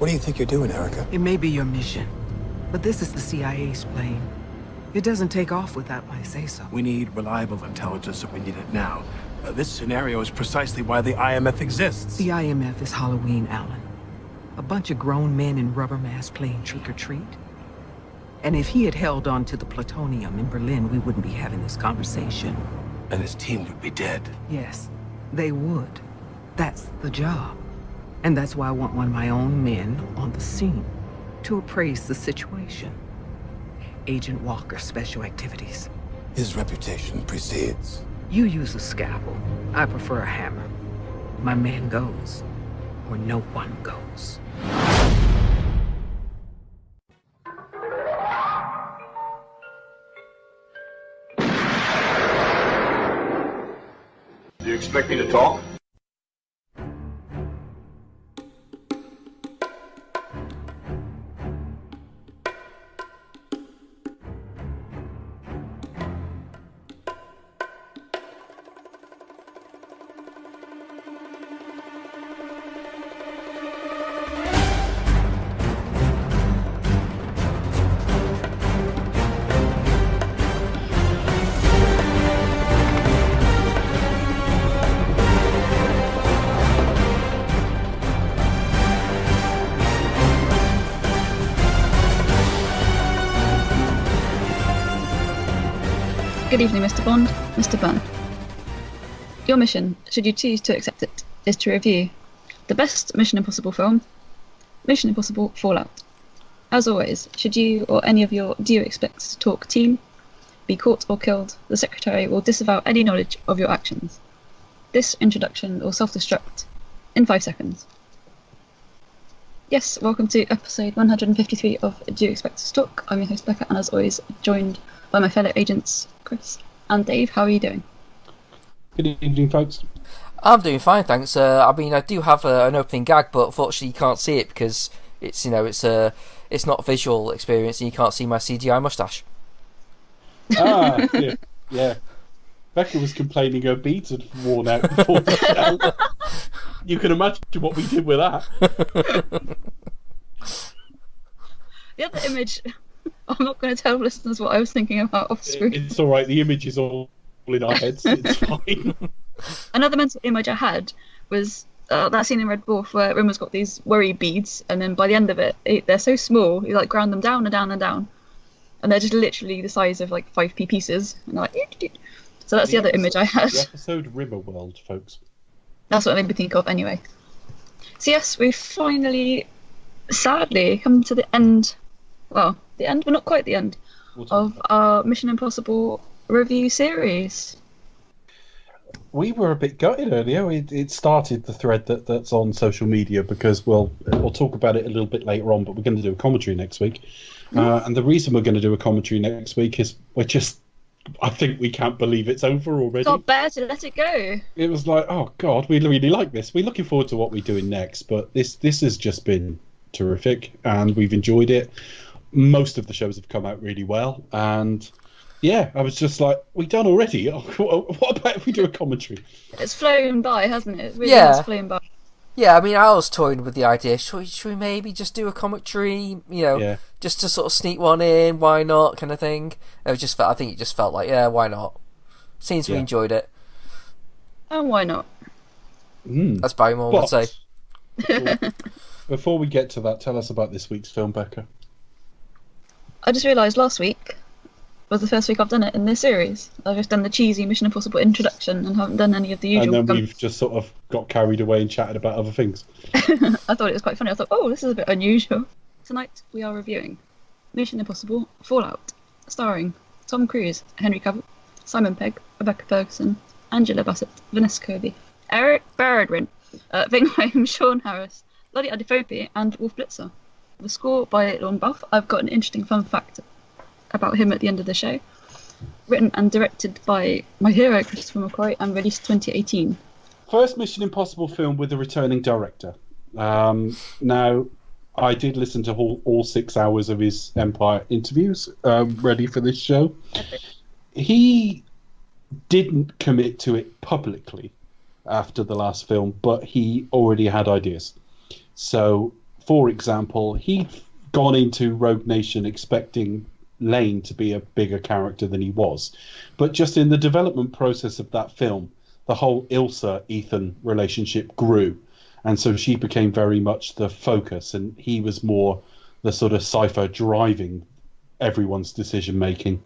What do you think you're doing, Erica? It may be your mission, but this is the CIA's plane. It doesn't take off without my say-so. We need reliable intelligence, and we need it now. This scenario is precisely why the IMF exists. The IMF is Halloween, Alan. A bunch of grown men in rubber masks playing trick-or-treat. And if he had held on to the plutonium in Berlin, we wouldn't be having this conversation. And his team would be dead. Yes, they would. That's the job. And that's why I want one of my own men on the scene to appraise the situation. Agent Walker, Special Activities. His reputation precedes. You use a scalpel. I prefer a hammer. My man goes, or no one goes. Do you expect me to talk? Good evening, Mr. Bond, Mr. Byrne. Your mission, should you choose to accept it, is to review the best Mission Impossible film, Mission Impossible Fallout. As always, should you or any of your Do You Expect to Talk team be caught or killed, the Secretary will disavow any knowledge of your actions. This introduction will self-destruct in 5 seconds. Yes, welcome to episode 153 of Do You Expect to Talk. I'm your host Becca, and as always, joined by my fellow agents Chris and Dave. How are you doing? Good evening, folks. I'm doing fine, thanks. I mean, I do have an opening gag, but unfortunately you can't see it because it's it's not a visual experience, and you can't see my CGI moustache. Ah, yeah. Becca was complaining her beads had worn out before the show. You can imagine what we did with that. The other image, I'm not going to tell listeners what I was thinking about off screen. It's all right. The image is all in our heads. It's fine. Another mental image I had was that scene in Red Dwarf where Rimmer's got these worry beads, and then by the end of it, they're so small, you like ground them down and down and down, and they're just literally the size of like 5p pieces, and they're like. So that's the other image I had. The episode Rimmer World, folks. That's what it made me think of anyway. So yes, we've finally, sadly, come to the end. Well, the end, but not quite the end, of our Mission Impossible review series. We were a bit gutted earlier. It started the thread that's on social media because, well, we'll talk about it a little bit later on, but we're going to do a commentary next week. And the reason we're going to do a commentary next week is I think we can't believe it's over already. Got better to let it go. It was like, oh God, we really like this. We're looking forward to what we're doing next, but this has just been terrific, and we've enjoyed it. Most of the shows have come out really well, and yeah, I was just like, we done already? What about if we do a commentary? It's flown by, hasn't it? It really has flown by. Yeah, I mean, I was toying with the idea. Should we maybe just do a commentary? Just to sort of sneak one in. Why not? Kind of thing. I think it just felt like, yeah, why not? Seems we enjoyed it. And why not? That's Barrymore would say. Before we get to that, tell us about this week's film, Becca. I just realised last week was the first week I've done it in this series. I've just done the cheesy Mission Impossible introduction and haven't done any of the usual. And then we've just sort of got carried away and chatted about other things. I thought it was quite funny. I thought, oh, this is a bit unusual. Tonight we are reviewing Mission Impossible Fallout, starring Tom Cruise, Henry Cavill, Simon Pegg, Rebecca Ferguson, Angela Bassett, Vanessa Kirby, Eric Berdwin, Ving Rhames, Sean Harris, Lottie Adefope, and Wolf Blitzer. The score by Lorne Buff. I've got an interesting fun fact about him at the end of the show. Written and directed by my hero Christopher McQuarrie and released 2018. First Mission Impossible film with a returning director. Now, I did listen to all 6 hours of his Empire interviews ready for this show. He didn't commit to it publicly after the last film, but he already had ideas. So for example, he'd gone into Rogue Nation expecting Lane to be a bigger character than he was. But just in the development process of that film, the whole Ilsa-Ethan relationship grew. And so she became very much the focus, and he was more the sort of cipher driving everyone's decision-making.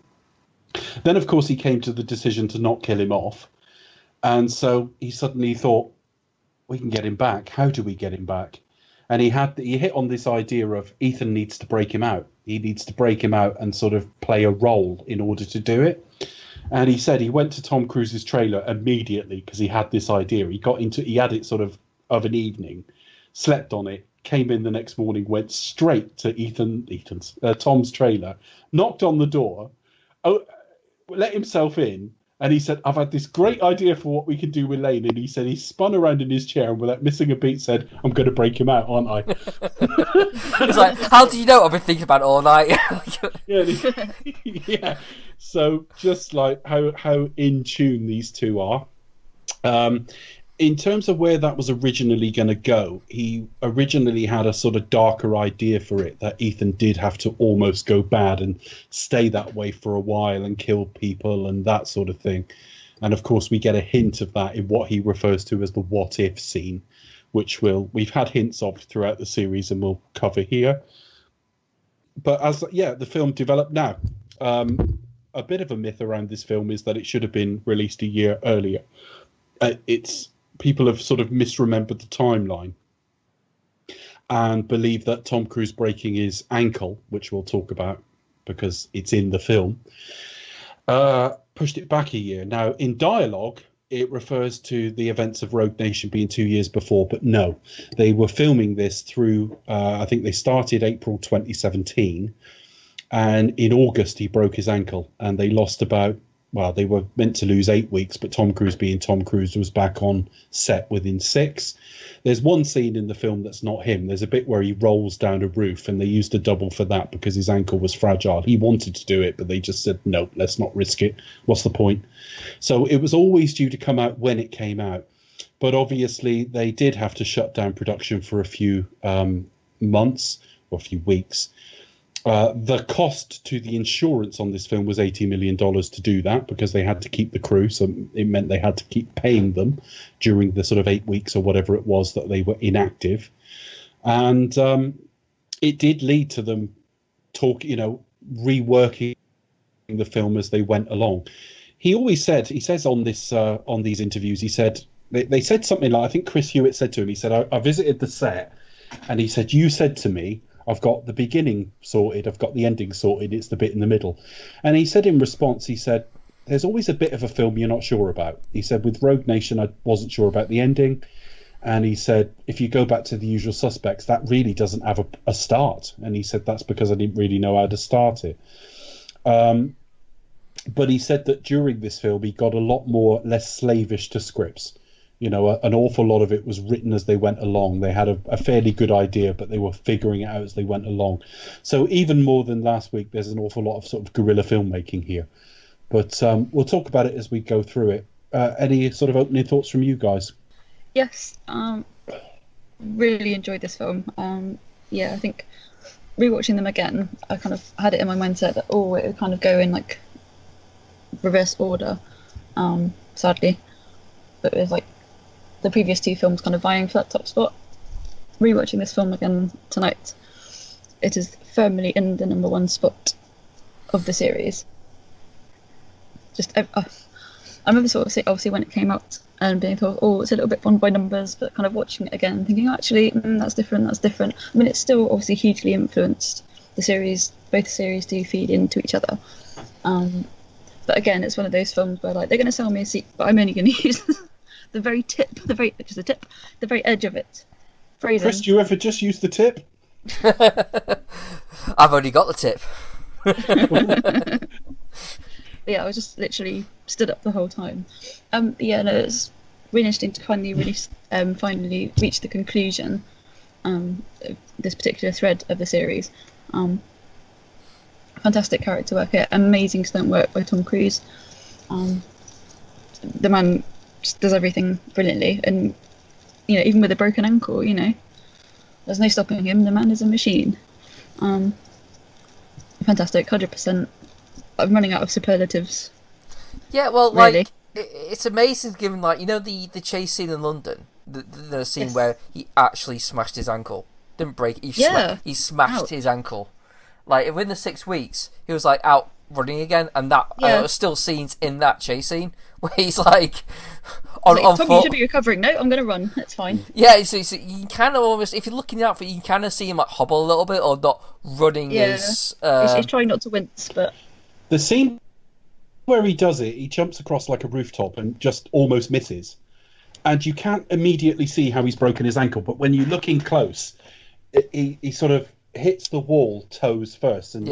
Then, of course, he came to the decision to not kill him off. And so he suddenly thought, we can get him back. How do we get him back? And he hit on this idea of Ethan needs to break him out. He needs to break him out and sort of play a role in order to do it. And he said he went to Tom Cruise's trailer immediately because he had this idea. He had it sort of an evening, slept on it, came in the next morning, went straight to Tom's trailer, knocked on the door, let himself in. And he said, I've had this great idea for what we can do with Lane. And he said he spun around in his chair and without missing a beat said, I'm going to break him out, aren't I? It's like, how do you know I've been thinking about it all night? Yeah. So just like how in tune these two are. In terms of where that was originally going to go, he originally had a sort of darker idea for it, that Ethan did have to almost go bad and stay that way for a while and kill people and that sort of thing. And of course, we get a hint of that in what he refers to as the what if scene, which we've had hints of throughout the series and we'll cover here. But the film developed now. A bit of a myth around this film is that it should have been released a year earlier. People have sort of misremembered the timeline and believe that Tom Cruise breaking his ankle, which we'll talk about because it's in the film, pushed it back a year. Now, in dialogue, it refers to the events of Rogue Nation being 2 years before, but no, they were filming this through, I think they started April 2017, and in August he broke his ankle, and they lost they were meant to lose 8 weeks, but Tom Cruise being Tom Cruise was back on set within 6. There's one scene in the film that's not him. There's a bit where he rolls down a roof, and they used a double for that because his ankle was fragile. He wanted to do it, but they just said, no, let's not risk it. What's the point? So it was always due to come out when it came out. But obviously they did have to shut down production for a few months or a few weeks. The cost to the insurance on this film was $80 million to do that because they had to keep the crew. So it meant they had to keep paying them during the sort of 8 weeks or whatever it was that they were inactive. And it did lead to them reworking the film as they went along. He says on these interviews, he said, they said something like, I think Chris Hewitt said to him, he said, I visited the set and he said, you said to me, I've got the beginning sorted, I've got the ending sorted, it's the bit in the middle. And he said in response, he said, there's always a bit of a film you're not sure about. He said, with Rogue Nation, I wasn't sure about the ending. And he said, if you go back to The Usual Suspects, that really doesn't have a start. And he said, that's because I didn't really know how to start it. But he said that during this film, he got a lot less slavish to scripts. An awful lot of it was written as they went along. They had a fairly good idea, but they were figuring it out as they went along. So even more than last week, there's an awful lot of sort of guerrilla filmmaking here. But we'll talk about it as we go through it. Any sort of opening thoughts from you guys? Yes, really enjoyed this film. I think rewatching them again, I kind of had it in my mindset that, it would kind of go in like reverse order, sadly. But it was like the previous two films kind of vying for that top spot. Rewatching this film again tonight, it is firmly in the number one spot of the series. I remember sort of obviously when it came out and being thought, it's a little bit fun by numbers, but kind of watching it again and thinking, actually, that's different. I mean, it's still obviously hugely influenced the series. Both series do feed into each other. But again, it's one of those films where like they're going to sell me a seat, but I'm only going to use the very edge of it. Phrasing. Chris, do you ever just use the tip? I've only got the tip. I was just literally stood up the whole time. It's really interesting to finally reach the conclusion of this particular thread of the series. Fantastic character work here, amazing stunt work by Tom Cruise. The man just does everything brilliantly, and even with a broken ankle, There's no stopping him. The man is a machine. Fantastic, 100%. I'm running out of superlatives. Yeah, well, Really? like, it's amazing given, like, you know the chase scene in London? The scene Yes. where he actually smashed his ankle. Didn't break, he smashed Ouch. his ankle. Like, within the 6 weeks, he was, like, out running again, and that Yeah. there were still scenes in that chase scene where he's, like, on Tom, you foot. should be recovering. No, I'm going to run. It's fine. Yeah, so you kind of almost, if you're looking out for it, you kind of see him, like, hobble a little bit, or not running Yeah. as... He's trying not to wince, but... The scene where he does it, he jumps across like a rooftop and just almost misses. And you can't immediately see how he's broken his ankle, but when you look in close, he sort of hits the wall toes first, and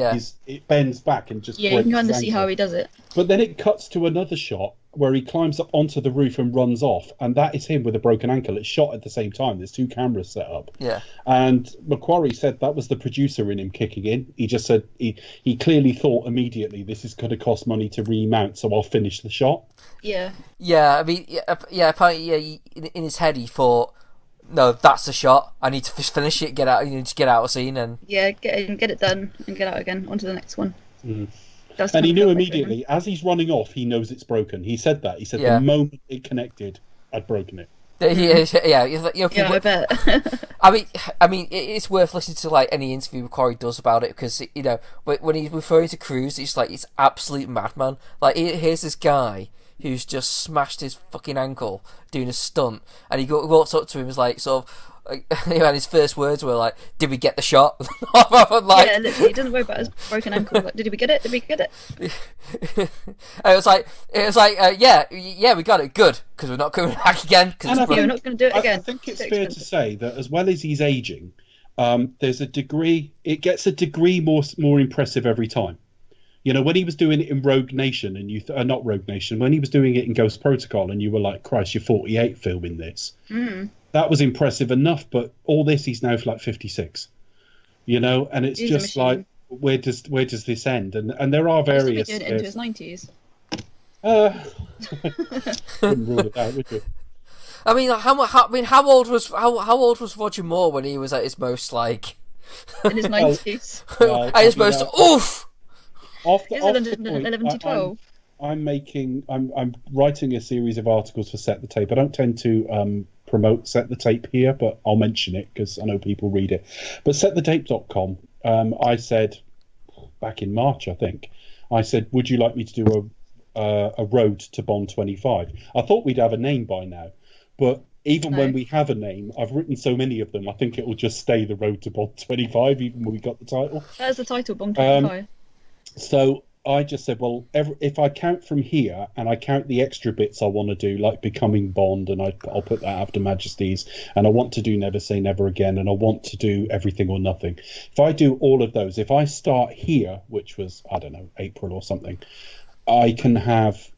it bends back and just Yeah, you breaks can kind of his see ankle. how he does it. But then it cuts to another shot where he climbs up onto the roof and runs off, and that is him with a broken ankle. It's shot at the same time. There's 2 cameras set up. Yeah. And Macquarie said that was the producer in him kicking in. He just said he clearly thought immediately, this is going to cost money to remount, so I'll finish the shot. Yeah. Yeah, I mean, apparently, in his head he thought, no, that's the shot. I need to finish it. Get out. You need to get out of scene and Yeah, get it done, and get out again. On to the next one. And he knew immediately, as he's running off, he knows it's broken. He said that. He said the moment it connected, I'd broken it. Yeah, Yeah, I bet. I mean, it's worth listening to like any interview Corey does about it because you know when he's referring to Cruz, it's like it's absolute madman. Like here's this guy who's just smashed his fucking ankle doing a stunt, and he walks up to him, is like sort of. And his first words were like, "Did we get the shot?" Like, yeah, literally, he didn't worry about his broken ankle. Like, did we get it? Did we get it? It was like, yeah, we got it. Good, because we're not coming back again. We're not going to do it again. I think it's fair to say that as well as he's aging, there's a degree. It gets a degree more impressive every time. You know, when he was doing it in Rogue Nation, and not Rogue Nation, when he was doing it in Ghost Protocol, and you were like, "Christ, you're 48 filming this." That was impressive enough, but all this, he's now like 56. You know, and it's just like, where does this end? And there are various. Doing it into his 90s. Wouldn't rule it out, would you? I mean, how old was Roger Moore when he was at his most like? In his 90s. At his most, oof. He's 11 to 12. I'm writing a series of articles for Set the Tape. I don't tend to promote Set the Tape here, but I'll mention it because I know people read it. But setthetape.com, I said back in March, I think, I said, would you like me to do a road to Bond 25? I thought we'd have a name by now, but even when we have a name, I've written so many of them, I think it will just stay the road to Bond 25, even when we got the title. That is the title, Bond 25. So I just said, well, if I count from here and I count the extra bits I want to do, like becoming Bond, and I'll put that after Majesty's, and I want to do Never Say Never Again, and I want to do Everything or Nothing. If I do all of those, if I start here, which was, I don't know, April or something, I can have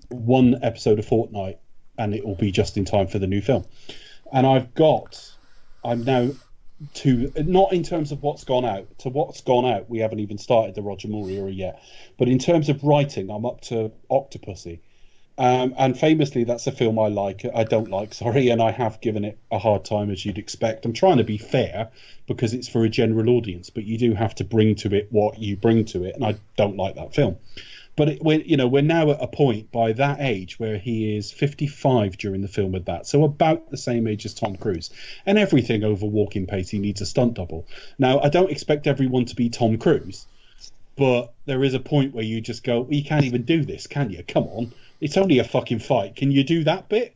one episode a fortnight, and it will be just in time for the new film. And I'm now to, not in terms of what's gone out, we haven't even started the Roger Moore era yet, but in terms of writing, I'm up to Octopussy, and famously that's a film I don't like, and I have given it a hard time, as you'd expect. I'm trying to be fair because it's for a general audience, but you do have to bring to it what you bring to it, and I don't like that film. But we're now at a point by that age where he is 55 during the film with that, so about the same age as Tom Cruise. And everything over walking pace, he needs a stunt double. Now, I don't expect everyone to be Tom Cruise, but there is a point where you just go, well, you can't even do this, can you? Come on, it's only a fucking fight. Can you do that bit?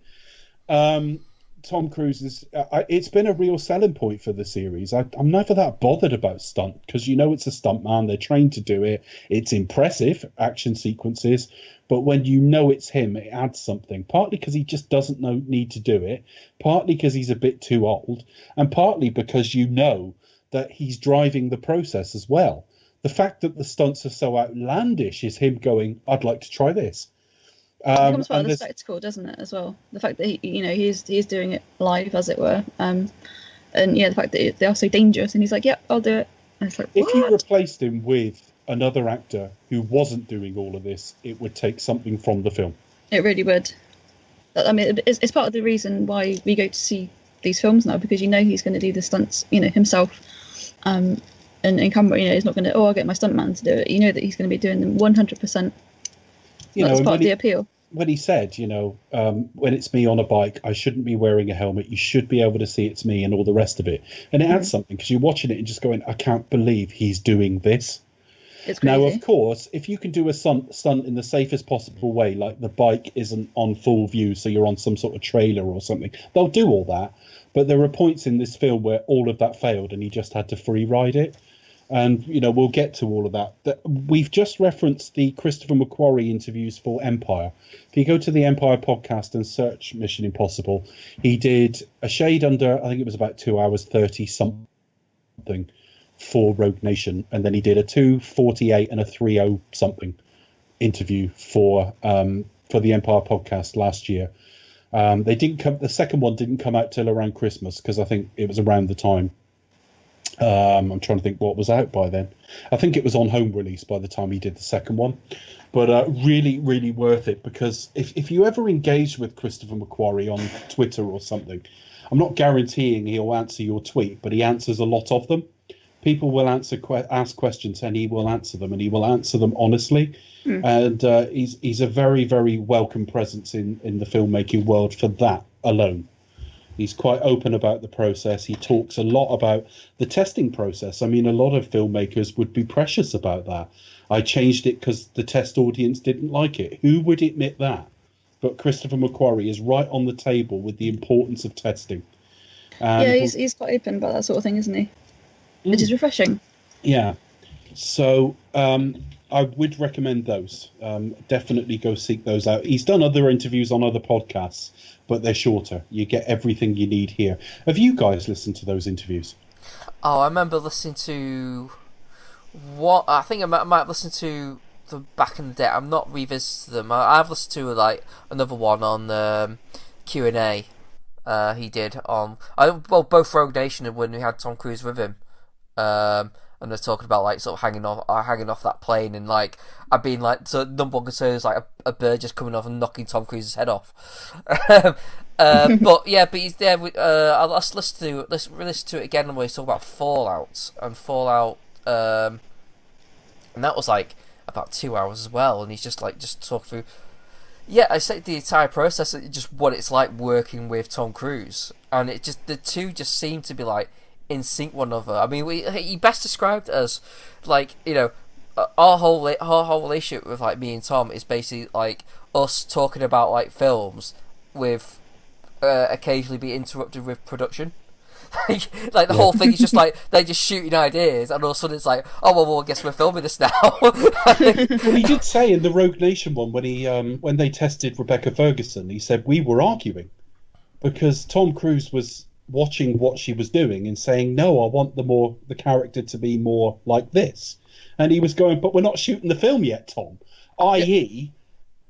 Tom Cruise is. It's been a real selling point for the series. I'm never that bothered about stunt because it's a stunt man. They're trained to do it. It's impressive action sequences, but when it's him, it adds something. Partly because he just doesn't need to do it. Partly because he's a bit too old, and partly because that he's driving the process as well. The fact that the stunts are so outlandish is him going, "I'd like to try this." It becomes part of the spectacle, doesn't it, as well? The fact that he's doing it live, as it were, and the fact that they are so dangerous, and he's like, "Yep, I'll do it." And it's like, if you replaced him with another actor who wasn't doing all of this, it would take something from the film. It really would. I mean, it's part of the reason why we go to see these films now, because he's going to do the stunts, himself. And in camera, he's not going to, I'll get my stuntman to do it. You know that he's going to be doing them 100%. That's part of the appeal. When he said, when it's me on a bike, I shouldn't be wearing a helmet. You should be able to see it's me and all the rest of it. And it adds something, because you're watching it and just going, I can't believe he's doing this. It's crazy. Now, of course, if you can do a stunt in the safest possible way, like the bike isn't on full view, so you're on some sort of trailer or something, they'll do all that. But there are points in this film where all of that failed and he just had to free ride it. And, we'll get to all of that. We've just referenced the Christopher McQuarrie interviews for Empire. If you go to the Empire podcast and search Mission Impossible, he did a shade under, I think it was about 2 hours 30 something for Rogue Nation, and then he did a 2:48 and a 3:0 something interview for the Empire podcast last year. They didn't come. The second one didn't come out till around Christmas, because I think it was around the time. I'm trying to think what was out by then. I think it was on home release by the time he did the second one. But really, really worth it, because if you ever engage with Christopher McQuarrie on Twitter or something, I'm not guaranteeing he'll answer your tweet, but he answers a lot of them. People will ask questions, and he will answer them, and he will answer them honestly. And he's a very, very welcome presence in the filmmaking world for that alone. He's quite open about the process. He talks a lot about the testing process. I mean, a lot of filmmakers would be precious about that. I changed it because the test audience didn't like it. Who would admit that? But Christopher McQuarrie is right on the table with the importance of testing. He's quite open about that sort of thing, isn't he? Which is refreshing. Yeah. So I would recommend those. Definitely go seek those out. He's done other interviews on other podcasts, but they're shorter. You get everything you need here. Have you guys listened to those interviews? Oh, I remember listening to I think I might have listened to them back in the day. I'm not revisited them. I've listened to another one on Q&A he did on both Rogue Nation and when we had Tom Cruise with him. And they're talking about sort of hanging off that plane, and I've been so number one concern is a bird just coming off and knocking Tom Cruise's head off. But he's there. Let's listen to it again when we talk about Fallout, and that was about 2 hours as well, and he's just talk through. Yeah, I say the entire process, just what it's like working with Tom Cruise, and the two just seem to be in sync one another. I mean, he best described as our whole relationship with me and Tom is basically us talking about films with occasionally be interrupted with production. The whole thing is just they're just shooting ideas, and all of a sudden it's I guess we're filming this now. Well, he did say in the Rogue Nation one when they tested Rebecca Ferguson, he said we were arguing because Tom Cruise was watching what she was doing and saying, no, I want the character to be more like this. And he was going, but we're not shooting the film yet, Tom. I.e.,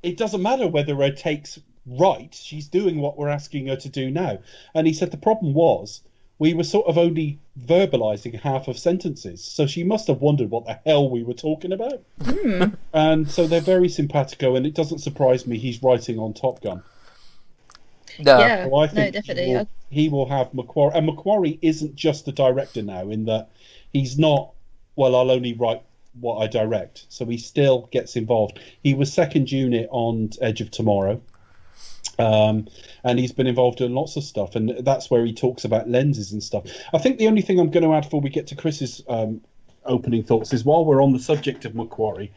it doesn't matter whether her take's right. She's doing what we're asking her to do now. And he said the problem was we were sort of only verbalizing half of sentences. So she must have wondered what the hell we were talking about. And so they're very simpatico, and it doesn't surprise me he's writing on Top Gun. No. Yeah, so I think definitely. He will have McQuarrie. And McQuarrie isn't just the director now, in that he's not, I'll only write what I direct. So he still gets involved. He was second unit on Edge of Tomorrow. And he's been involved in lots of stuff. And that's where he talks about lenses and stuff. I think the only thing I'm going to add before we get to Chris's opening thoughts is, while we're on the subject of McQuarrie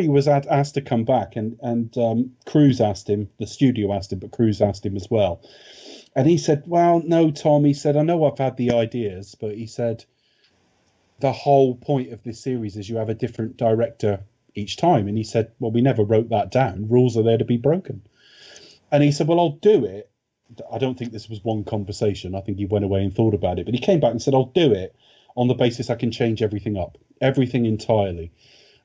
was asked to come back, and Cruise asked him, the studio asked him, but Cruise asked him as well. And he said, well, no, Tom, he said, I know I've had the ideas, but he said, the whole point of this series is you have a different director each time. And he said, well, we never wrote that down. Rules are there to be broken. And he said, well, I'll do it. I don't think this was one conversation. I think he went away and thought about it. But he came back and said, I'll do it on the basis I can change everything up, everything entirely.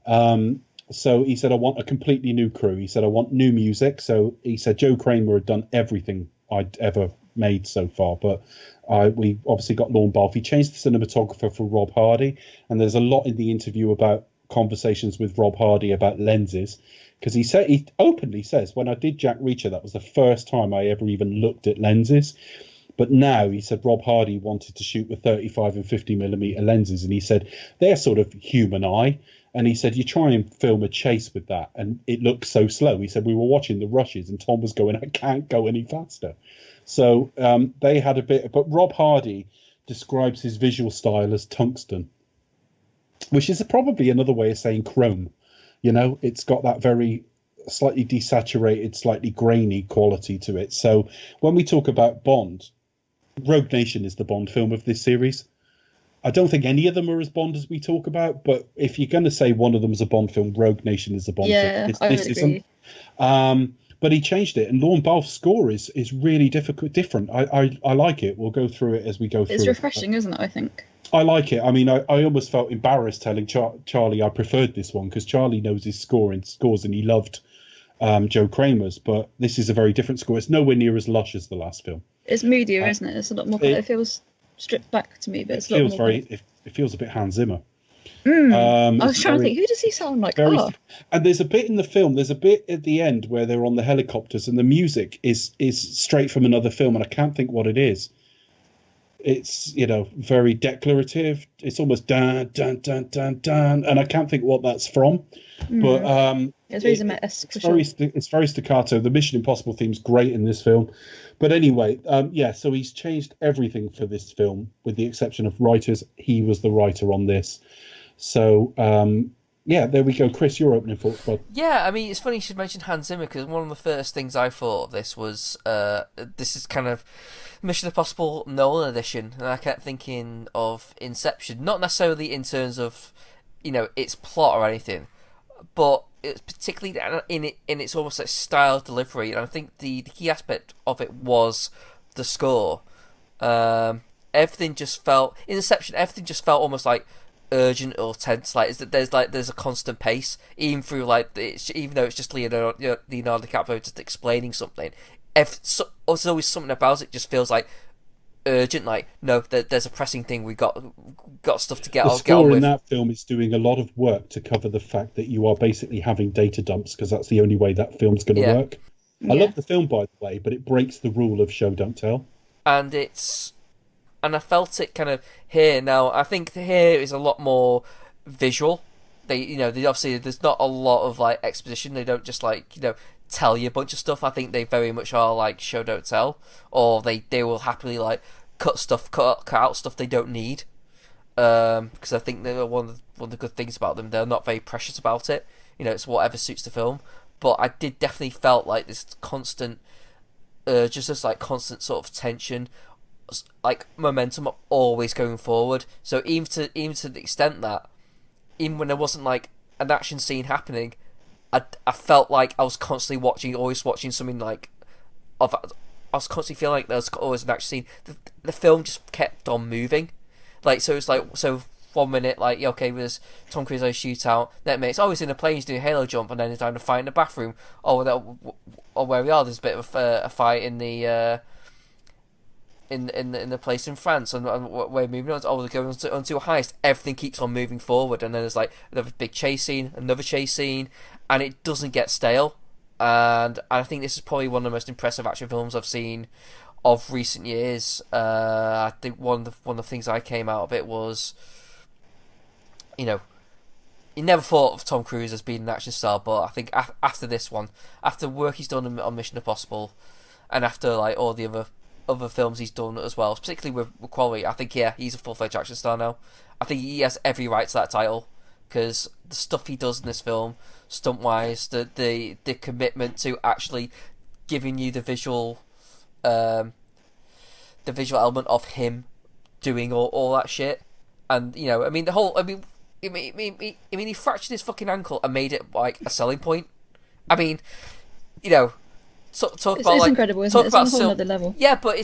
So he said, I want a completely new crew. He said, I want new music. So he said, Joe Kramer had done everything I'd ever made so far, but we obviously got Lorne Balfe. He changed the cinematographer for Rob Hardy, and there's a lot in the interview about conversations with Rob Hardy about lenses, because he openly says, when I did Jack Reacher, that was the first time I ever even looked at lenses. But now, he said Rob Hardy wanted to shoot with 35 and 50mm lenses, and he said they're sort of human eye. And he said, you try and film a chase with that, and it looks so slow. He said, we were watching the rushes, and Tom was going, I can't go any faster. So they had a bit... But Rob Hardy describes his visual style as tungsten, which is probably another way of saying chrome. You know, it's got that very slightly desaturated, slightly grainy quality to it. So when we talk about Bond, Rogue Nation is the Bond film of this series. I don't think any of them are as Bond as we talk about, but if you're going to say one of them is a Bond film, Rogue Nation is a Bond film. Yeah, I would agree. But he changed it, and Lorne Balfe's score is really different. I like it. We'll go through it as we go through. It's refreshing, isn't it, I think? I like it. I mean, I almost felt embarrassed telling Charlie I preferred this one, because Charlie knows his scores, and he loved Joe Kramer's, but this is a very different score. It's nowhere near as lush as the last film. It's moodier, isn't it? It's a lot more... It feels stripped back to me, but it's a lot more... It feels a bit Hans Zimmer. I was trying to think, who does he sound like? And there's a bit in the film, there's a bit at the end where they're on the helicopters, and the music is straight from another film, and I can't think what it is. It's, you know, very declarative. It's almost dun dun dun dun dun, and I can't think what that's from. But it's very Zimmer-esque, for sure. It's very staccato. The Mission Impossible theme's great in this film. But anyway, so he's changed everything for this film, with the exception of writers. He was the writer on this. So, there we go. Chris, your opening thoughts, bud. Yeah, I mean, it's funny you should mention Hans Zimmer, because one of the first things I thought of this was, this is kind of Mission Impossible Nolan edition, and I kept thinking of Inception, not necessarily in terms of, you know, its plot or anything, but it's particularly in its almost like style delivery, and I think the key aspect of it was the score. Everything just felt in Inception. Everything just felt almost like urgent or tense. Like there's a constant pace, even through even though it's just Leonardo DiCaprio just explaining something. There's always something about it just feels like urgent. Like, no, there's a pressing thing. We got stuff to get on with. The score in that film is doing a lot of work to cover the fact that you are basically having data dumps, because that's the only way that film's going to work. I love the film, by the way, but it breaks the rule of show don't tell. And I felt it kind of here. Now, I think here is a lot more visual. They obviously there's not a lot of like exposition. They don't just tell you a bunch of stuff. I think they very much are like show don't tell, or they will happily like cut out stuff they don't need. Because I think they're one of the good things about them. They're not very precious about it. You know, it's whatever suits the film. But I did definitely felt like this constant, just this like constant sort of tension, like momentum always going forward. So even to the extent that even when there wasn't like an action scene happening, I felt like I was constantly always watching something like I was constantly feeling like there was always an action scene. The film just kept on moving, like so it's like 1 minute like okay, there's Tom Cruise shootout. Next minute, he's in a plane, he's doing a halo jump, and then he's down to fight in the bathroom. Or where we are, there's a bit of a fight in the in the place in France, and we're moving on. We're going onto a heist. Everything keeps on moving forward, and then there's like another big chase scene, another chase scene, and it doesn't get stale. And I think this is probably one of the most impressive action films I've seen of recent years. I think one of the things I came out of it was, you never thought of Tom Cruise as being an action star, but I think after this one, after the work he's done on Mission Impossible, and after like all the other films he's done as well, particularly with quality, I think he's a full-fledged action star now. I think he has every right to that title, because the stuff he does in this film, stunt-wise, the commitment to actually giving you the visual element of him doing all that shit, and he fractured his fucking ankle and made it like a selling point. I mean, talk it's about like incredible, isn't it? It's on a whole other level. Yeah, but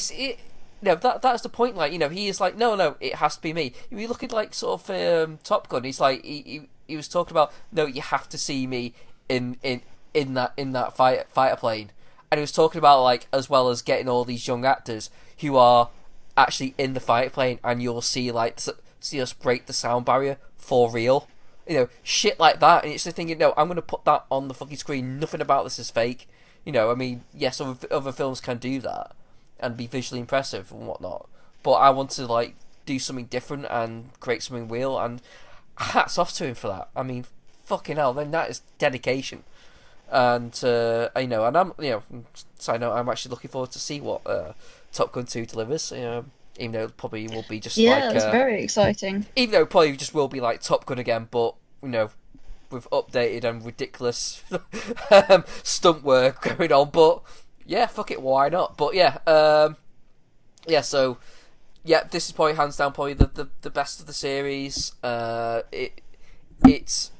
that's the point. Like, he is like, no, it has to be me. If you look at like sort of Top Gun, he's like he was talking about, no, you have to see me in that fighter plane, and he was talking about like as well as getting all these young actors who are actually in the fighter plane, and you'll see us break the sound barrier for real. Shit like that, and it's the thinking, no, I'm going to put that on the fucking screen. Nothing about this is fake. Yes, other films can do that, and be visually impressive and whatnot. But I want to like do something different and create something real, and hats off to him for that. I mean, fucking hell, then that is dedication. And and I'm side note, I'm actually looking forward to see what Top Gun 2 delivers. Even though it probably will be just it's very exciting. Even though it probably just will be like Top Gun again, but with updated and ridiculous stunt work going on. But yeah, fuck it, why not? But so this is probably hands down probably the best of the series. It's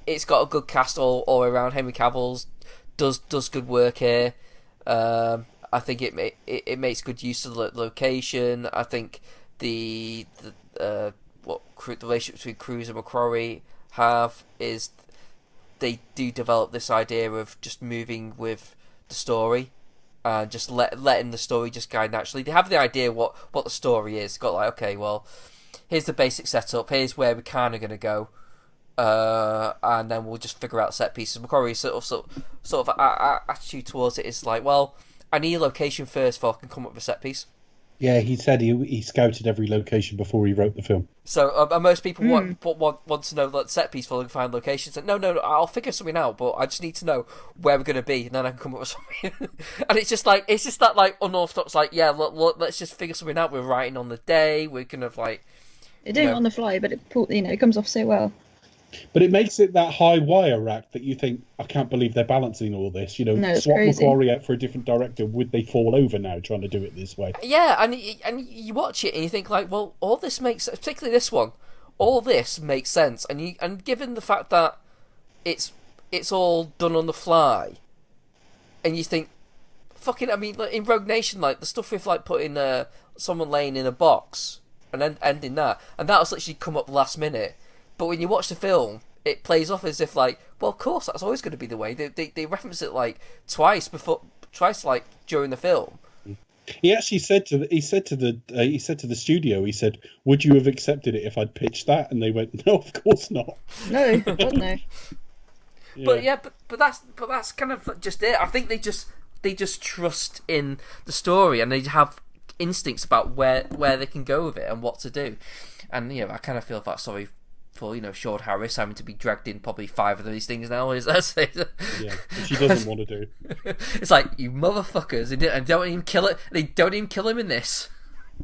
it's got a good cast all around. Henry Cavill's does good work here. I think it makes good use of the location. I think the relationship between Cruise and McQuarrie have is they do develop this idea of just moving with the story and just letting the story just guide naturally. They have the idea what the story is. Got like, okay, well, here's the basic setup. Here's where we're kind of going to go. And then we'll just figure out set pieces. McQuarrie's sort of attitude towards it is like, well, I need a location first before I can come up with a set piece. Yeah, he said he scouted every location before he wrote the film. So most people want to know that set piece before they can find locations. And no, I'll figure something out, but I just need to know where we're going to be, and then I can come up with something. And it's just that like unorthodox, like, yeah, let's just figure something out. We're writing on the day. We're kind of like they're doing it on the fly, but it comes off so well. But it makes it that high wire rack that you think, I can't believe they're balancing all this. No, it's swap crazy. McQuarrie out for a different director. Would they fall over now trying to do it this way? Yeah, and you watch it and you think like, well, all this makes, particularly this one, all this makes sense. And given the fact that it's all done on the fly, and you think, fucking, I mean, like in Rogue Nation, like the stuff with like putting someone laying in a box and then ending that, and that was literally come up last minute. But when you watch the film, it plays off as if like, well, of course, that's always going to be the way. They reference it like twice like during the film. He actually said to the studio, he said, "Would you have accepted it if I'd pitched that?" And they went, "No, of course not." No, God no. Yeah. But that's kind of just it. I think they just trust in the story, and they have instincts about where they can go with it and what to do. And I kind of feel that sorry for Sean Harris having to be dragged in probably 5 of these things now. Is that yeah, she doesn't want to do. It's like, you motherfuckers, and don't even kill it. They don't even kill him in this.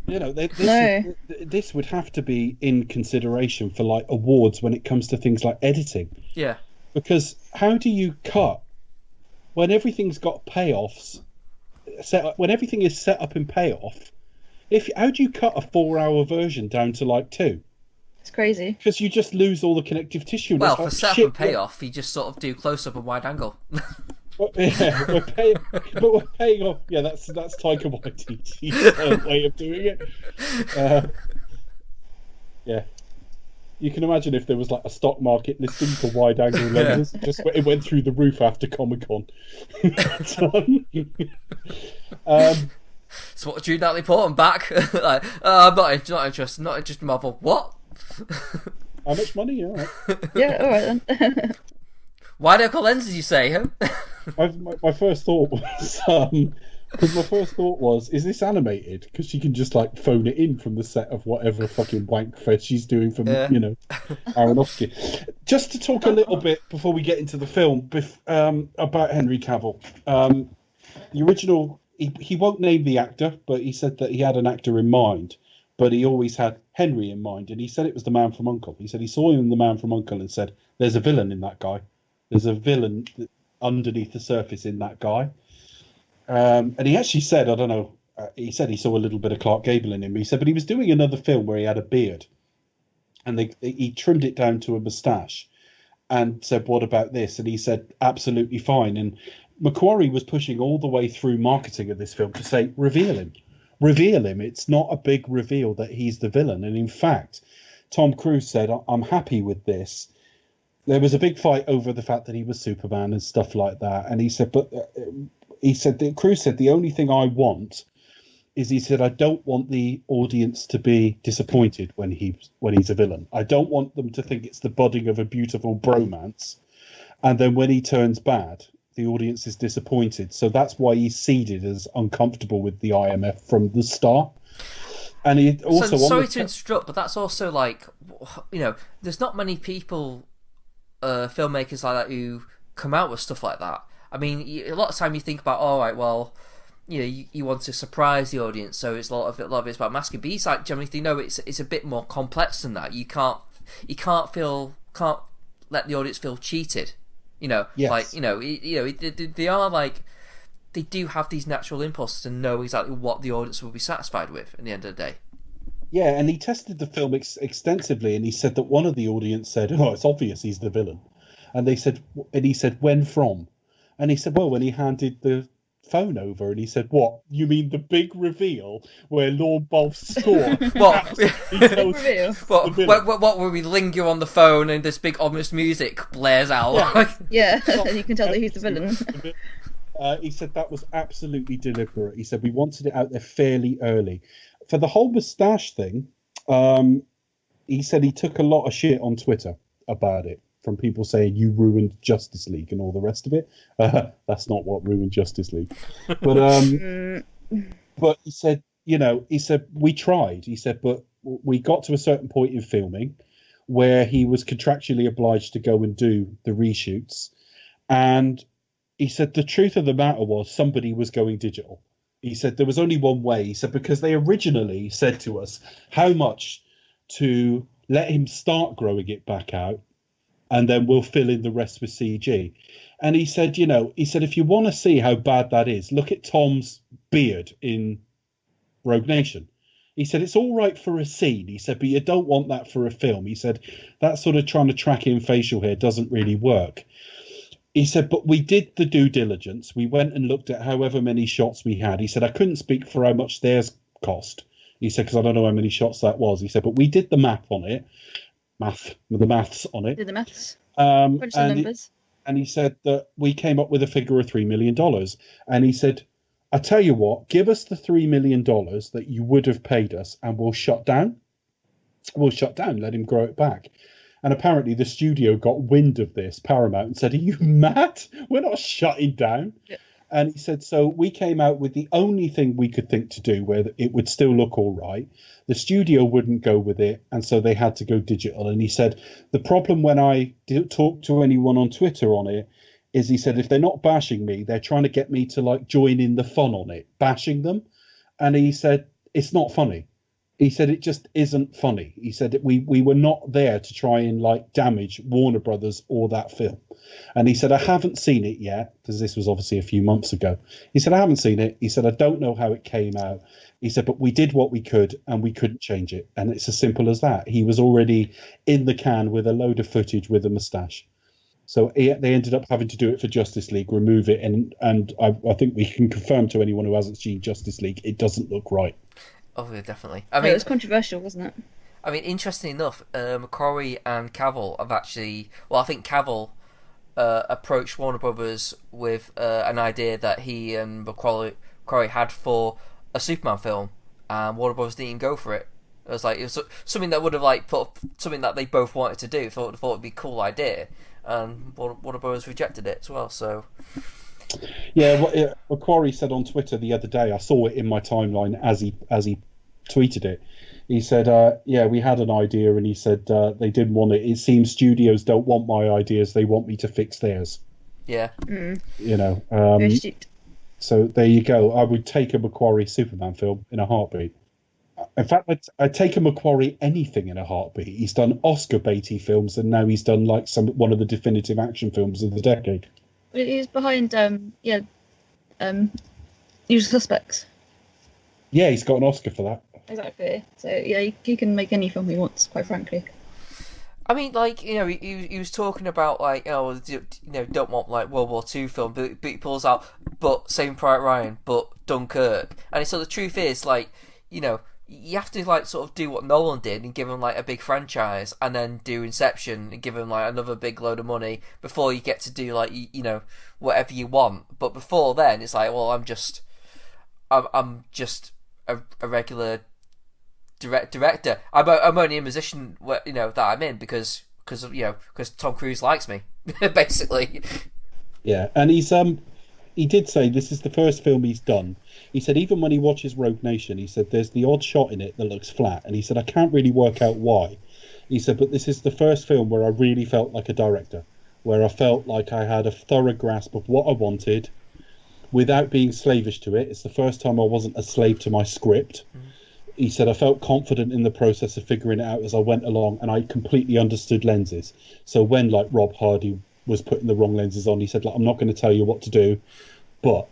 This would have to be in consideration for like awards when it comes to things like editing. Yeah, because how do you cut when everything's got payoffs? When everything is set up in payoff, how do you cut a 4-hour version down to like 2? It's crazy. Because you just lose all the connective tissue. Well, for setup and payoff, you just sort of do close up and wide angle. Yeah, we're paying off. Yeah, that's Taika Waititi's way of doing it. Yeah, you can imagine if there was like a stock market listing for wide angle lenses, just it went through the roof after Comic-Con. So what, Jude Natalie Portman back? Like, I'm not interested. Not interested in Marvel. What? How much money? Yeah, right. Yeah, all right then. Wide angle lenses, you say? Huh? My first thought was, is this animated? Because she can just like phone it in from the set of whatever fucking wank fest she's doing from Aronofsky. Just to talk a little bit before we get into the film about Henry Cavill. The original, he won't name the actor, but he said that he had an actor in mind, but he always had Henry in mind, and he said it was the Man from U.N.C.L.E. He said he saw him in the Man from U.N.C.L.E. and said, "There's a villain in that guy. There's a villain underneath the surface in that guy." And he actually said, I don't know, he said he saw a little bit of Clark Gable in him. He said, but he was doing another film where he had a beard, and he trimmed it down to a moustache, and said, "What about this?" And he said, "Absolutely fine." And McQuarrie was pushing all the way through marketing of this film to say, reveal him. It's not a big reveal that he's the villain. And in fact, Tom Cruise said, "I'm happy with this." There was a big fight over the fact that he was Superman and stuff like that. And he said, Cruise said, the only thing I want is, he said, I don't want the audience to be disappointed when he's a villain. I don't want them to think it's the budding of a beautiful bromance. And then when he turns bad, the audience is disappointed. So that's why he's seeded as uncomfortable with the IMF from the start. And he also... sorry to interrupt, but that's also like, there's not many people, filmmakers like that, who come out with stuff like that. I mean, a lot of time you think about, all right, well, you want to surprise the audience, so it's a lot of it's about masking. But he's like generally think, no, it's a bit more complex than that. You can't let the audience feel cheated. Yes. They are like, they do have these natural impulses to know exactly what the audience will be satisfied with at the end of the day. Yeah, and he tested the film extensively, and he said that one of the audience said, "Oh, it's obvious he's the villain," and he said, "When from?" And he said, "Well, when he handed the phone over," and he said, "What? You mean the big reveal where Lord Bolf's score?" What will we linger on the phone and this big ominous music blares out? Yeah, and you can tell that he's the villain. He said that was absolutely deliberate. He said we wanted it out there fairly early. For the whole moustache thing, he said he took a lot of shit on Twitter about it, from people saying you ruined Justice League and all the rest of it. That's not what ruined Justice League. But but he said, we tried. He said, but we got to a certain point in filming where he was contractually obliged to go and do the reshoots. And he said the truth of the matter was somebody was going digital. He said there was only one way. He said because they originally said to us how much to let him start growing it back out, and then we'll fill in the rest with CG. And he said, if you want to see how bad that is, look at Tom's beard in Rogue Nation. He said, it's all right for a scene. He said, but you don't want that for a film. He said, that sort of trying to track in facial hair doesn't really work. He said, but we did the due diligence. We went and looked at however many shots we had. He said, I couldn't speak for how much theirs cost. He said, because I don't know how many shots that was. He said, but we did the math on it. The maths on it. Did the maths. Crunch the numbers. And he said that we came up with a figure of $3 million. And he said, I tell you what, give us the $3 million that you would have paid us and we'll shut down. We'll shut down, let him grow it back. And apparently the studio got wind of this, Paramount, and said, are you mad? We're not shutting down. Yeah. And he said, so we came out with the only thing we could think to do where it would still look all right. The studio wouldn't go with it, and so they had to go digital. And he said, the problem when I talk to anyone on Twitter on it is, he said, if they're not bashing me, they're trying to get me to like join in the fun on it, bashing them. And he said, it's not funny. He said, it just isn't funny. He said, we were not there to try and like damage Warner Brothers or that film. And he said, I haven't seen it yet, because this was obviously a few months ago. He said, I haven't seen it. He said, I don't know how it came out. He said, but we did what we could and we couldn't change it. And it's as simple as that. He was already in the can with a load of footage with a moustache. So they ended up having to do it for Justice League, remove it. And I think we can confirm to anyone who hasn't seen Justice League, it doesn't look right. Oh, yeah, definitely. I mean, it was controversial, wasn't it? I mean, interestingly enough, McQuarrie and Cavill have actually... Well, I think Cavill approached Warner Brothers with an idea that he and McQuarrie had for a Superman film, and Warner Brothers didn't even go for it. It was something that would have like put something that they both wanted to do. Thought it'd be a cool idea, and Warner Brothers rejected it as well. So... Yeah, what McQuarrie said on Twitter the other day, I saw it in my timeline as he tweeted it. He said, yeah, we had an idea, and he said they didn't want it. It seems studios don't want my ideas, they want me to fix theirs. Yeah. So there you go. I would take a McQuarrie Superman film in a heartbeat. In fact, I'd take a McQuarrie anything in a heartbeat. He's done Oscar baity films, and now he's done like one of the definitive action films of the decade. He's behind, Usual Suspects. Yeah, he's got an Oscar for that. Exactly. So yeah, he can make any film he wants, quite frankly. I mean, like, he was talking about like, don't want like World War II film, but he pulls out, but Saving Private Ryan, but Dunkirk, and so the truth is, like, you have to like sort of do what Nolan did and give him like a big franchise, and then do Inception and give him like another big load of money before you get to do like whatever you want. But before then, it's like, well, I'm just a regular director. I'm only a musician, that I'm in because Tom Cruise likes me, basically. Yeah, and he did say this is the first film he's done. He said even when he watches Rogue Nation, he said there's the odd shot in it that looks flat, and he said I can't really work out why. He said, but this is the first film where I really felt like a director, where I felt like I had a thorough grasp of what I wanted without being slavish to it. It's the first time I wasn't a slave to my script. He said I felt confident in the process of figuring it out as I went along, and I completely understood lenses. So when like Rob Hardy was putting the wrong lenses on, he said, like, I'm not going to tell you what to do, but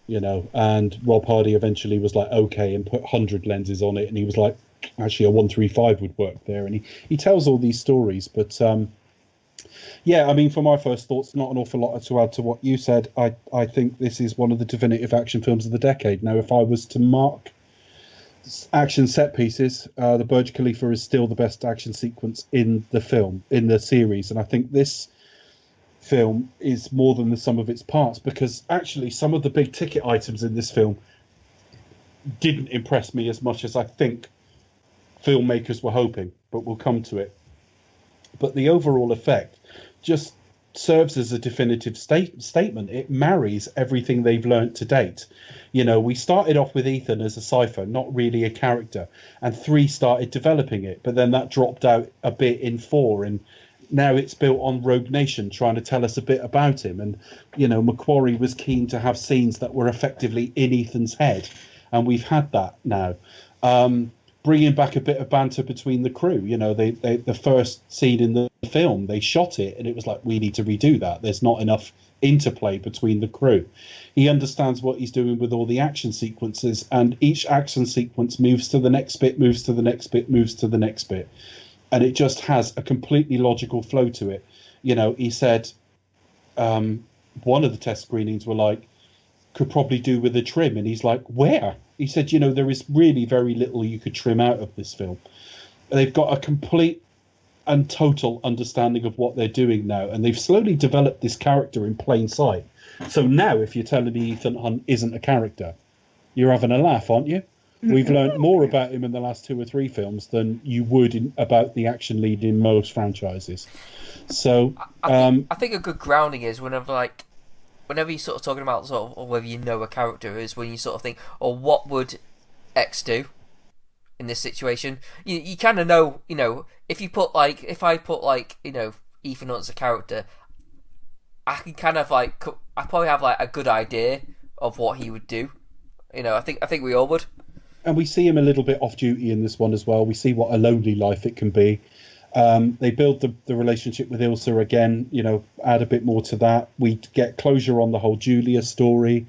and Rob Hardy eventually was like, okay, and put 100 lenses on it, and he was like, actually a 135 would work there. And he tells all these stories, but yeah, I mean, for my first thoughts, not an awful lot to add to what you said. I think this is one of the definitive action films of the decade. Now, if I was to mark action set pieces, the Burj Khalifa is still the best action sequence in the series, and I think this film is more than the sum of its parts, because actually some of the big ticket items in this film didn't impress me as much as I think filmmakers were hoping, but we'll come to it. But the overall effect just serves as a definitive statement. It marries everything they've learnt to date. We started off with Ethan as a cipher, not really a character, and 3 started developing it, but then that dropped out a bit in 4, and now it's built on Rogue Nation, trying to tell us a bit about him. And, Macquarie was keen to have scenes that were effectively in Ethan's head, and we've had that now. Bringing back a bit of banter between the crew. The first scene in the film, they shot it, and it was like, we need to redo that. There's not enough interplay between the crew. He understands what he's doing with all the action sequences, and each action sequence moves to the next bit, moves to the next bit, moves to the next bit. And it just has a completely logical flow to it. He said one of the test screenings were like, could probably do with a trim. And he's like, where? He said, there is really very little you could trim out of this film. They've got a complete and total understanding of what they're doing now. And they've slowly developed this character in plain sight. So now, if you're telling me Ethan Hunt isn't a character, you're having a laugh, aren't you? We've learned more about him in the last 2 or 3 films than you would about the action lead in most franchises. So I think a good grounding is whenever you're sort of talking about sort of, or whether you know a character, is when you sort of think, what would X do in this situation? You kind of know, if I put Ethan Hunt as a character, I can kind of I probably have a good idea of what he would do. I think we all would. And we see him a little bit off duty in this one as well. We see what a lonely life it can be. They build the relationship with Ilsa again, add a bit more to that. We get closure on the whole Julia story.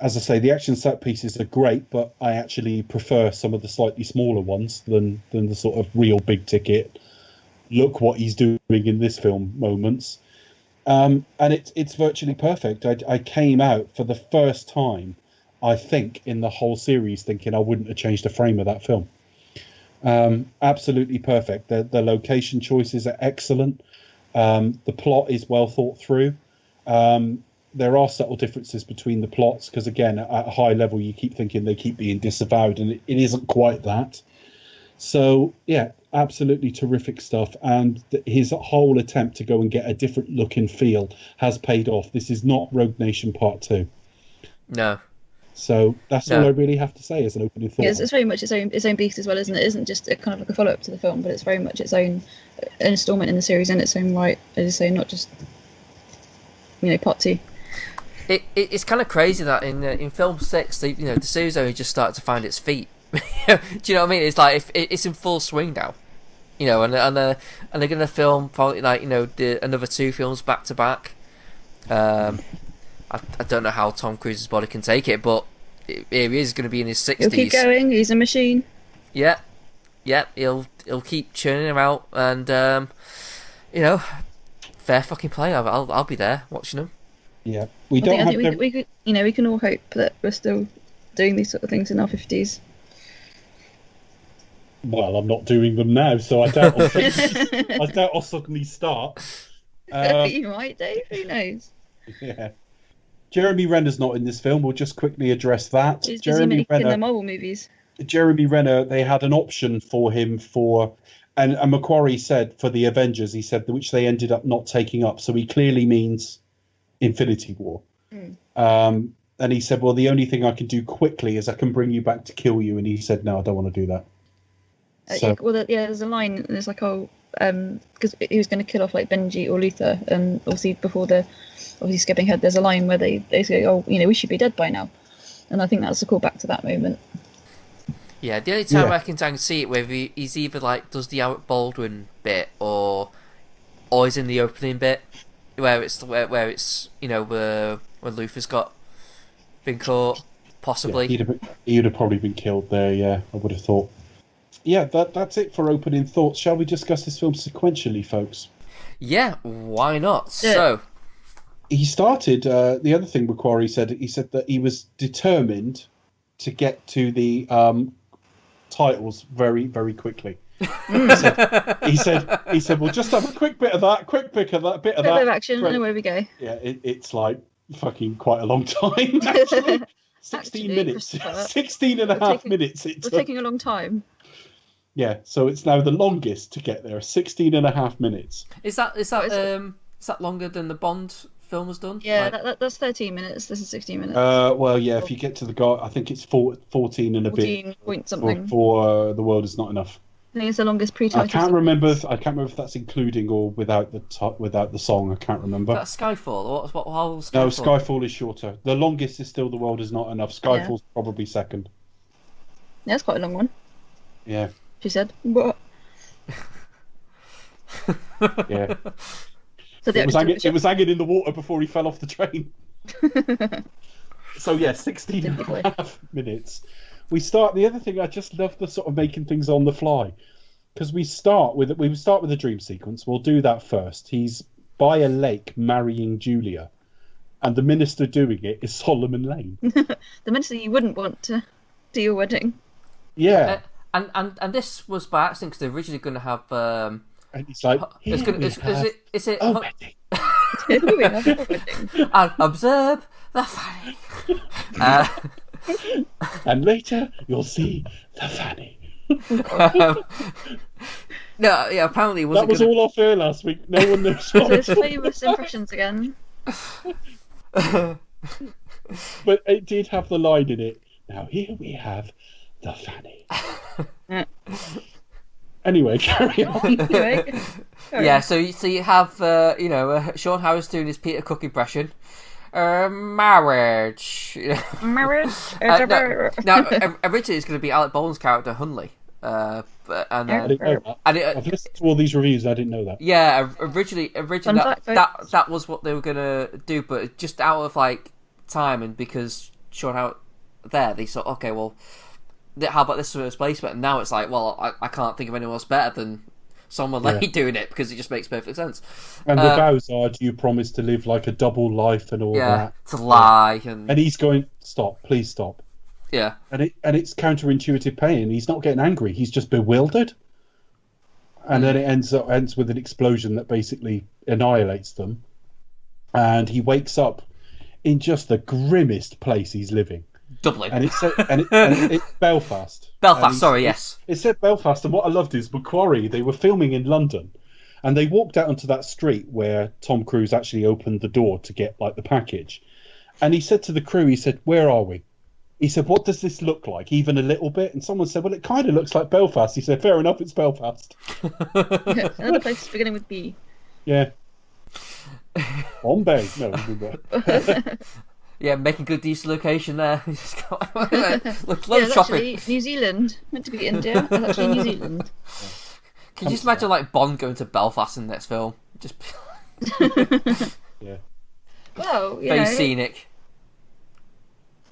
As I say, the action set pieces are great, but I actually prefer some of the slightly smaller ones than the sort of real big ticket, look what he's doing in this film moments. And it's virtually perfect. I came out for the first time, I think, in the whole series, thinking I wouldn't have changed a frame of that film. Absolutely perfect. The location choices are excellent. The plot is well thought through. There are subtle differences between the plots because, again, at a high level, you keep thinking they keep being disavowed, and it isn't quite that. So, yeah, absolutely terrific stuff. And his whole attempt to go and get a different look and feel has paid off. This is not Rogue Nation Part 2. No. So that's all I really have to say as an opening thought. Yeah, it's very much its own beast as well, isn't it? It isn't just a kind of like a follow-up to the film, but it's very much its own installment in the series in its own right, as you say, not just part 2. It's kind of crazy that in film 6, the series only just started to find its feet. Do you know what I mean? It's like it's in full swing now, and they're going to film probably another 2 films back to back. I don't know how Tom Cruise's body can take it, but here he is going to be in his 60s. He'll keep going. He's a machine. Yeah. He'll keep churning him out, and fair fucking play. I'll be there watching him. Yeah, we can all hope that we're still doing these sort of things in our 50s. Well, I'm not doing them now, so I doubt I'll suddenly start. You might, Dave. Who knows? Yeah. Jeremy Renner's not in this film. We'll just quickly address that. He's busy making the Marvel movies. Jeremy Renner, they had an option for him and Macquarie said for the Avengers, he said, which they ended up not taking up. So he clearly means Infinity War. And he said, well, the only thing I can do quickly is I can bring you back to kill you. And he said, no, I don't want to do that. There's a line. There's like, because he was going to kill off like Benji or Luther, and obviously skipping ahead, there's a line where they say, oh, we should be dead by now, and I think that's a callback to that moment. Yeah, the only time I can see it where he's either like does the Alec Baldwin bit or he's in the opening bit where it's where when Luther's been caught, possibly. Yeah, he'd have probably been killed there. Yeah, I would have thought. Yeah, that's it for opening thoughts. Shall we discuss this film sequentially, folks? Yeah, why not? Yeah. So he started. The other thing Macquarie said, he said that he was determined to get to the titles very, very quickly. He said, "We'll just have a quick bit of that, bit of that, bit of action, and away we go." Yeah, it's like fucking quite a long time. Actually, 16 minutes, 16 and a half minutes. We're taking a long time. Yeah, so it's now the longest to get there. 16 and a half minutes. Is that longer than the Bond film was done? Yeah, that's 13 minutes. This is 16 minutes. Well, yeah, if you get to the guy, I think it's 14 and a 14 bit. Point something. For The World Is Not Enough. I think it's the longest pre-title. I can't remember if that's including or without the song. I can't remember. That's Skyfall. What whole Skyfall? No, Skyfall is shorter. The longest is still The World Is Not Enough. Skyfall's probably second. Yeah, it's quite a long one. Yeah. She said. What? Yeah. So it was hanging in the water before he fell off the train. So yeah, 16 and a half minutes. The other thing, I just love the sort of making things on the fly, because we start with a dream sequence. We'll do that first. He's by a lake marrying Julia, and the minister doing it is Solomon Lane. The minister you wouldn't want to do your wedding. Yeah. And this was by accident because they're originally going to have. And he's like, is it? Oh, wedding. We have a wedding. And observe the fanny. And later you'll see the fanny. No, yeah. Apparently, it wasn't. That was all off air last week. No one knows. So it's famous impressions again. But it did have the line in it. Now here we have the fanny. Anyway, carry on. Yeah, so you have Sean Harris doing his Peter Cook impression. Marriage. Marriage. Now, originally it's going to be Alec Baldwin's character Hunley. I didn't know that. I've listened to all these reviews. I didn't know that. Yeah, originally that was what they were going to do, but just out of like time and because Sean Harris they thought, okay, well, how about this first placement? And now it's like, well, I can't think of anyone else better than someone like doing it because it just makes perfect sense. And the vows are, do you promise to live like a double life and all that? To lie. And he's going, stop, please stop. Yeah. And it's counterintuitive pain. He's not getting angry. He's just bewildered. And then it ends with an explosion that basically annihilates them. And he wakes up in just the grimmest place he's living. Dublin. And it's Belfast. Belfast, sorry, yes. It said Belfast, and what I loved is Macquarie, they were filming in London, and they walked out onto that street where Tom Cruise actually opened the door to get like the package. And he said to the crew, he said, where are we? He said, what does this look like? Even a little bit? And someone said, well, it kind of looks like Belfast. He said, fair enough, it's Belfast. Another place beginning with B. Yeah. Bombay. No. Yeah, making good use of location there. Look, it's shopping. Actually New Zealand. Meant to be India. It's actually New Zealand. Can you just imagine like Bond going to Belfast in the next film? Just yeah. Well, very scenic.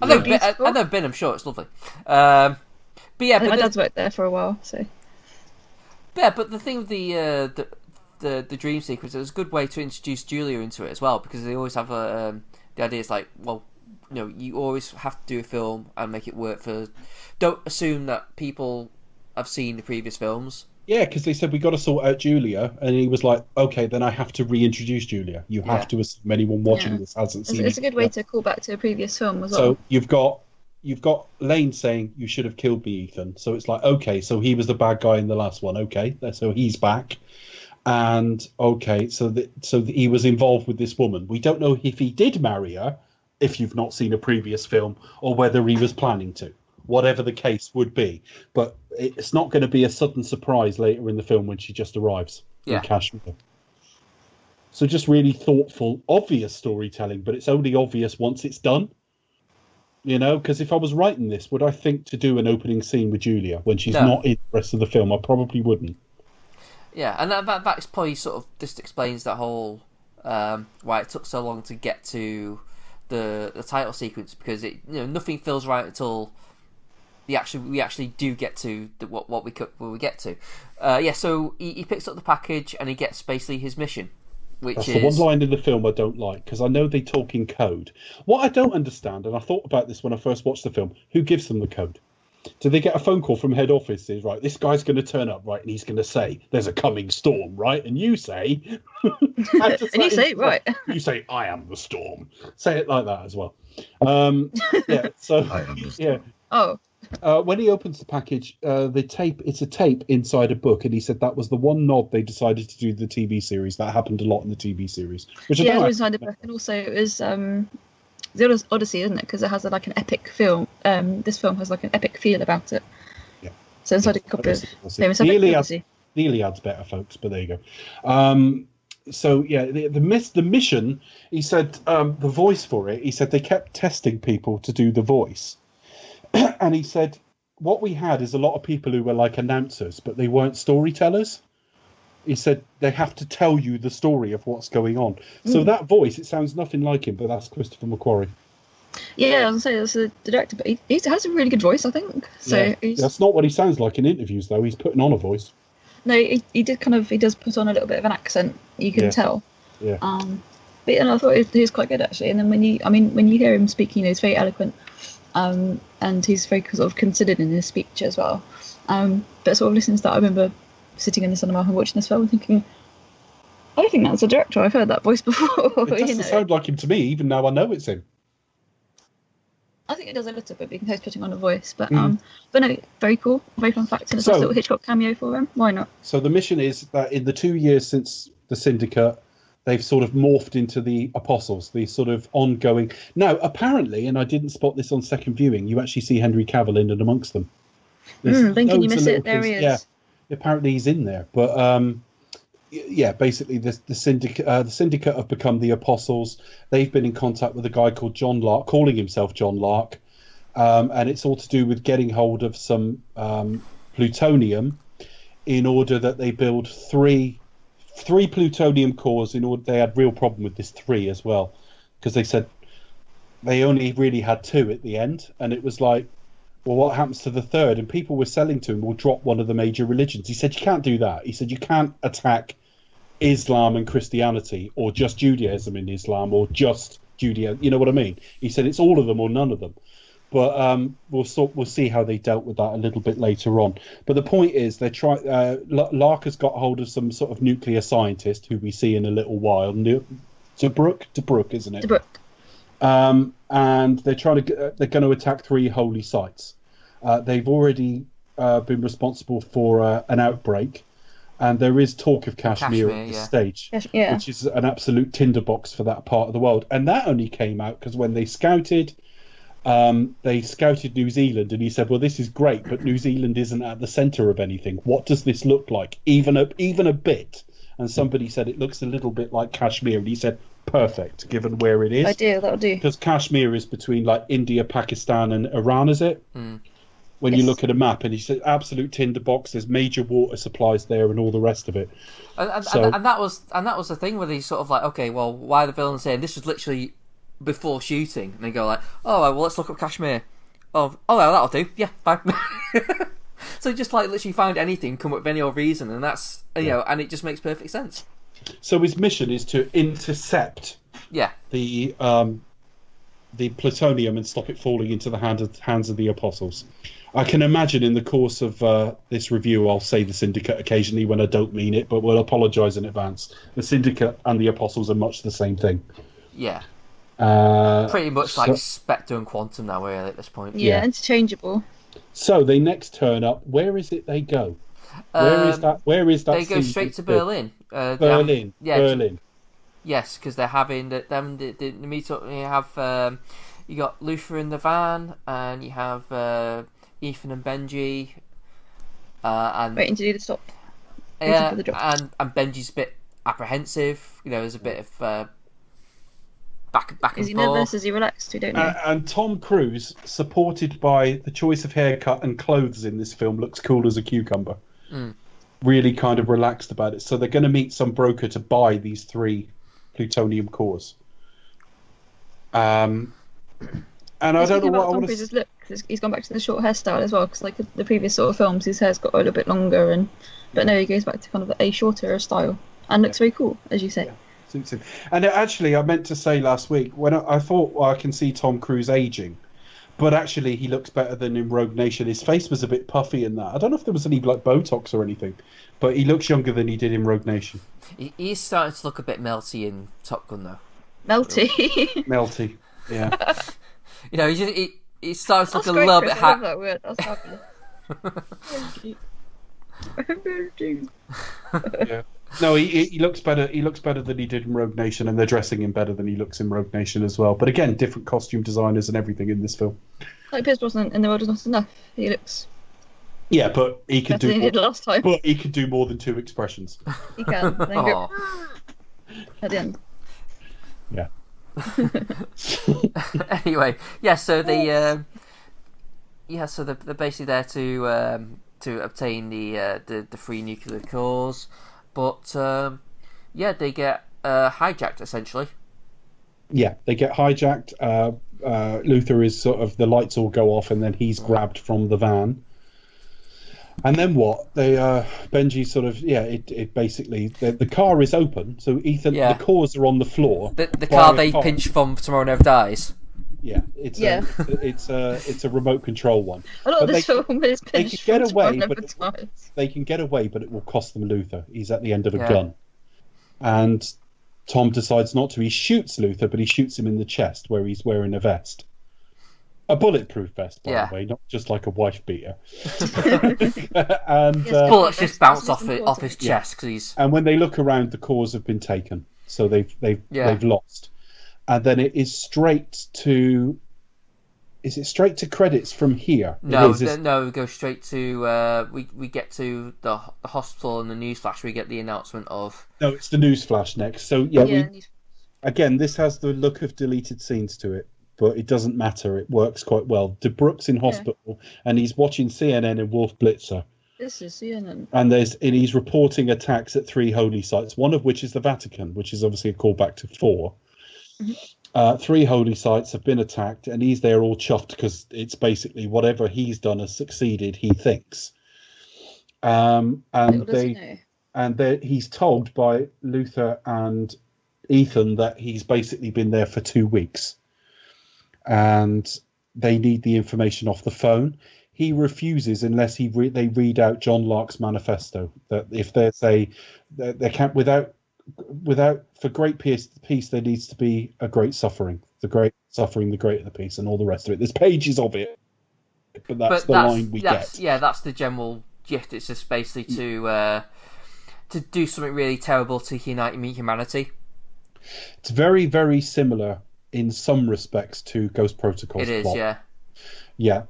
I've never been. I'm sure it's lovely. But yeah, my dad's worked there for a while, so. Yeah, but the thing with the dream sequence, it was a good way to introduce Julia into it as well, because they always have the idea is like, well, you always have to do a film and make it work for. Don't assume that people have seen the previous films. Yeah, because they said we got to sort out Julia, and he was like, okay, then I have to reintroduce Julia. You have to assume anyone watching this hasn't seen. It's a good way to call back to a previous film as well. So you've got Lane saying you should have killed me, Ethan. So it's like, okay, so he was the bad guy in the last one. Okay, so he's back. And okay, so he was involved with this woman. We don't know if he did marry her, if you've not seen a previous film, or whether he was planning to. Whatever the case would be, but it's not going to be a sudden surprise later in the film when she just arrives in Kashmir. So just really thoughtful, obvious storytelling, but it's only obvious once it's done. You know, because if I was writing this, would I think to do an opening scene with Julia when she's not in the rest of the film? I probably wouldn't. Yeah, and that's probably sort of just explains that whole why it took so long to get to the title sequence, because nothing feels right until we actually do get to what we get to. So he picks up the package and he gets basically his mission. That's the one line in the film I don't like, because I know they talk in code. What I don't understand, and I thought about this when I first watched the film, who gives them the code? Do they get a phone call from head office? Says, right, this guy's going to turn up, right, and he's going to say, there's a coming storm, right? And you say... and you say, right. You say, I am the storm. Say it like that as well. I am the storm. Yeah. Oh. When he opens the package, it's a tape inside a book, and he said that was the one nod they decided to do the TV series. That happened a lot in the TV series. Which it was inside the book, and also it was the Odyssey, isn't it? Because it has like an epic film. This film has like an epic feel about it. Yeah. So inside a copy of famous epic Odyssey. The Iliad's better, folks, but there you go. So yeah, the mission. He said the voice for it. He said they kept testing people to do the voice. And he said, what we had is a lot of people who were like announcers, but they weren't storytellers. He said they have to tell you the story of what's going on. So that voice, it sounds nothing like him, but that's Christopher McQuarrie. Yeah, I was going to say that's the director, but he has a really good voice, I think. So that's not what he sounds like in interviews, though. He's putting on a voice. No, he does put on a little bit of an accent. You can tell. Yeah. But I thought he was quite good actually. And then when you hear him speaking, he's very eloquent. And he's very sort of considered in his speech as well. But sort of listening to that, I remember sitting in the cinema and watching this film and thinking, I think that's a director. I've heard that voice before. It doesn't sound like him to me, even now I know it's him. I think it does a little bit because he's putting on a voice. But no, very cool, very fun fact. And it's a little Hitchcock cameo for him. Why not? So the mission is that in the 2 years since the Syndicate, they've sort of morphed into the Apostles, these sort of ongoing... Now, apparently, and I didn't spot this on second viewing, you actually see Henry Cavill in and amongst them. Thinking you miss it, there he is. Yeah, apparently he's in there. But, basically, the Syndicate have become the Apostles. They've been in contact with a guy called John Lark, calling himself John Lark. And it's all to do with getting hold of some plutonium in order that they build three plutonium cores. In order, they had real problem with this 3 as well, because they said they only really had 2 at the end, and it was like, well, what happens to the 3rd? And people were selling to him, we'll drop one of the major religions. He said, you can't do that. He said, you can't attack Islam and Christianity, or just Judaism and Islam, or just Judaism. You know what I mean? He said it's all of them or none of them. But we'll see how they dealt with that a little bit later on. But the point is, Lark has got hold of some sort of nuclear scientist who we see in a little while. DeBrook, isn't it? DeBrook. And they're going to attack 3 holy sites. They've already been responsible for an outbreak, and there is talk of Kashmir at this stage, which is an absolute tinderbox for that part of the world. And that only came out because when they scouted New Zealand, and he said, well, this is great, but New Zealand isn't at the centre of anything. What does this look like? Even a bit. And somebody said it looks a little bit like Kashmir, and he said, perfect, given where it is. That'll do. Because Kashmir is between like India, Pakistan, and Iran, is it? When you look at a map, and he said absolute tinderbox. There's major water supplies there, and all the rest of it. And that was the thing where they sort of like, okay, well, why are the villains saying this was literally before shooting? And they go like, oh, well, let's look up Kashmir. Oh, well, that'll do. Yeah, bye. So just like literally find anything, come up with any old reason, and that's and it just makes perfect sense. So his mission is to intercept the plutonium and stop it falling into the hands of the Apostles. I can imagine in the course of this review, I'll say the Syndicate occasionally when I don't mean it, but we'll apologise in advance. The Syndicate and the Apostles are much the same thing. Yeah. Pretty much like Spectre and Quantum now, really, at this point. Yeah, interchangeable. So they next turn up. Where is it they go? Where is that? Where is that? They go straight to Berlin. Berlin. Berlin. Yes, because they're having the meet up. You have you got Luther in the van, and you have Ethan and Benji, and waiting to do the stop. Yeah, and Benji's a bit apprehensive. There's a bit of back and forth. Is he nervous? Is he relaxed? We don't know. And Tom Cruise, supported by the choice of haircut and clothes in this film, looks cool as a cucumber. Really kind of relaxed about it. So they're going to meet some broker to buy these 3 plutonium cores. And I don't know what I want to. Tom Cruise's look, cause he's gone back to the short hairstyle as well. Because like the previous sort of films, his hair's got a little bit longer, but no, he goes back to kind of a shorter style and looks very cool, as you say. Yeah. Suits him. And actually, I meant to say last week when I thought I can see Tom Cruise aging, but actually he looks better than in Rogue Nation. His face was a bit puffy in that. I don't know if there was any like Botox or anything, but he looks younger than he did in Rogue Nation. He's starting to look a bit melty in Top Gun though. Melty. Melty. Yeah. He starts to look a great, little Chris. bit. I love that word. That's fabulous. Yeah. No, he looks better. He looks better than he did in Rogue Nation, and they're dressing him better than he looks in Rogue Nation as well. But again, different costume designers and everything in this film. Like Pierce Brosnan in The World Is Not Enough. He looks. Yeah, but he could better than he did more, last time. but he could do more than 2 expressions. He can. Then go at the end. Yeah. Anyway, yeah. So they're basically there to obtain the 3 nuclear cores, but they get hijacked essentially. Yeah, they get hijacked. Luther is sort of, the lights all go off, and then he's grabbed from the van. And then what? Benji sort of, it basically, the car is open, so Ethan, the cores are on the floor. The car they pinch from Tomorrow Never Dies. Yeah, it's a remote control one. A lot of this film is they can get away, they can get away, but it will cost them Luther. He's at the end of a gun, and Tom decides not to. He shoots Luther, but he shoots him in the chest where he's wearing a vest. A bulletproof vest, by the way, not just like a wife beater. And bullets just bounce off his chest because he's. And when they look around, the cores have been taken, so they've lost. And then it is straight to. Is it straight to credits from here? No, we go straight to. We get to the hospital and the newsflash. We get the announcement of. No, it's the newsflash next. So again, this has the look of deleted scenes to it. But it doesn't matter. It works quite well. DeBrook's in hospital, and he's watching CNN and Wolf Blitzer. This is CNN. And he's reporting attacks at 3 holy sites, one of which is the Vatican, which is obviously a callback to 4. Mm-hmm. 3 holy sites have been attacked, and he's there all chuffed because it's basically whatever he's done has succeeded, he thinks. He's told by Luther and Ethan that he's basically been there for 2 weeks. And they need the information off the phone. He refuses unless they read out John Locke's manifesto. That if they say they can't without for great peace there needs to be a great suffering. The great suffering, the greater the peace, and all the rest of it. There's pages of it, but that's the line we get. Yeah, that's the general gist. It's just basically to do something really terrible to unite humanity. It's very, very similar in some respects to Ghost Protocol. It is, plot. yeah.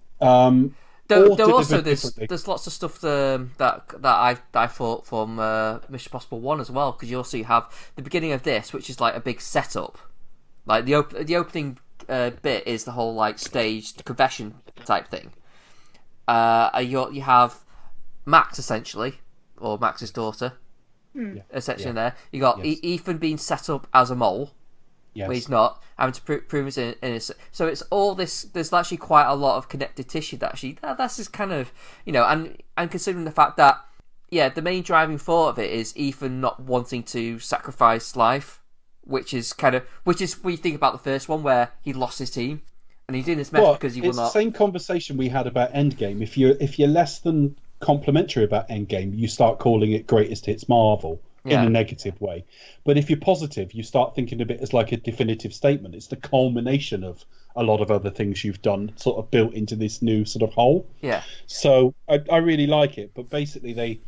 There's lots of stuff that I thought from Mission Possible 1 as well, because you also have the beginning of this, which is like a big setup. Like the opening bit is the whole like staged confession type thing. You have Max essentially, or Max's daughter, essentially in there. You got Ethan being set up as a mole. Yes. Where he's not, having to prove his innocence. So it's all this. There's actually quite a lot of connective tissue that actually that's just kind of and considering the fact that the main driving thought of it is Ethan not wanting to sacrifice life, which is when you think about the first one where he lost his team and he's doing this mess because he will not. It's the same conversation we had about Endgame. If you're less than complimentary about Endgame, you start calling it Greatest Hits Marvel in a negative way. But if you're positive, you start thinking of it as like a definitive statement. It's the culmination of a lot of other things you've done, sort of built into this new sort of whole. Yeah. So I really like it. But basically,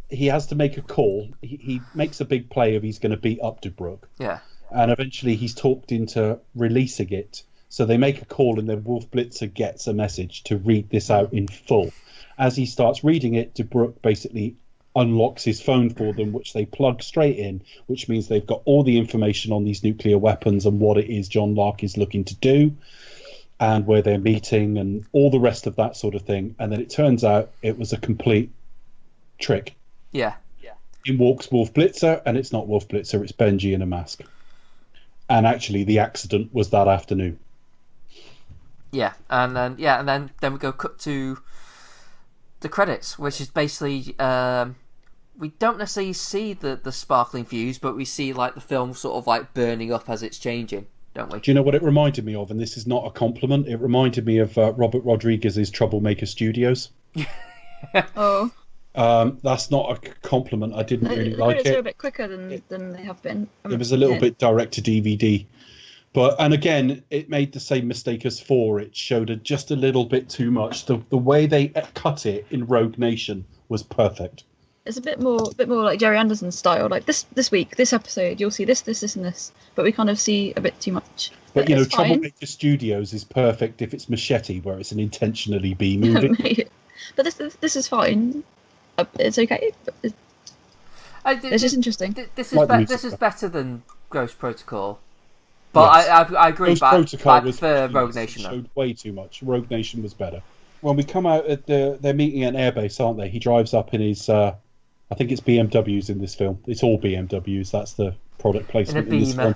he has to make a call. He makes a big play of he's going to beat up Dubrook. Yeah. And eventually he's talked into releasing it. So they make a call, and then Wolf Blitzer gets a message to read this out in full. As he starts reading it, Dubrook basically unlocks his phone for them, which they plug straight in, which means they've got all the information on these nuclear weapons and what it is John Lark is looking to do and where they're meeting and all the rest of that sort of thing. And then it turns out it was a complete trick. Yeah. In walks Wolf Blitzer, and it's not Wolf Blitzer, it's Benji in a mask. And actually the accident was that afternoon. Yeah, and then we go cut to the credits, which is basically we don't necessarily see the sparkling fuse, but we see like the film sort of like burning up as it's changing, don't we? Do you know what it reminded me of? And this is not a compliment. It reminded me of Robert Rodriguez's Troublemaker Studios. Oh. That's not a compliment. I didn't really like it. It's a bit quicker than they have been. It was a little bit direct to DVD. And again, it made the same mistake as 4. It showed it just a little bit too much. The way they cut it in Rogue Nation was perfect. It's a bit more like Jerry Anderson style. Like this week, this episode, you'll see this, and this. But we kind of see a bit too much. But Troublemaker Studios is perfect if it's Machete, where it's an intentionally B movie. But this is fine. It's okay. It's just interesting. This is better than Ghost Protocol. But yes. I agree. I prefer Rogue Nation. Showed way too much. Rogue Nation was better. When we come out at they're meeting at an airbase, aren't they? He drives up in his, I think it's BMWs in this film. It's all BMWs. That's the product placement in this film.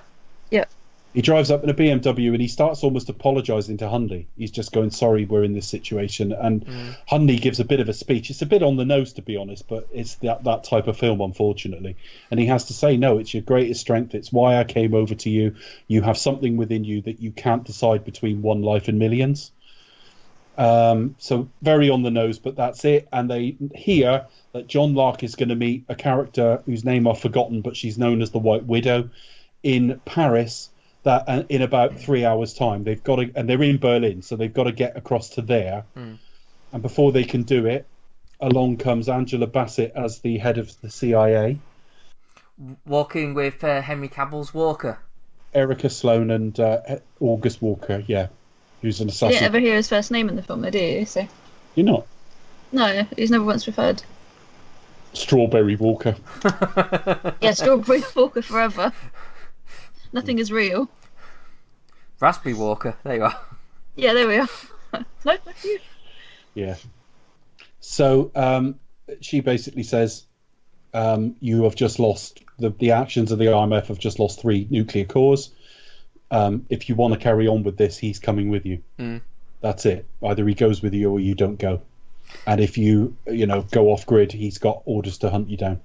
Yeah. He drives up in a BMW and he starts almost apologising to Hundley. He's just going, sorry, we're in this situation. And Hundley gives a bit of a speech. It's a bit on the nose, to be honest, but it's that type of film, unfortunately. And he has to say, no, it's your greatest strength. It's why I came over to you. You have something within you that you can't decide between one life and millions. So very on the nose, but that's it. And they hear that John Lark is going to meet a character whose name I've forgotten, but she's known as the White Widow in Paris. That in about 3 hours' time, they've got to, and they're in Berlin, so they've got to get across to there. And before they can do it, along comes Angela Bassett as the head of the CIA, walking with Henry Cavill's Walker, Erica Sloane, and August Walker. Yeah, who's an assassin. You didn't ever hear his first name in the film, do you? So you're not. No, he's never once referred. Strawberry Walker. Yeah, Strawberry Walker forever. Nothing is real. Raspberry Walker. There you are. Yeah, there we are. No, thank you. Yeah. So she basically says, you have just lost, the actions of the IMF have just lost 3 nuclear cores. If you want to carry on with this, he's coming with you. That's it. Either he goes with you or you don't go. And if you go off grid, he's got orders to hunt you down.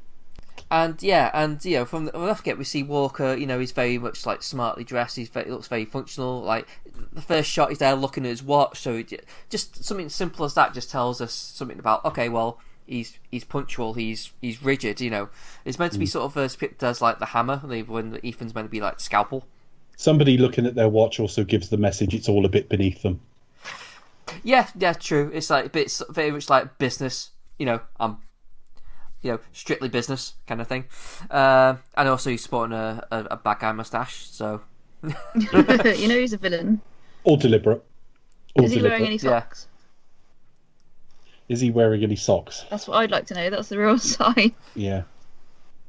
And from the get we see Walker. He's very much like smartly dressed. He looks very functional. Like the first shot, he's there looking at his watch. So just something simple as that just tells us something about. Okay, well, he's punctual. He's rigid. It's meant to be sort of scripted as like the Hammer when Ethan's meant to be like scalpel. Somebody looking at their watch also gives the message it's all a bit beneath them. Yeah, true. It's like it's very much like business. Strictly business kind of thing. And also he's sporting a bad guy moustache, so... he's a villain. All deliberate. Is he wearing any socks? Yeah. Is he wearing any socks? That's what I'd like to know. That's the real sign. Yeah.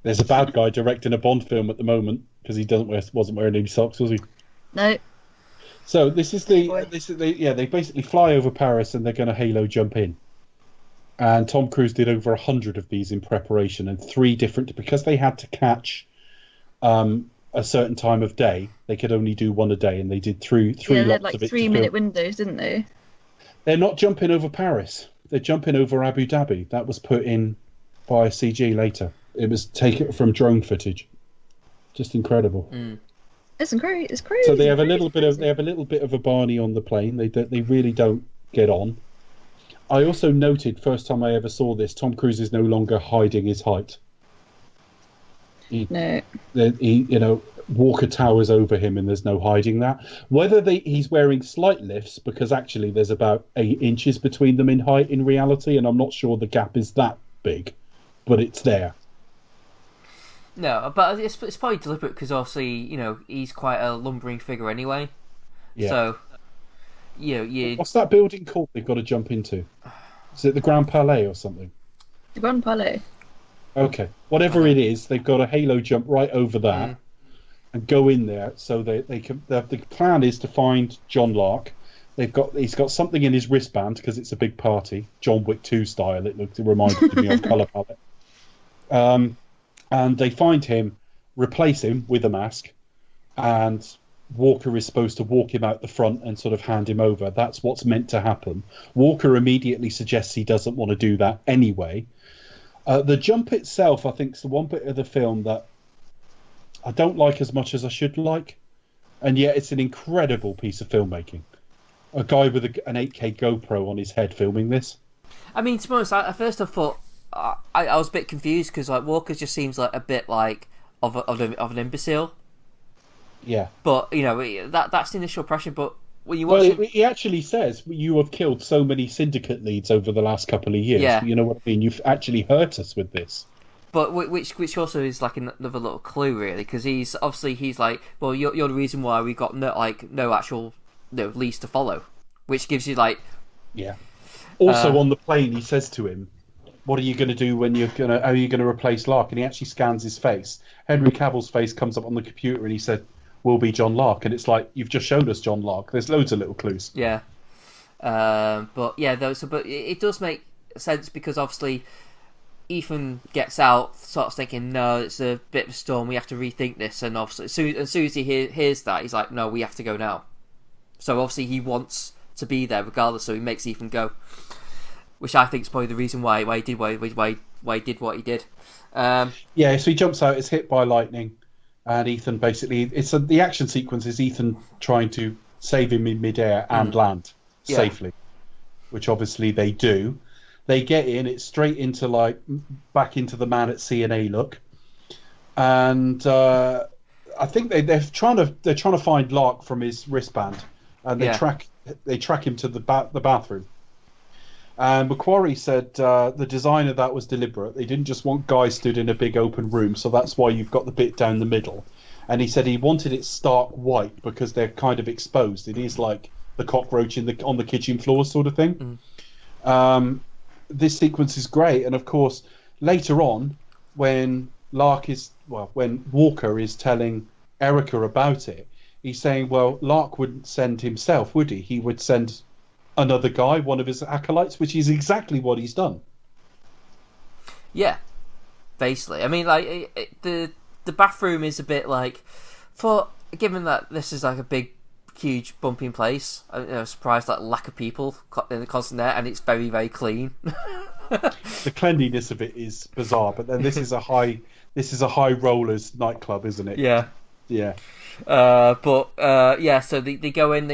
There's a bad guy directing a Bond film at the moment because he wasn't wearing any socks, was he? No. So they basically fly over Paris and they're going to halo jump in. And Tom Cruise did over 100 of these in preparation, and 3 different, because they had to catch a certain time of day. They could only do 1 a day, and they did three lots they had like of it. 3-minute windows, didn't they? They're not jumping over Paris. They're jumping over Abu Dhabi. That was put in by CG later. It was taken from drone footage. Just incredible. It's great. It's crazy. So they have a little bit of a Barney on the plane. They really don't get on. I also noted, first time I ever saw this, Tom Cruise is no longer hiding his height. No. Walker towers over him, and there's no hiding that. Whether he's wearing slight lifts, because actually there's about 8 inches between them in height in reality, and I'm not sure the gap is that big, but it's there. No, but it's probably deliberate because obviously, he's quite a lumbering figure anyway. Yeah. So, you. What's that building called they've got to jump into? Is it the Grand Palais or something? The Grand Palais. Okay. Whatever it is, they've got a halo jump right over that and go in there. So they can. The plan is to find John Lark. He's got something in his wristband because it's a big party, John Wick 2 style. It reminded me of Colour Palette. And they find him, replace him with a mask, and Walker is supposed to walk him out the front and sort of hand him over. That's what's meant to happen. Walker immediately suggests he doesn't want to do that anyway. The jump itself, I think, is the one bit of the film that I don't like as much as I should like, and yet it's an incredible piece of filmmaking. A guy with an 8K GoPro on his head filming this. I mean, to be honest, at first I thought I was a bit confused because Walker just seems like a bit like of an imbecile. Yeah, but that's the initial impression. But when you watch he actually says, "You have killed so many Syndicate leads over the last couple of years." Yeah. You know what I mean? You've actually hurt us with this. But which also is like another little clue, really, because he's like, well, you're the reason why we got no actual leads to follow, which gives you like. Yeah. Also on the plane, he says to him, "What are you going to do how are you going to replace Lark?" And he actually scans his face. Henry Cavill's face comes up on the computer, and he said, "Will be John Lark." And it's like, you've just shown us John Lark. There's loads of little clues. Yeah. But it does make sense because obviously Ethan gets out, starts thinking, no, it's a bit of a storm, we have to rethink this. And obviously, as soon as he hears that, he's like, no, we have to go now. So obviously he wants to be there regardless, so he makes Ethan go. Which I think is probably the reason why he did what he did. So he jumps out, is hit by lightning, and Ethan basically the action sequence is Ethan trying to save him in midair and land safely, which obviously they do. They get in, it's straight into back into the man at C&A look, and I think they're trying to find Lark from his wristband, and they track him to the bathroom. And Macquarie said the design of that was deliberate. They didn't just want guys stood in a big open room, so that's why you've got the bit down the middle. And he said he wanted it stark white because they're kind of exposed. It is like the cockroach on the kitchen floor sort of thing. This sequence is great, and of course later on when Walker is telling Erica about it, he's saying, well, Lark wouldn't send himself, would he? He would send another guy, one of his acolytes, which is exactly what he's done. Yeah, basically. I mean, the bathroom is a bit given that this is like a big, huge, bumping place. I'm surprised at lack of people in the constant there, and it's very, very clean. The cleanliness of it is bizarre, but then this is a high rollers nightclub, isn't it? Yeah. So they go in.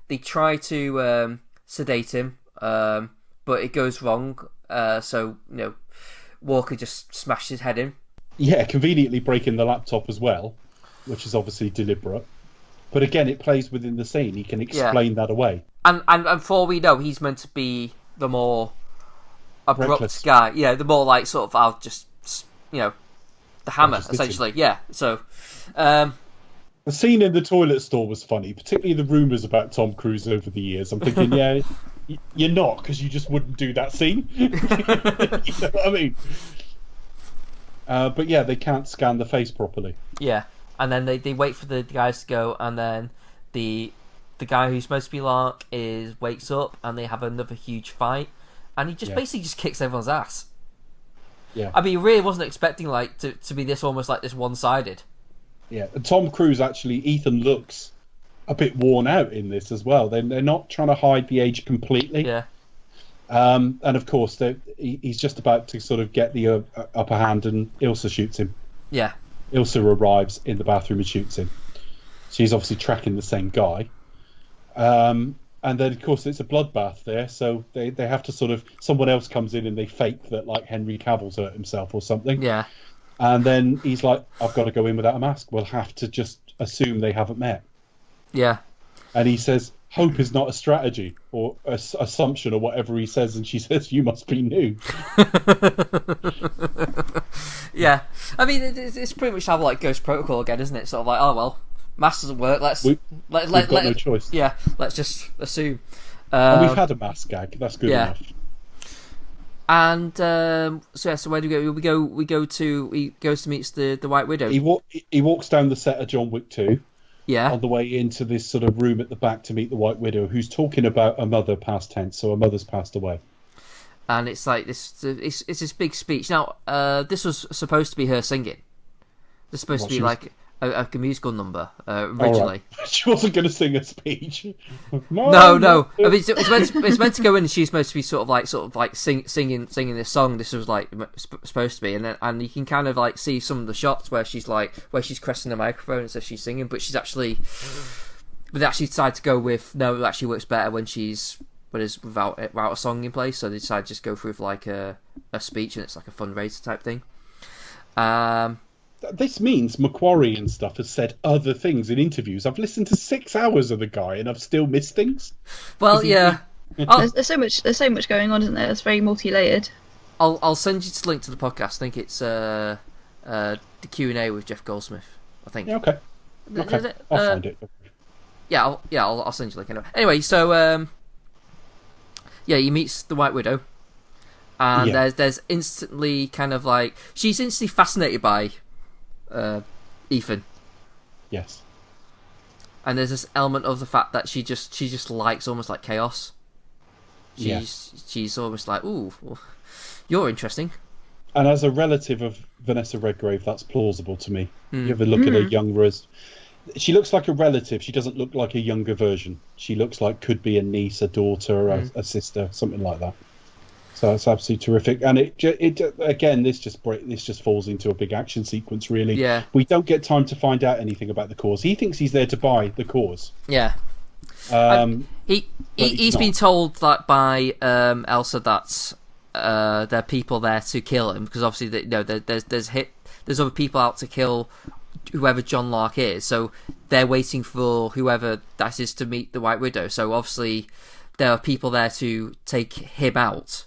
They try to sedate him, but it goes wrong. So Walker just smashed his head in. Yeah, conveniently breaking the laptop as well, which is obviously deliberate. But again, it plays within the scene. He can explain that away. And for all we know, he's meant to be the more abrupt reckless guy. Yeah, the more I'll just the hammer essentially. Yeah. So. The scene in the toilet store was funny, particularly the rumours about Tom Cruise over the years. I'm thinking, you're not, because you just wouldn't do that scene. You know what I mean? But yeah, they can't scan the face properly. Yeah, and then they wait for the guys to go, and then the guy who's supposed to be Lark wakes up, and they have another huge fight, and he basically just kicks everyone's ass. Yeah. I mean, he really wasn't expecting to be this almost this one-sided. Yeah, and Tom Cruise Ethan looks a bit worn out in this as well. They're not trying to hide the age completely. Yeah. And of course, he's just about to sort of get the upper hand, and Ilsa shoots him. Yeah. Ilsa arrives in the bathroom and shoots him. She's obviously tracking the same guy. And then, of course, it's a bloodbath there, so they have to someone else comes in and they fake that Henry Cavill's hurt himself or something. Yeah. And then he's like, I've got to go in without a mask. We'll have to just assume they haven't met. Yeah. And he says, hope is not a strategy or assumption or whatever he says. And she says, you must be new. Yeah. I mean, it's pretty much how like Ghost Protocol again, isn't it? Sort of like, oh, well, mask doesn't work. We've got no choice. Yeah, let's just assume. And we've had a mask gag. That's good enough. And so where do we go? He goes to meet the White Widow. He walks down the set of John Wick 2. Yeah. On the way into this sort of room at the back to meet the White Widow, who's talking about a mother past tense, so her mother's passed away. And it's like this. It's this big speech. Now, this was supposed to be her singing. This was supposed to be like a musical number originally. Right. She wasn't going to sing a speech. No. I mean, it's meant to go in, and she's supposed to be sort of like singing this song. This was like supposed to be, and you can kind of like see some of the shots where she's caressing the microphone and says she's singing, but she's actually. But they actually decided to go with no. It actually works better when it's without a song in place. So they decided to just go through with like a speech, and it's like a fundraiser type thing. This means Macquarie and stuff has said other things in interviews. I've listened to 6 hours of the guy and I've still missed things. Well, yeah. There's so much going on, isn't there? It's very multi-layered. I'll send you the link to the podcast. I think it's the Q&A with Jeff Goldsmith. I think. Yeah, okay. I'll find it. Yeah, I'll send you the link. Anyway, so he meets the White Widow, and there's instantly kind of like she's instantly fascinated by Ethan. Yes. And there's this element of the fact that she just likes almost like chaos. She's almost like, ooh, well, you're interesting. And as a relative of Vanessa Redgrave, that's plausible to me. You ever look at her younger as... She looks like a relative. She doesn't look like a younger version. She looks like could be a niece, a daughter, a sister, something like that. So it's absolutely terrific. And it again, this just falls into a big action sequence, really. Yeah. We don't get time to find out anything about the cause. He thinks he's there to buy the cause. Yeah. He's been told that by Elsa that there are people there to kill him, because obviously there's other people out to kill whoever John Lark is, so they're waiting for whoever that is to meet the White Widow. So obviously there are people there to take him out,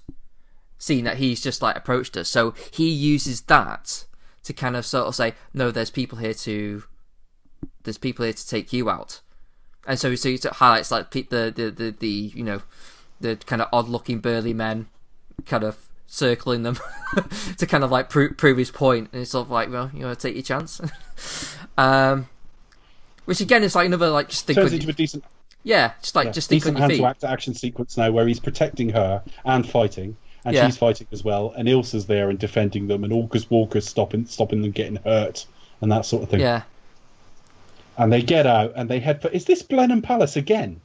seeing that he's just like approached us. So he uses that to kind of sort of say, no, there's people here to take you out. And so it highlights like the kind of odd looking burly men kind of circling them to kind of like prove his point. And it's sort of like, well, you want to take your chance. Which again is like another like just think turns into a decent just think on your feet. Hand to action sequence now where he's protecting her and fighting, and she's fighting as well, and Ilsa's there and defending them, and August Walker's stopping them getting hurt and that sort of thing. Yeah. And they get out and they head for... Is this Blenheim Palace again?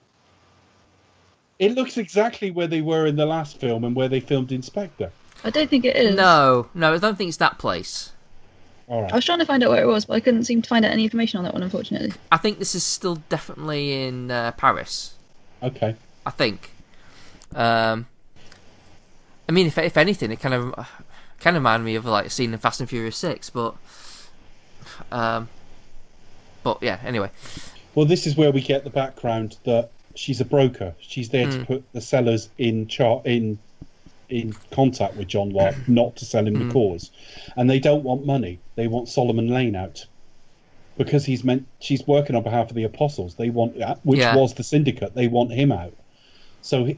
It looks exactly where they were in the last film and where they filmed Inspector. I don't think it is. No, I don't think it's that place. All right. I was trying to find out where it was, but I couldn't seem to find out any information on that one, unfortunately. I think this is still definitely in Paris. Okay. I think. I mean, if anything, it kind of reminded me of like a scene in Fast and Furious 6, but yeah. Anyway. Well, this is where we get the background that she's a broker. She's there to put the sellers in contact with John Lark, not to sell him the cause. And they don't want money. They want Solomon Lane out. Because she's working on behalf of the Apostles. They want, which was the Syndicate. They want him out. So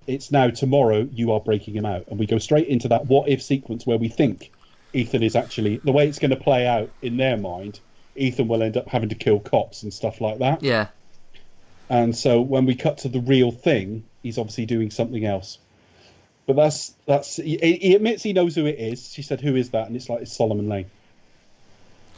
it's now tomorrow you are breaking him out. And we go straight into that what if sequence where we think Ethan is actually, the way it's going to play out in their mind, Ethan will end up having to kill cops and stuff like that. Yeah. And so when we cut to the real thing, he's obviously doing something else. But that's he admits he knows who it is. She said, "Who is that?" And it's Solomon Lane.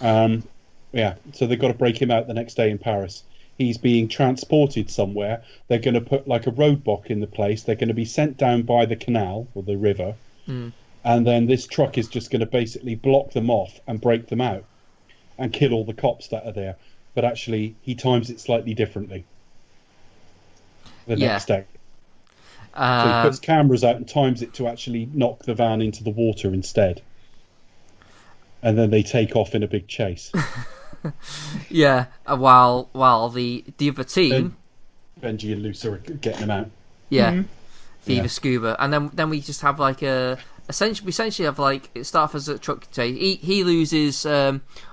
So they've got to break him out the next day in Paris. He's being transported somewhere. They're going to put like a roadblock in the place. They're going to be sent down by the canal or the river. And then this truck is just going to basically block them off and break them out and kill all the cops that are there. But actually, he times it slightly differently the next day. So he puts cameras out and times it to actually knock the van into the water instead. and then they take off in a big chase. Yeah, while the other team, Benji and Luce are getting them out. Yeah, Viva Scuba, and then we just have like essentially have like it starts as a truck chase. He loses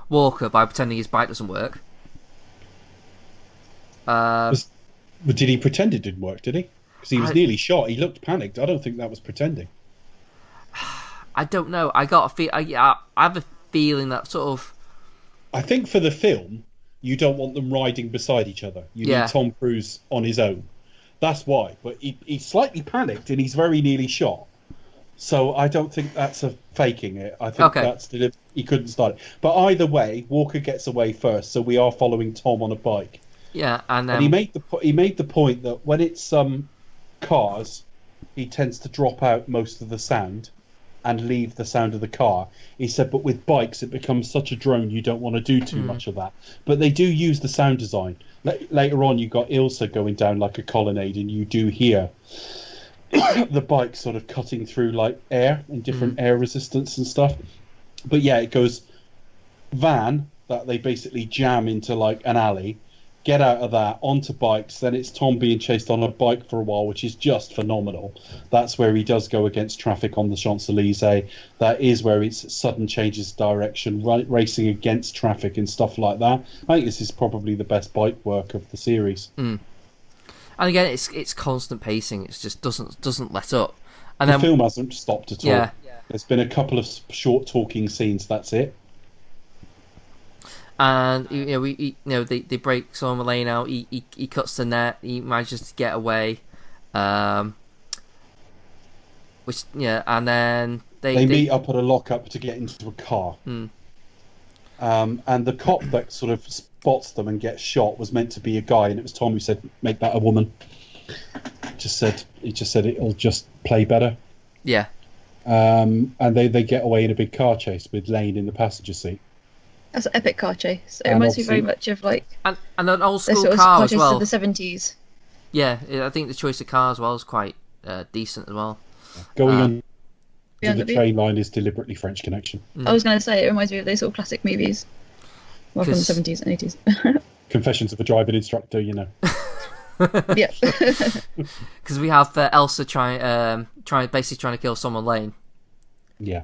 Walker by pretending his bike doesn't work. Did he pretend it didn't work? Did he? Because he was nearly shot. He looked panicked. I don't think that was pretending. I don't know. I have a feeling that sort of. I think for the film, you don't want them riding beside each other. You need Tom Cruise on his own. That's why. But he's slightly panicked and he's very nearly shot. So I don't think that's faking it. I think that's he couldn't start it. But either way, Walker gets away first, so we are following Tom on a bike. Yeah, and he made the point that when it's cars, he tends to drop out most of the sound and leave the sound of the car. He said, but with bikes, it becomes such a drone, you don't want to do too much of that. But they do use the sound design. Later on, you got Ilsa going down like a colonnade, and you do hear the bike sort of cutting through like air and different air resistance and stuff. But yeah, it goes van that they basically jam into like an alley, get out of that onto bikes, then it's Tom being chased on a bike for a while, which is just phenomenal. That's where he does go against traffic on the Champs-Elysees. That is where it's sudden changes direction, racing against traffic and stuff like that. I think this is probably the best bike work of the series. And again, it's constant pacing. It just doesn't let up. And the film hasn't stopped at all. Yeah. There's been a couple of short talking scenes. That's it. And they break Solomon Lane out. He cuts the net. He manages to get away. And then they meet up at a lockup to get into a car. And the cop that sort of spots them and gets shot was meant to be a guy, and it was Tom who said, "Make that a woman." He just said it'll just play better. Yeah. And they get away in a big car chase with Lane in the passenger seat. That's an epic car chase. It reminds me very much of like and an old school sort of car as chase well. of the 70s. Yeah, I think the choice of car as well is quite decent as well. Going on the train line is deliberately French Connection. I was going to say it reminds me of those sort of classic movies, well, from the 70s and 80s. Confessions of a Driving Instructor, you know. Yeah. Because we have Elsa trying to kill someone Lane. Yeah.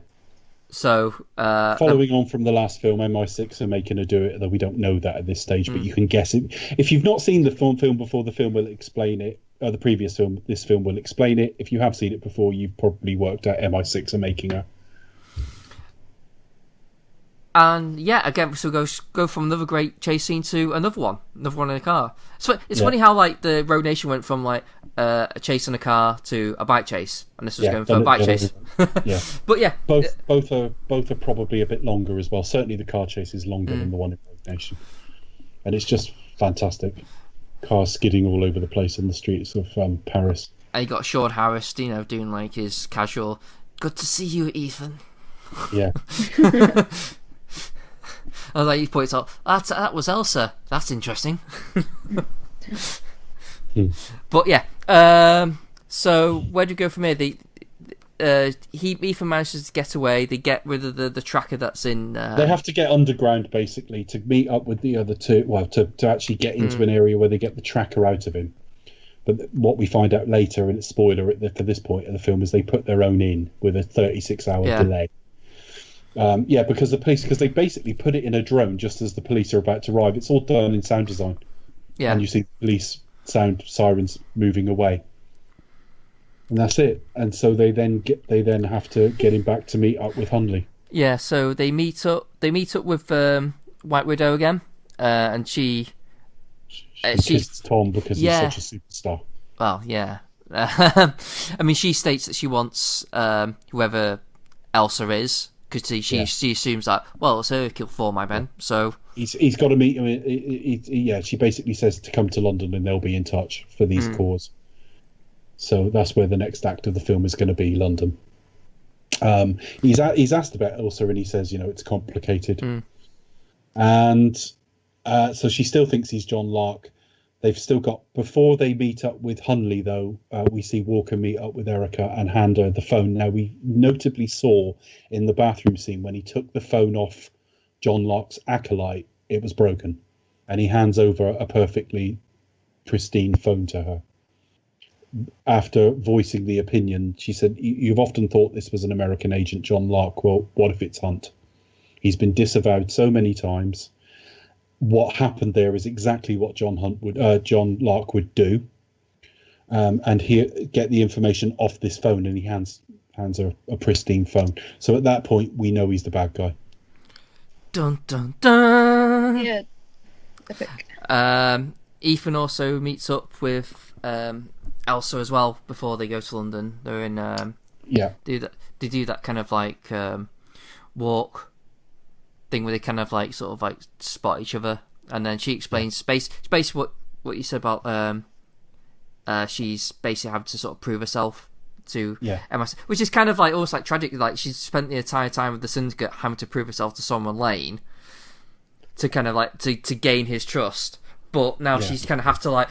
So following on from the last film, MI6 are making her do it, though we don't know that at this stage, but you can guess it. If you've not seen the film before, the film will explain it. The previous film, this film will explain it. If you have seen it before, you've probably worked out MI6 are making her. And yeah, again, so go from another great chase scene to another one in a car. So it's funny how like the Road Nation went from like a chase in a car to a bike chase, and this was going for a bike chase. Yeah, but yeah, both are probably a bit longer as well. Certainly, the car chase is longer than the one in Road Nation, and it's just fantastic. Cars skidding all over the place in the streets of Paris. And you got Sean Harris, doing like his casual "Good to see you, Ethan." Yeah. I was like, he points out, that was Elsa. That's interesting. But yeah, so where do we go from here? Ethan manages to get away. They get rid of the tracker that's in. They have to get underground basically to meet up with the other two. Well, to actually get into an area where they get the tracker out of him. But what we find out later, and it's spoiler for this point of the film, is they put their own in with a 36-hour delay. Because they basically put it in a drone just as the police are about to arrive. It's all done in sound design. Yeah. And you see the police sound sirens moving away. And that's it. And so they then have to get him back to meet up with Hundley. Yeah, so they meet up with White Widow again. And she kisses Tom because he's such a superstar. Well, yeah. I mean, she states that she wants whoever Elsa is, because she assumes that, well, it's her kill for my men, so he's got to meet him. She basically says to come to London and they'll be in touch for these cause. So that's where the next act of the film is going to be, London. He's asked about Elsa and he says, it's complicated, and so she still thinks he's John Lark. They've still got, before they meet up with Hunley, though, we see Walker meet up with Erica and hand her the phone. Now, we notably saw in the bathroom scene when he took the phone off John Locke's acolyte, it was broken. And he hands over a perfectly pristine phone to her. After voicing the opinion, she said, "You've often thought this was an American agent, John Locke. Well, what if it's Hunt? He's been disavowed so many times. What happened there is exactly what John Locke would do, and get the information off this phone." And he hands her a pristine phone. So at that point, we know he's the bad guy. Dun dun dun. Yeah, epic. Ethan also meets up with Elsa as well before they go to London. They're in they do that kind of like walk thing where they kind of like sort of like spot each other, and then she explains basically what you said about she's basically having to sort of prove herself to MI6, which is kind of like almost like tragic. Like she's spent the entire time with the Syndicate having to prove herself to Solomon Lane to kind of like to gain his trust, but now she's kind of have to like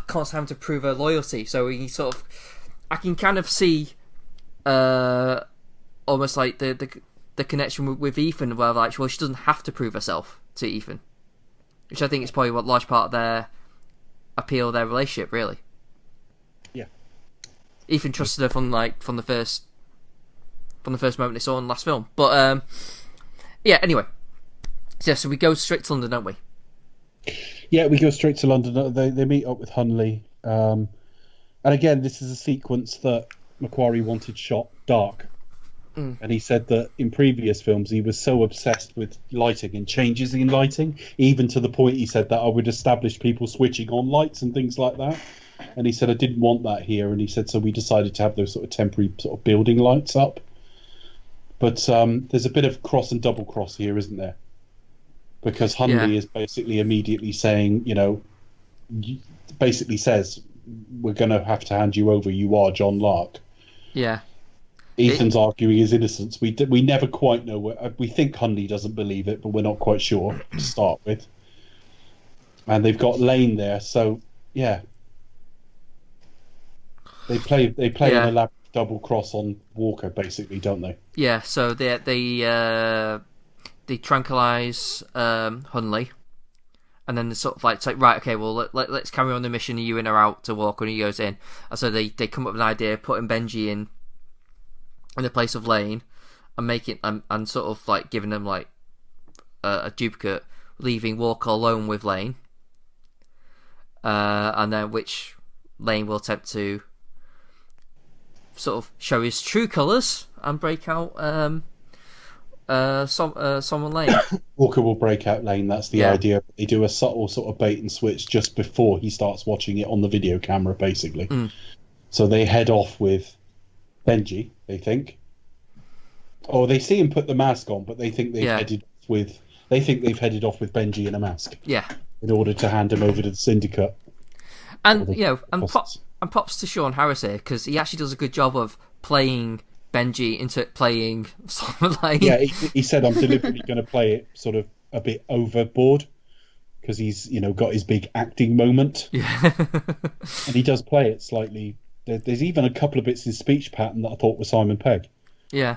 constantly having to prove her loyalty. So he sort of, I can kind of see almost like the connection with Ethan, where like, well, she doesn't have to prove herself to Ethan, which I think is probably what large part of their appeal of their relationship, really. Yeah. Ethan trusted her from the first moment they saw in the last film. But anyway. So we go straight to London, don't we? Yeah, we go straight to London. They meet up with Hunley. And again, this is a sequence that Macquarie wanted shot dark. And he said that in previous films he was so obsessed with lighting and changes in lighting, even to the point he said that I would establish people switching on lights and things like that. And he said I didn't want that here, and he said so we decided to have those sort of temporary sort of building lights up. But there's a bit of cross and double cross here, isn't there? Because Hunley is basically immediately saying, basically says, we're going to have to hand you over, you are John Locke. Yeah. Ethan's arguing his innocence. We never quite know. We think Hunley doesn't believe it, but we're not quite sure to start with. And they've got Lane there, so yeah. They play an elaborate double cross on Walker, basically, don't they? Yeah. So they tranquilize Hunley, and then they sort of like say, right, okay, well let's carry on the mission. Are you in or out to Walker? And he goes in. And so they come up with an idea, putting Benji in the place of Lane, and making and sort of like giving them like a duplicate, leaving Walker alone with Lane, and then which Lane will attempt to sort of show his true colours and break out someone Lane. Walker will break out Lane, that's the idea. They do a subtle sort of bait and switch just before he starts watching it on the video camera, basically. So they head off with Benji, they think. Or they see him put the mask on, but they think they've headed with Benji in a mask. Yeah. In order to hand him over to the Syndicate. And props to Sean Harris here, because he actually does a good job of playing Benji into playing Solomon Lane. Yeah, he said I'm deliberately going to play it sort of a bit overboard because he's got his big acting moment. Yeah, and he does play it slightly. There's even a couple of bits in speech pattern that I thought were Simon Pegg. Yeah.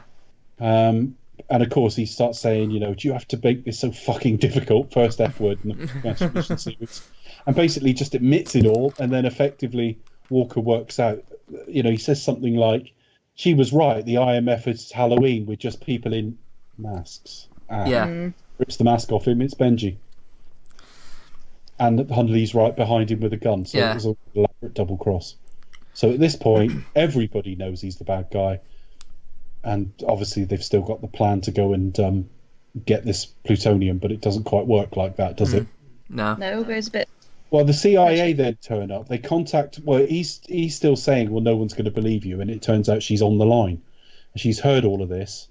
And of course he starts saying, do you have to make this so fucking difficult? First F word in the Transmission series, and basically just admits it all, and then effectively Walker works out. He says something like, she was right, the IMF is Halloween with just people in masks. Rips the mask off him, it's Benji. And Hunley's right behind him with a gun, so it was an elaborate double cross. So at this point, everybody knows he's the bad guy. And obviously they've still got the plan to go and get this plutonium, but it doesn't quite work like that, does it? No, it goes a bit... Well, the CIA then turn up. They contact... Well, he's still saying, well, no one's going to believe you. And it turns out she's on the line. She's heard all of this.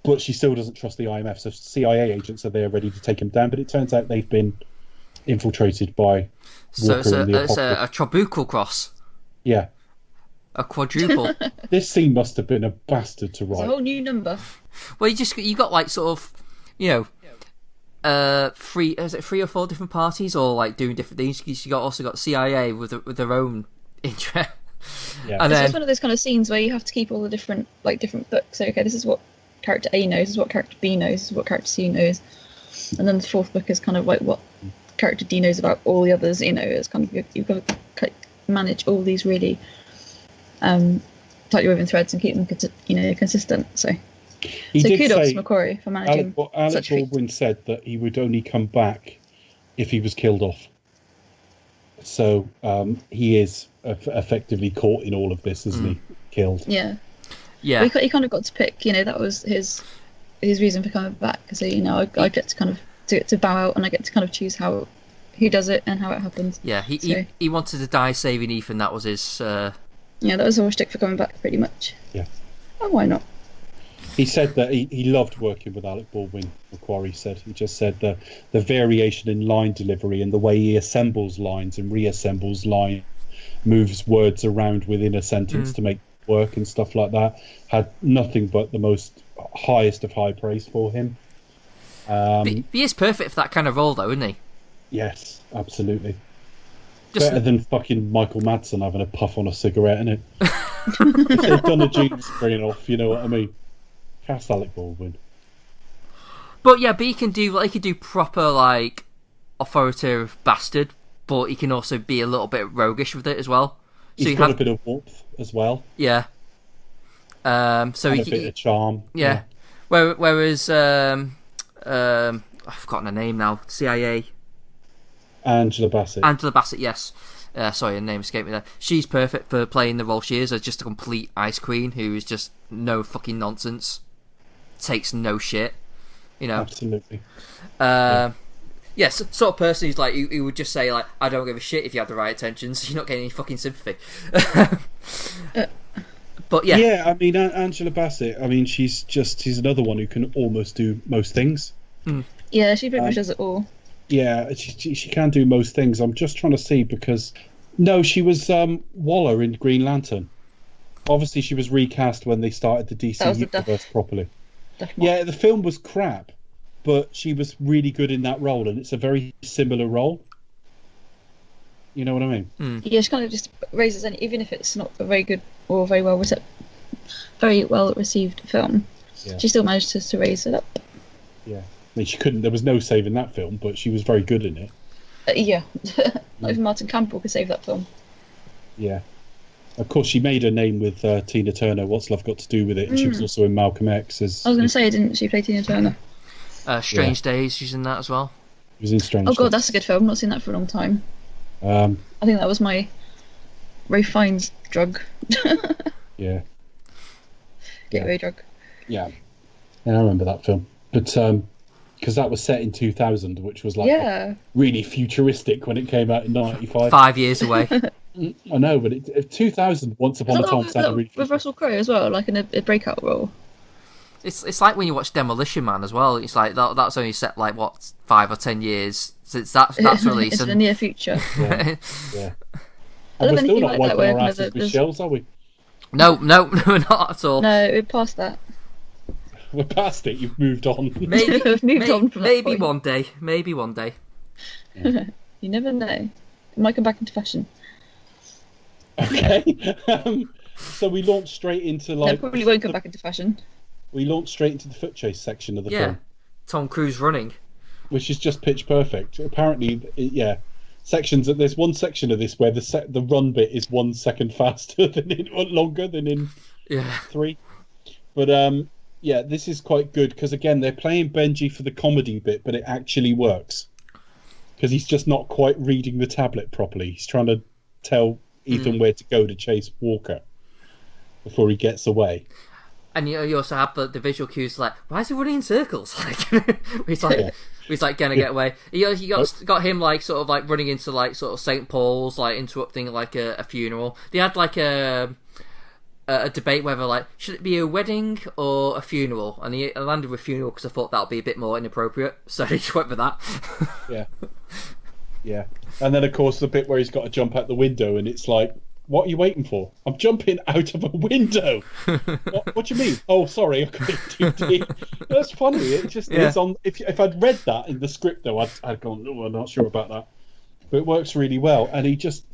But she still doesn't trust the IMF. So CIA agents are there ready to take him down. But it turns out they've been infiltrated by Walker and the it's a trabucal cross. Yeah. A quadruple. This scene must have been a bastard to write. It's a whole new number. Well, you got like sort of, three or four different parties, all like doing different things. You also got CIA with their own interest. Yeah. And then it's one of those kind of scenes where you have to keep all the different books. So, okay, this is what character A knows, this is what character B knows, this is what character C knows, and then the fourth book is kind of like what character D knows about all the others. It's kind of you've got to manage all these really tightly woven threads and keep them consistent. So kudos to McQuarrie for managing. Alec Baldwin said that he would only come back if he was killed off. So he is effectively caught in all of this, isn't he? Killed. Yeah. Yeah. He kind of got to pick. That was his reason for coming back. So I get to kind of to bow out, and I get to kind of choose who does it and how it happens. Yeah. He wanted to die saving Ethan. That was his. Yeah, that was our shtick for coming back, pretty much. Yeah. And why not? He said that he loved working with Alec Baldwin, McQuarrie said. He just said the variation in line delivery and the way he assembles lines and reassembles lines, moves words around within a sentence to make it work and stuff like that, had nothing but the most highest of high praise for him. He is perfect for that kind of role, though, isn't he? Yes, absolutely. Just better than fucking Michael Madsen having a puff on a cigarette, innit? If they've done a gene spraying off, you know what I mean? Cast Alec Baldwin. But he can do proper like authoritative bastard, but he can also be a little bit roguish with it as well. He's got a bit of warmth as well. Yeah. So and a bit of charm. Yeah. Whereas I've forgotten her name now. CIA. Angela Bassett. Angela Bassett, yes. Sorry, her name escaped me there. She's perfect for playing the role she is as just a complete ice queen who is just no fucking nonsense, takes no shit, Absolutely. Yes, sort of person who's like, who would just say like, I don't give a shit if you have the right intentions. You're not getting any fucking sympathy. But yeah. Yeah, I mean, Angela Bassett. I mean, she's another one who can almost do most things. Yeah, she pretty much does it all. Yeah, she can do most things. I'm just trying to see because she was Waller in Green Lantern. Obviously, she was recast when they started the DC universe properly. Yeah, the film was crap, but she was really good in that role, and it's a very similar role. You know what I mean? Yeah, she kind of just raises any, even if it's not a very good or very well received film. Yeah. She still managed to raise it up. Yeah. I mean, she couldn't. There was no saving that film, but she was very good in it. Yeah, not even Martin Campbell could save that film. Yeah, of course, she made her name with Tina Turner. What's Love Got to Do with It? And she was also in Malcolm X. I was going to say, didn't she play Tina Turner? Strange Days. She's in that as well. She was in Strange. Oh god, that's a good film. I've not seen that for a long time. I think that was my Ralph Fiennes drug. Yeah. Gateway drug. Yeah, I remember that film, but. Because that was set in 2000, which was like really futuristic when it came out in 95. 5 years away. I know, but 2000, Once Upon a Time, sounded really with Russell Crowe as well, like in a breakout role. It's like when you watch Demolition Man as well. It's like that's only set like 5 or 10 years since that's released. It's in the near future. Yeah. And we're still not wiping our asses with shells, are we? No, not at all. No, we're past that. We're past it. You've moved on. Maybe on from that point. One day. Maybe one day. Yeah. You never know. It might come back into fashion. Okay. So we launched straight into like. No, probably won't come back into fashion. We launched straight into the foot chase section of the film. Tom Cruise running, which is just pitch perfect. Apparently, there's one section of this where the run bit is 1 second faster longer than in 3. But this is quite good because again they're playing Benji for the comedy bit, but it actually works because he's just not quite reading the tablet properly. He's trying to tell Ethan where to go to chase Walker before he gets away. And you also have the visual cues like, why is he running in circles? He's gonna get away. You got him like sort of like running into like sort of St. Paul's, like interrupting like a funeral. They had like a debate whether like should it be a wedding or a funeral, and he landed with funeral because I thought that would be a bit more inappropriate, so he just went with that. Yeah. And then of course the bit where he's got to jump out the window, and it's like What are you waiting for? I'm jumping out of a window. What do you mean? Oh, sorry, I got it 2D. That's funny. It just is on. If I'd read that in the script, though, I'd gone, no, I'm not sure about that. But it works really well. And he just,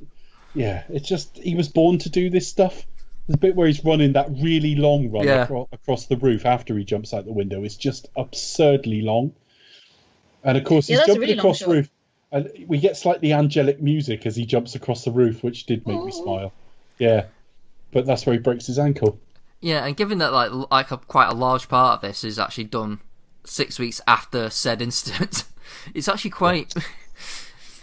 he was born to do this stuff. The bit where he's running that really long run across the roof after he jumps out the window is just absurdly long. And of course, he's jumping across the roof. And we get slightly angelic music as he jumps across the roof, which did make me smile. Yeah, but that's where he breaks his ankle. Yeah, and given that quite a large part of this is actually done 6 weeks after said incident, it's actually quite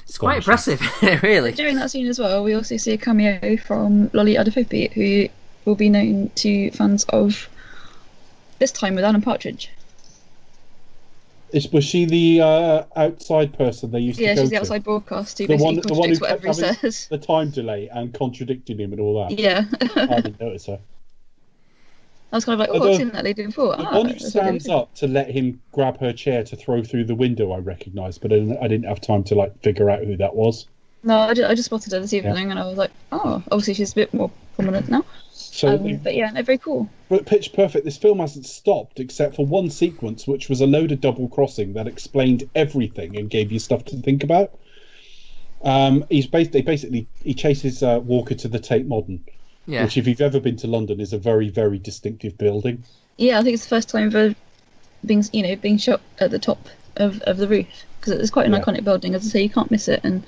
it's quite impressive, really. During that scene as well, we also see a cameo from Lolly Adefope, who will be known to fans of This Time with Alan Partridge. Was she the outside person they used to go to? Yeah, she's the outside broadcast who basically contradicts whatever he says. The time delay and contradicting him and all that. Yeah. I didn't notice her. I was kind of like, I've seen that lady before. The one who stands up to let him grab her chair to throw through the window I recognised, but I didn't have time to figure out who that was. No, I just spotted her this evening and I was like, oh, obviously she's a bit more prominent now. So, but yeah, they're very cool. But pitch perfect. This film hasn't stopped except for one sequence, which was a load of double crossing that explained everything and gave you stuff to think about. He chases Walker to the Tate Modern, which, if you've ever been to London, is a very, very distinctive building. Yeah, I think it's the first time for being shot at the top of the roof, because it's quite an iconic building. As I say, you can't miss it. And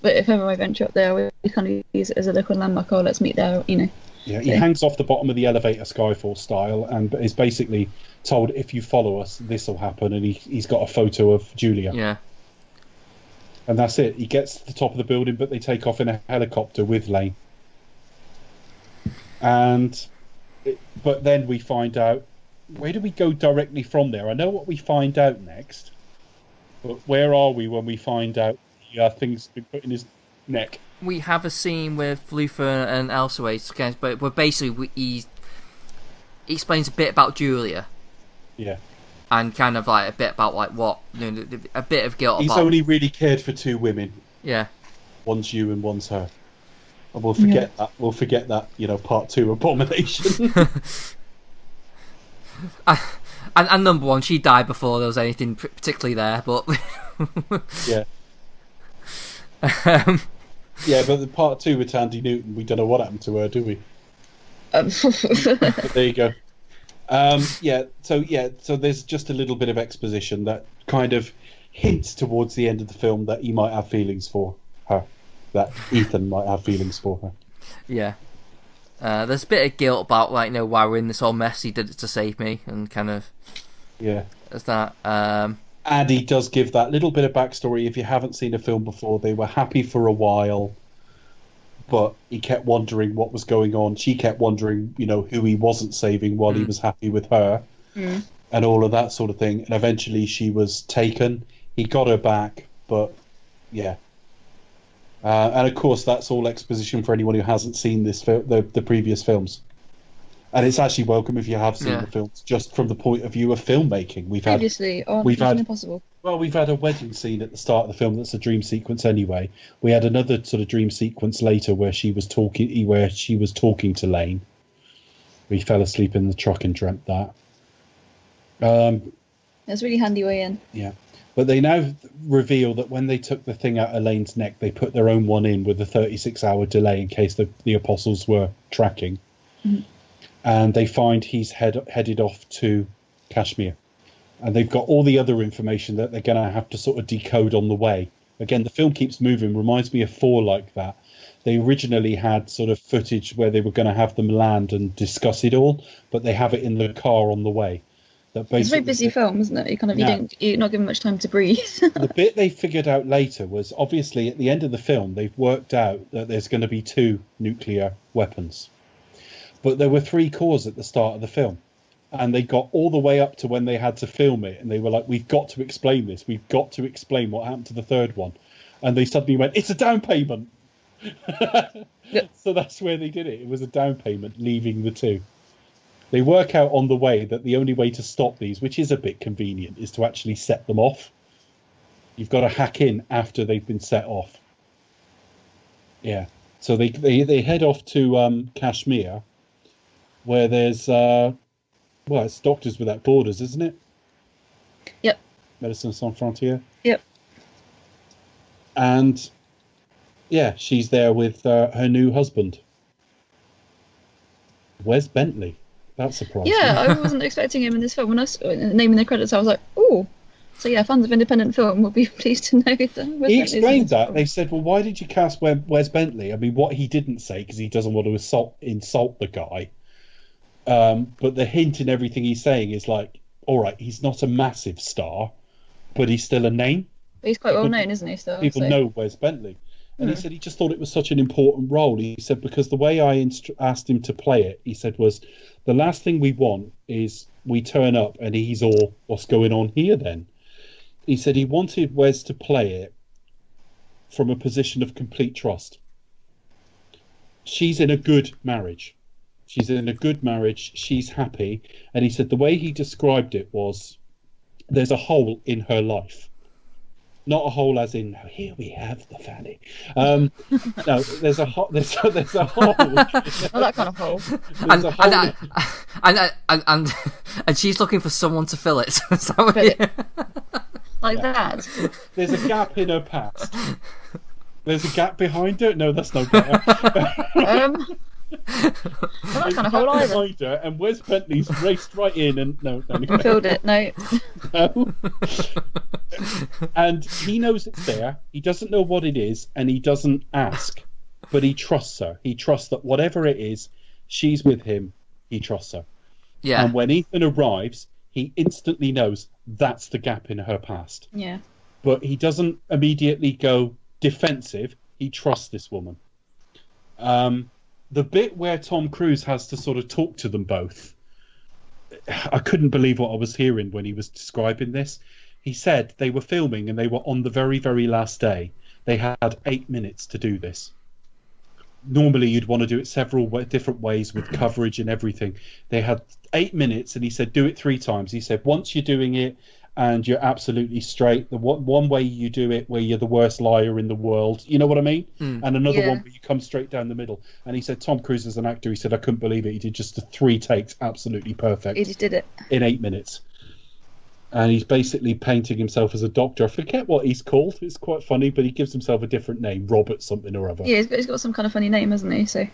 but if ever I venture up there, we kind of use it as a local landmark. Oh, let's meet there, Yeah, he hangs off the bottom of the elevator, Skyfall style, and is basically told, if you follow us, this will happen, and he's got a photo of Julia. Yeah. And that's it. He gets to the top of the building, but they take off in a helicopter with Lane. But then we find out, where do we go directly from there? I know what we find out next, but where are we when we find out the thing's been put in his neck? We have a scene with Luther and Elsewhere, but basically he explains a bit about Julia. Yeah. And kind of a bit about what, a bit of guilt. He's only really cared for two women. Yeah. One's you and one's her. And we'll forget that. We'll forget that, part 2 abomination. and number one, she died before there was anything particularly there, but yeah. Yeah, but the part 2 with Tandy Newton, we don't know what happened to her, do we? But there you go. So there's just a little bit of exposition that kind of hints towards the end of the film that he might have feelings for her, that Ethan might have feelings for her. Yeah. There's a bit of guilt about why we're in this whole mess. He did it to save me, and kind of there's that. And he does give that little bit of backstory. If you haven't seen a film before, they were happy for a while, but he kept wondering what was going on. She kept wondering, who he wasn't saving while he was happy with her, and all of that sort of thing. And eventually she was taken. He got her back, but yeah. And of course, that's all exposition for anyone who hasn't seen the previous films. And it's actually welcome if you have seen the films, just from the point of view of filmmaking. We've had Impossible. Well, we've had a wedding scene at the start of the film that's a dream sequence anyway. We had another sort of dream sequence later where she was talking to Lane. We fell asleep in the truck and dreamt that. That's a really handy way in. Yeah. But they now reveal that when they took the thing out of Lane's neck, they put their own one in with a 36-hour delay in case the apostles were tracking. Mm-hmm. And they find he's headed off to Kashmir. And they've got all the other information that they're going to have to sort of decode on the way. Again, the film keeps moving, reminds me of 4 like that. They originally had sort of footage where they were going to have them land and discuss it all, but they have it in the car on the way. It's a very busy film, isn't it? You're not given much time to breathe. The bit they figured out later was, obviously, at the end of the film, they've worked out that there's going to be 2 nuclear weapons. But there were 3 cores at the start of the film. And they got all the way up to when they had to film it. And they were like, we've got to explain this. We've got to explain what happened to the 3rd one. And they suddenly went, it's a down payment. So that's where they did it. It was a down payment, leaving the 2. They work out on the way that the only way to stop these, which is a bit convenient, is to actually set them off. You've got to hack in after they've been set off. Yeah. So they head off to Kashmir, where there's it's Doctors Without Borders, isn't it? Yep. Médecins Sans Frontières. Yep. And yeah, she's there with her new husband, Wes Bentley. That surprised me. Yeah, I wasn't expecting him in this film. When I saw naming the credits, I was like, "Oh." So yeah, fans of independent film will be pleased to know that. He explained that. They said, "Well, why did you cast Wes Bentley?" I mean, what he didn't say, because he doesn't want to insult the guy. But the hint in everything he's saying is like, all right, he's not a massive star, but he's still a name. But he's quite well known, isn't he? Still, people know Wes Bentley. And he said he just thought it was such an important role. He said, because the way I asked him to play it, he said, was the last thing we want is we turn up and he's all, what's going on here then? He said he wanted Wes to play it from a position of complete trust. She's in a good marriage. She's happy. And he said the way he described it was, there's a hole in her life. Not a hole as in, here we have the fanny. No, there's a hole. There's a hole. Not that kind of hole. And she's looking for someone to fill it. Like that. There's a gap in her past. There's a gap behind her. No, that's no better. Not that kind of hole either. Behind her, and Wes Bentley's raced right in and no. Filled it. No. No. And he knows it's there. He doesn't know what it is, and he doesn't ask, but he trusts her. He trusts that whatever it is, she's with him. He trusts her. Yeah. And when Ethan arrives, he instantly knows that's the gap in her past. Yeah. But he doesn't immediately go defensive. He trusts this woman. The bit where Tom Cruise has to sort of talk to them both, I couldn't believe what I was hearing when he was describing this. He said they were filming and they were on the very, very last day. They had 8 minutes to do this. Normally you'd want to do it several different ways with coverage and everything. They had 8 minutes, and he said, do it 3 times. He said, once you're doing it and you're absolutely straight, the one way you do it where you're the worst liar in the world, you know what I mean? And another one where you come straight down the middle. And he said, Tom Cruise as an actor, he said, I couldn't believe it. He did just the 3 takes, absolutely perfect. He just did it. In 8 minutes. And he's basically painting himself as a doctor. I forget what he's called. It's quite funny, but he gives himself a different name, Robert something or other. Yeah, he's got some kind of funny name, hasn't he? So.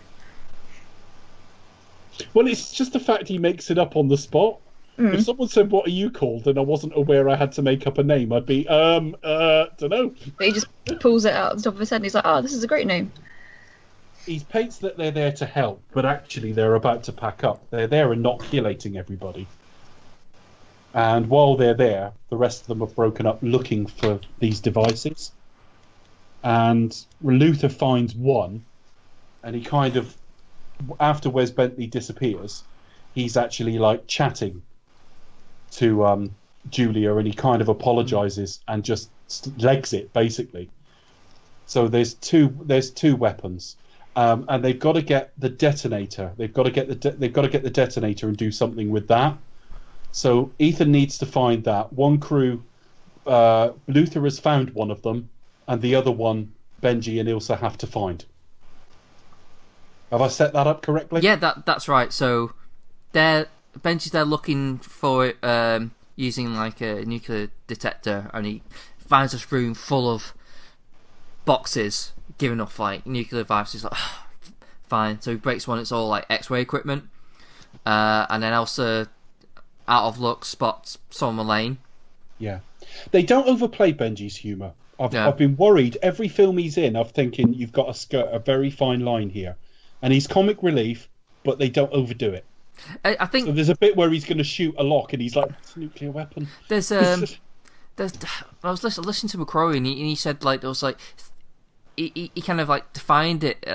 Well, it's just the fact he makes it up on the spot. If someone said, what are you called? And I wasn't aware I had to make up a name, I'd be, don't know. But he just pulls it out of the top of his head and he's like, oh, this is a great name. He paints that they're there to help, but actually they're about to pack up. They're there inoculating everybody. And while they're there, the rest of them have broken up looking for these devices. And Luther finds one, and he kind of, after Wes Bentley disappears, he's actually like chatting to Julia, and he kind of apologizes and just legs it basically. So there's two weapons, and they've got to get the detonator. They've got to get the detonator and do something with that. So Ethan needs to find that. One crew, Luther has found one of them, and the other one, Benji and Ilsa have to find. Have I set that up correctly? Yeah, that's right. So Benji's there looking for it, using like a nuclear detector, and he finds a room full of boxes giving off like nuclear vibes. He's like, fine. So he breaks one. It's all like X-ray equipment, and then Elsa, out of luck, spots Solomon Lane. Yeah, they don't overplay Benji's humour. I've been worried every film he's in. I'm thinking you've got to skirt a very fine line here, and he's comic relief, but they don't overdo it. I think so. There's a bit where he's going to shoot a lock, and he's like, "It's a nuclear weapon." There's I was listening to McCrory, and he said like there was like he kind of like defined it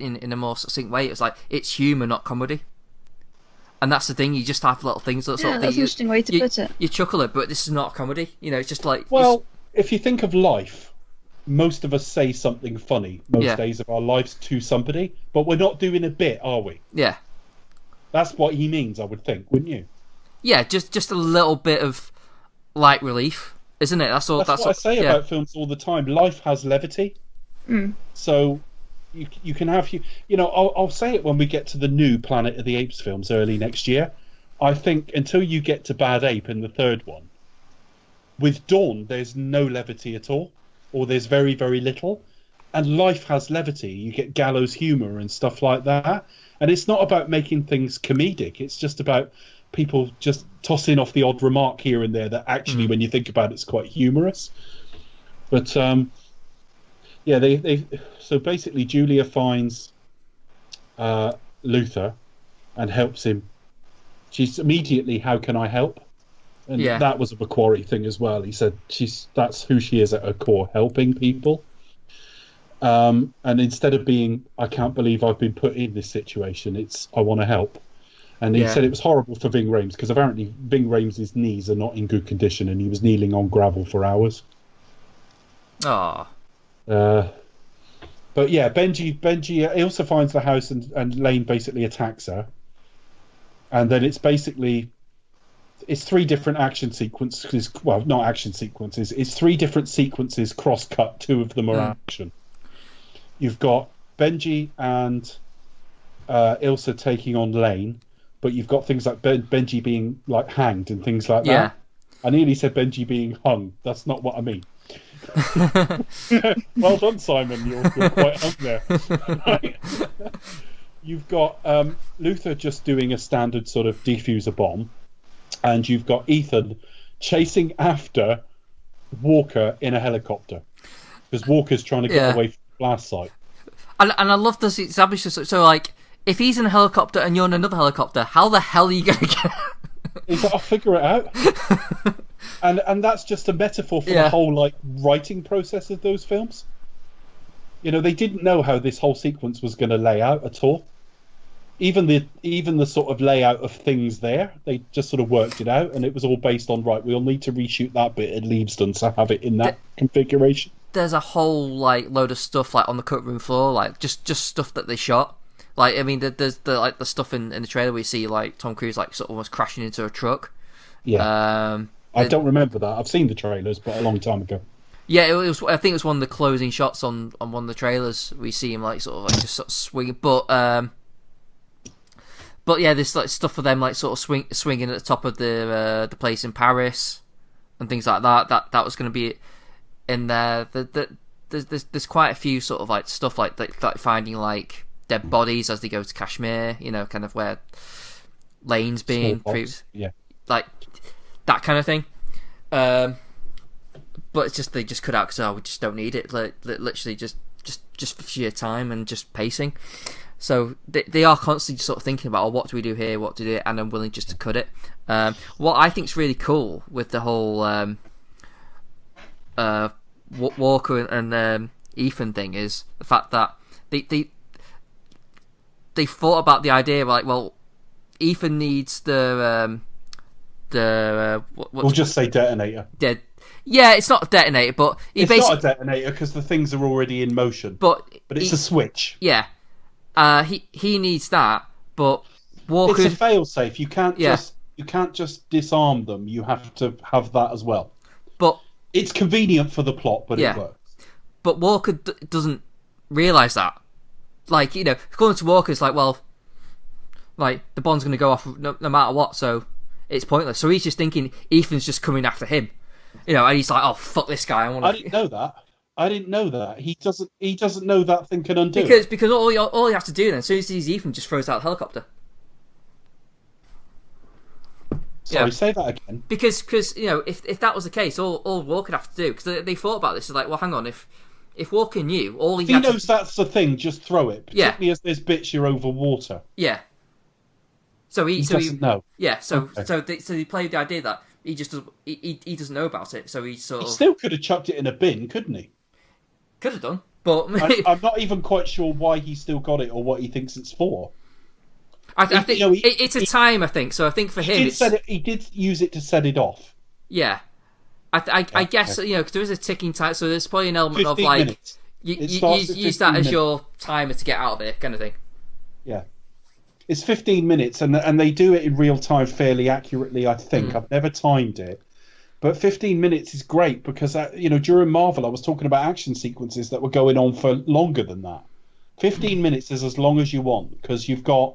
in a more succinct way. It was like it's humour, not comedy. And that's the thing, you just have little things that sort of that's an interesting way to put it. You chuckle it, but this is not a comedy. You know, it's just like... Well, if you think of life, most of us say something funny most days of our lives to somebody, but we're not doing a bit, are we? Yeah. That's what he means, I would think, wouldn't you? Yeah, just a little bit of light relief, isn't it? That's what I say about films all the time. Life has levity. So you can have I'll say it when we get to the new Planet of the Apes films early next year. I think until you get to Bad Ape in the third one, with Dawn there's no levity at all, or there's very, very little, and life has levity. You get gallows humor and stuff like that, and it's not about making things comedic. It's just about people just tossing off the odd remark here and there that actually, when you think about it, it's quite humorous. But they so basically Julia finds Luther and helps him. She's immediately, how can I help? And that was a Macquarie thing as well. He said that's who she is at her core, helping people. And instead of being, I can't believe I've been put in this situation, it's I want to help. And he said it was horrible for Ving Rhames, because apparently Ving Rhames' knees are not in good condition, and he was kneeling on gravel for hours. Ah. But yeah, Benji he also finds the house, and Lane basically attacks her. And then it's three different action sequences. Well, not action sequences. It's three different sequences cross-cut. Two of them are action. You've got Benji and Ilsa taking on Lane, but you've got things like Benji being like hanged and things like that. I nearly said Benji being hung. That's not what I mean. Well done, Simon. You're quite hung there. You've got Luther just doing a standard sort of defuser bomb, and you've got Ethan chasing after Walker in a helicopter, because Walker's trying to get away from the blast site. And I love this established. So like, if he's in a helicopter and you're in another helicopter, how the hell are you going to get? He's like, I'll figure it out. And that's just a metaphor for the whole like writing process of those films. You know, they didn't know how this whole sequence was going to lay out at all. Even the sort of layout of things there, they just sort of worked it out, and it was all based on, right, we'll need to reshoot that bit at Leavesden to have it in that configuration. There's a whole like load of stuff like on the cut room floor, like just stuff that they shot. Like, I mean, there's the stuff in the trailer we see like Tom Cruise like sort of almost crashing into a truck. Yeah. I don't remember that. I've seen the trailers, but a long time ago. Yeah, it was. I think it was one of the closing shots on one of the trailers. We see him like sort of like just sort of swinging, but yeah, this like stuff for them like sort of swinging at the top of the place in Paris and things like that. That was going to be in there. There's quite a few sort of like stuff like finding like dead bodies as they go to Kashmir. You know, kind of where Lane's being, like that kind of thing. But it's just they just cut out because we just don't need it. Like, literally just for sheer time and just pacing. So they are constantly sort of thinking about, what do we do here, what to do, and I'm willing just to cut it. What I think is really cool with the whole Walker and Ethan thing is the fact that they thought about the idea of like, well, Ethan needs we'll just say detonator. Yeah, it's not a detonator, but it's not a detonator because the things are already in motion. But it's a switch. Yeah, he needs that, but Walker. It's a fail-safe. You can't just disarm them. You have to have that as well. But it's convenient for the plot, but it works. But Walker doesn't realise that. Like, you know, according to Walker, it's like, well, like the bomb's going to go off no matter what, so it's pointless. So he's just thinking Ethan's just coming after him. You know, and he's like, "Oh, fuck this guy!" I didn't know that. He doesn't know that thing can undo it. Because all he has to do then, as soon as he sees Ethan, just throws out the helicopter. Sorry, say that again. Because you know, if that was the case, all Walker would have to do, because they thought about this, is like, well, hang on, if Walker knew, all he knows that's the thing, just throw it. Particularly as there's bits you're over water. Yeah. So he doesn't know. Yeah. So they played the idea that. He just he doesn't know about it, so he still could have chucked it in a bin, couldn't he? Could have done, but I'm not even quite sure why he still got it or what he thinks it's for. I think it's a time. I think so. I think for him, he did use it to set it off. Yeah, I guess you know, because there is a ticking time, so there's probably an element of like minutes. you use that as your timer to get out of it, kind of thing. Yeah. It's 15 minutes, and they do it in real time fairly accurately, I think. I've never timed it. But 15 minutes is great because, you know, during Marvel, I was talking about action sequences that were going on for longer than that. 15 minutes is as long as you want, because you've got,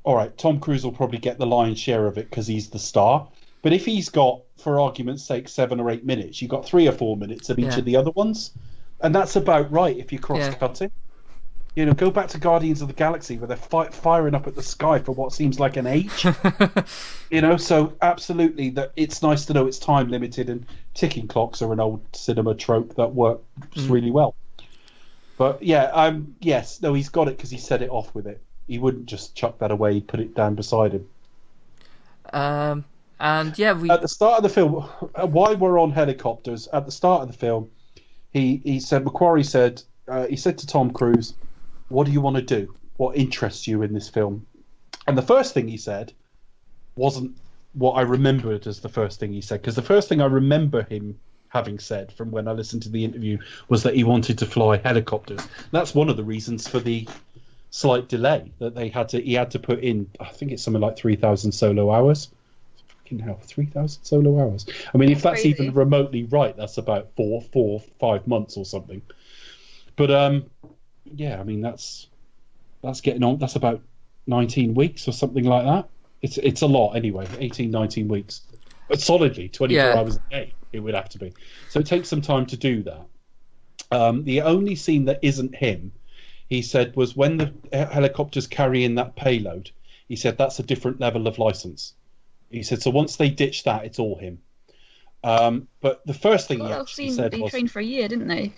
all right, Tom Cruise will probably get the lion's share of it because he's the star. But if he's got, for argument's sake, 7 or 8 minutes, you've got 3 or 4 minutes of each of the other ones. And that's about right if you're cross-cutting. You know, go back to Guardians of the Galaxy where they're firing up at the sky for what seems like an age. You know, so absolutely, that it's nice to know it's time limited, and ticking clocks are an old cinema trope that works really well. But yeah, yes, no, he's got it because he set it off with it. He wouldn't just chuck that away; he'd put it down beside him. And yeah, at the start of the film, while we're on helicopters, at the start of the film, he said, Macquarie said, he said to Tom Cruise, "What do you want to do? What interests you in this film?" And the first thing he said wasn't what I remembered as the first thing he said, because the first thing I remember him having said from when I listened to the interview was that he wanted to fly helicopters. That's one of the reasons for the slight delay that he had to put in. I think it's something like 3,000 solo hours. Fucking hell, 3,000 solo hours. I mean, if that's even remotely right, that's about 5 months or something. But yeah, I mean that's getting on. That's about 19 weeks or something like that. It's a lot anyway. 18, 19 weeks, but solidly 24 hours a day. It would have to be. So it takes some time to do that. The only scene that isn't him, he said, was when the helicopters carry in that payload. He said that's a different level of license. He said so once they ditch that, it's all him. But the first thing he actually said was... They trained for a year, didn't they?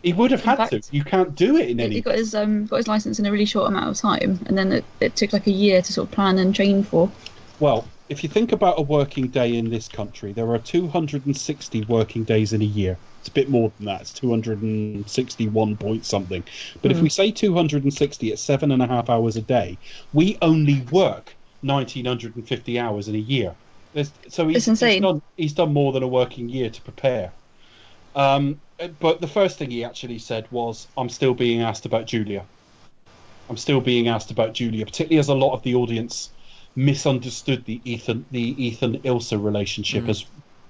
He would have had to. You can't do it in any... He got his license in a really short amount of time, and then it took like a year to sort of plan and train for. Well, if you think about a working day in this country, there are 260 working days in a year. It's a bit more than that. It's 261 point something. But if we say 260 at 7.5 hours a day, we only work 1,950 hours in a year. So it's insane. He's done more than a working year to prepare. But the first thing he actually said was, "I'm still being asked about Julia. I'm still being asked about Julia," particularly as a lot of the audience misunderstood the Ethan Ilsa relationship as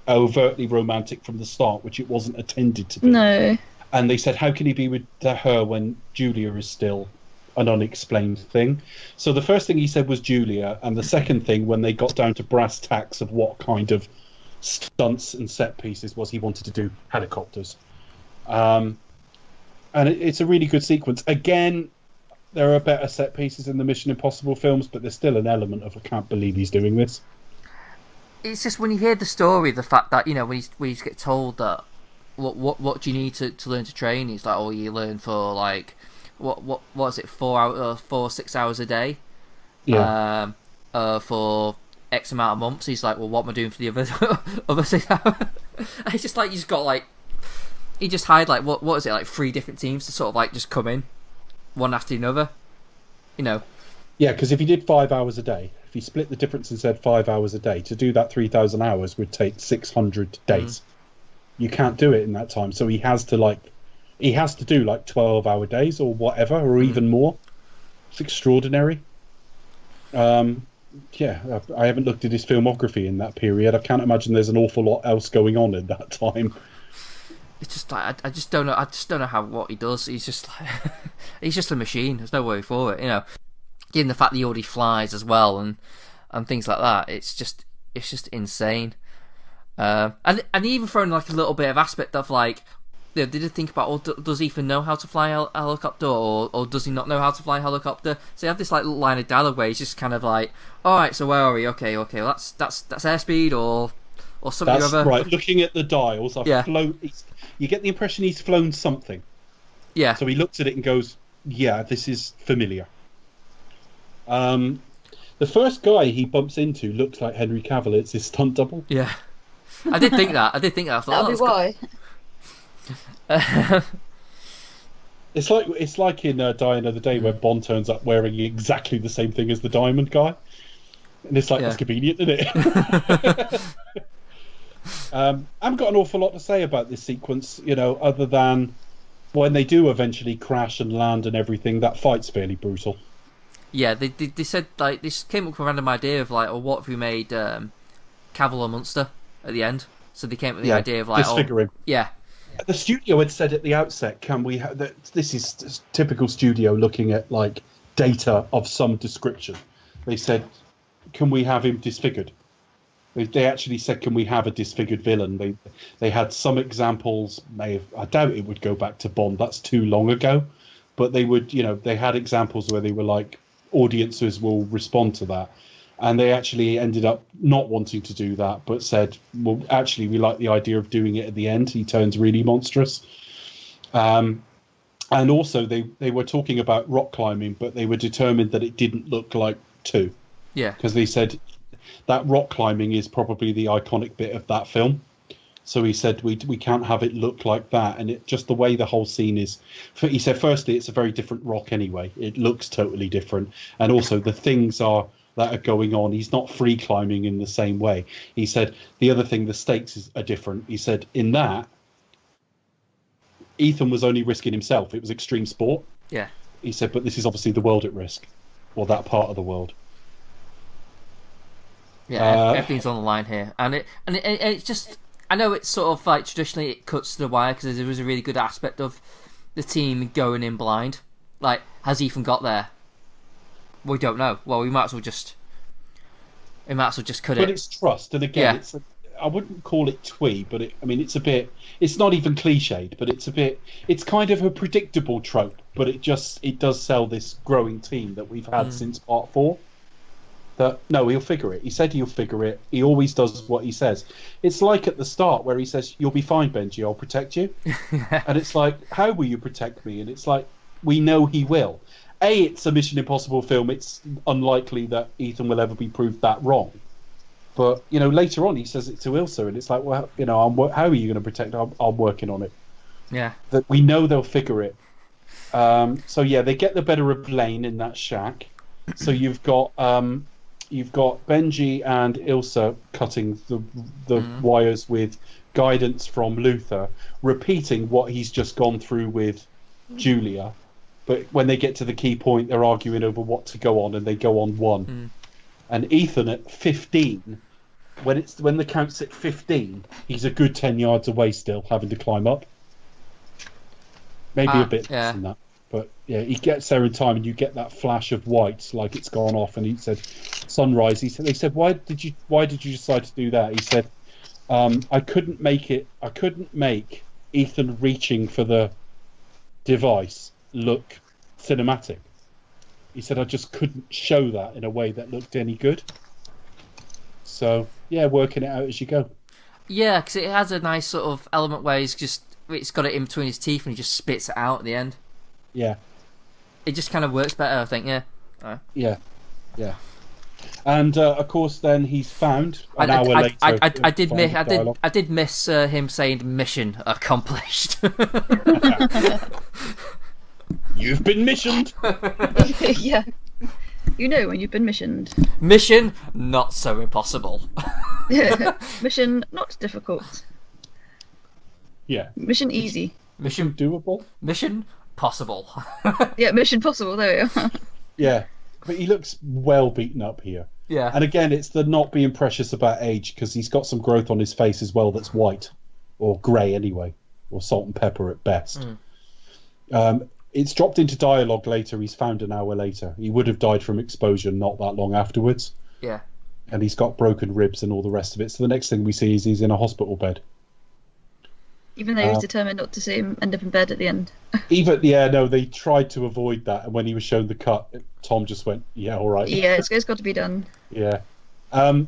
overtly romantic from the start, which it wasn't intended to be. No. And they said, how can he be with her when Julia is still an unexplained thing? So the first thing he said was Julia, and the second thing, when they got down to brass tacks of what kind of stunts and set pieces, was he wanted to do helicopters. And it's a really good sequence. Again, there are better set pieces in the Mission Impossible films, but there's still an element of, I can't believe he's doing this. It's just when you hear the story, the fact that, you know, when you get told that what do you need to learn to train, he's like, oh, you learn for like what is it, 6 hours a day, for X amount of months. He's like, well, what am I doing for the other 6 hours? It's just like, you just got like, he just hired like what is it, like 3 different teams to sort of like just come in one after another, you know. Yeah, because if he did 5 hours a day, if he split the difference and said 5 hours a day, to do that 3,000 hours would take 600 days. You can't do it in that time, so he has to do like 12-hour days or whatever, or even more. It's extraordinary. Yeah, I haven't looked at his filmography in that period. I can't imagine there's an awful lot else going on in that time. It's just like, I just don't know. I just don't know what he does. He's just like, he's just a machine. There's no way for it, you know. Given the fact that he already flies as well and things like that, it's just insane. And even throwing like a little bit of aspect of like, you know, did he think about, does Ethan know how to fly a helicopter, or does he not know how to fly a helicopter? So you have this like line of dialogue where he's just kind of like, all right, so where are we? Okay, well that's airspeed or something. That's right. Looking at the dials, you get the impression he's flown something. Yeah. So he looks at it and goes, "Yeah, this is familiar." The first guy he bumps into looks like Henry Cavill. It's his stunt double. Yeah, I did think that. I thought, that'll be why. It's like in Die Another Day where Bond turns up wearing exactly the same thing as the Diamond guy, and it's like, that's convenient, isn't it? I haven't got an awful lot to say about this sequence, you know, other than when they do eventually crash and land and everything, that fight's fairly brutal. Yeah, they said, like, this came up with a random idea of like, what if we made Cavill a monster at the end? So they came up with the idea of like, disfigure him. Yeah. The studio had said at the outset, "Can we have that?" This is typical studio looking at like data of some description. They said, "Can we have him disfigured?" They actually said, "Can we have a disfigured villain?" They had some examples. I doubt it would go back to Bond. That's too long ago. But they would, they had examples where they were like, audiences will respond to that. And they actually ended up not wanting to do that, but said, well, actually, we like the idea of doing it at the end. He turns really monstrous. And also, they were talking about rock climbing, but they were determined that it didn't look like 2. Yeah. Because they said that rock climbing is probably the iconic bit of that film. So he said, we can't have it look like that. And it just the way the whole scene is. He said, firstly, it's a very different rock anyway. It looks totally different. And also the things that are going on. He's not free climbing in the same way. He said the other thing, the stakes are different. He said in that, Ethan was only risking himself. It was extreme sport. Yeah. He said, but this is obviously the world at risk, or that part of the world. Yeah, everything's on the line here, and it's just. I know it's sort of like traditionally it cuts to the wire because there was a really good aspect of the team going in blind. Like, has Ethan got there? We don't know. Well, we might as well just cut it. But it's trust, and again, I wouldn't call it twee, but it's a bit. It's not even cliched, but it's a bit. It's kind of a predictable trope, but it does sell this growing team that we've had since part 4. That no, he'll figure it. He said he'll figure it. He always does what he says. It's like at the start where he says, "You'll be fine, Benji. I'll protect you." And it's like, "How will you protect me?" And it's like, we know he will. It's a Mission Impossible film. It's unlikely that Ethan will ever be proved that wrong. But later on, he says it to Ilsa, and it's like, well, how are you going to protect? I'm working on it. Yeah. That we know they'll figure it. So yeah, they get the better of Lane in that shack. So you've got Benji and Ilsa cutting the wires with guidance from Luther, repeating what he's just gone through with Julia. But when they get to the key point, they're arguing over what to go on, and they go on 1. And Ethan at 15, when the count's at 15, he's a good 10 yards away still, having to climb up. Maybe a bit less than that. But yeah, he gets there in time, and you get that flash of white, like it's gone off. And he said, "Sunrise." They said, "Why did you decide to do that?" He said, "I couldn't make Ethan reaching for the device look cinematic." He said, "I just couldn't show that in a way that looked any good." So yeah, working it out as you go. Yeah, because it has a nice sort of element where it's got it in between his teeth, and he just spits it out at the end. Yeah. It just kind of works better, I think, yeah. Yeah. And, of course, then he's found an hour later. I did miss him saying mission accomplished. You've been missioned! Yeah. When you've been missioned. Mission not so impossible. Mission not difficult. Yeah. Mission easy. Mission doable? Mission possible. Yeah, mission possible, there we are. Yeah, but he looks well beaten up here. Yeah. And again, it's the not being precious about age, because he's got some growth on his face as well that's white, or grey anyway, or salt and pepper at best. It's dropped into dialogue later. He's found an hour later. He would have died from exposure not that long afterwards. Yeah. And he's got broken ribs and all the rest of it. So the next thing we see is he's in a hospital bed. Even though he was determined not to see him end up in bed at the end. They tried to avoid that, and when he was shown the cut, Tom just went, "Yeah, all right." Yeah, it's got to be done. Yeah.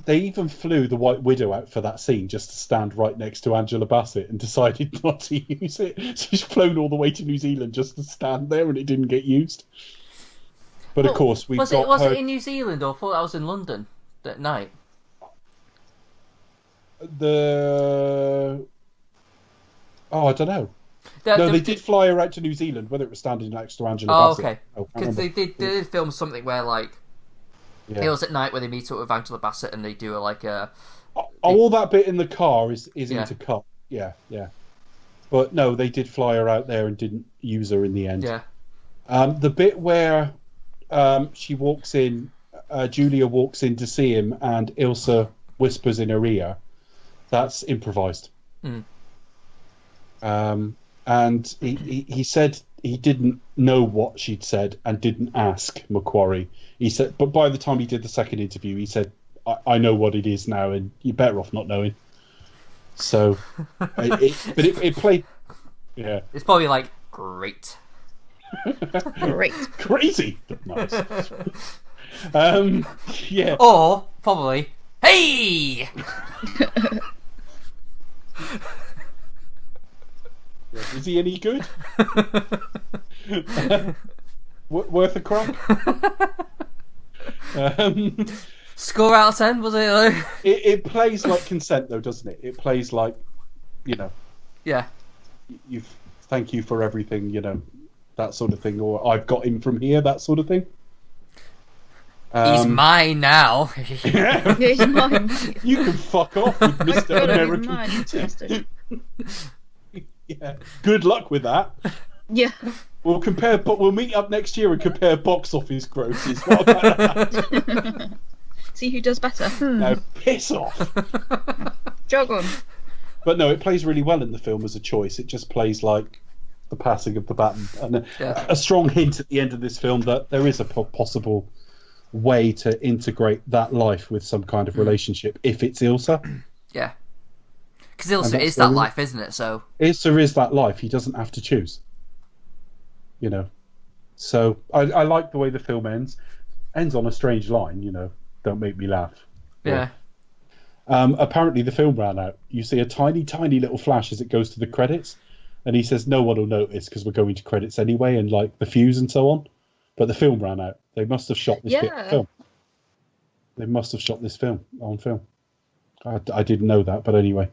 They even flew the White Widow out for that scene just to stand right next to Angela Bassett, and decided not to use it. So she's flown all the way to New Zealand just to stand there, and it didn't get used. But of course, was it in New Zealand, or I thought that was in London that night? I don't know. They did fly her out to New Zealand, whether it was standing next to Angela Bassett. Okay. Because they did film something where, like, it was at night where they meet up with Angela Bassett and they do all that bit in the car is intercut. Yeah. But no, they did fly her out there and didn't use her in the end. Yeah. The bit where she walks in, Julia walks in to see him, and Ilsa whispers in her ear, that's improvised. And he said he didn't know what she'd said and didn't ask Macquarie. He said, but by the time he did the second interview, he said, I know what it is now, and you're better off not knowing. So, it played. Yeah, it's probably like great. Great. Crazy. Nice. Yeah. Or probably, hey. Is he any good? Worth a crack? Score out of 10, was it? It plays like Consent, though, doesn't it? It plays like, Yeah. Thank you for everything, that sort of thing, or I've got him from here, that sort of thing. He's mine now. Yeah, he's mine. You can fuck off with Mr. American mine, Beauty. Yeah. Good luck with that. Yeah. We'll meet up next year and compare box office grosses. What about that? See who does better. Now piss off. Jog on. But no, it plays really well in the film as a choice. It just plays like the passing of the baton, and a strong hint at the end of this film that there is a possible way to integrate that life with some kind of relationship if it's Ilsa. Yeah. Because Ilsa is that life, isn't it? So Ilsa is that life. He doesn't have to choose. So I like the way the film ends. Ends on a strange line. Don't make me laugh. Yeah. Apparently the film ran out. You see a tiny, tiny little flash as it goes to the credits, and he says no one will notice because we're going to credits anyway, and like the fuse and so on. But the film ran out. They must have shot this bit of film. They must have shot this film on film. I didn't know that, but anyway.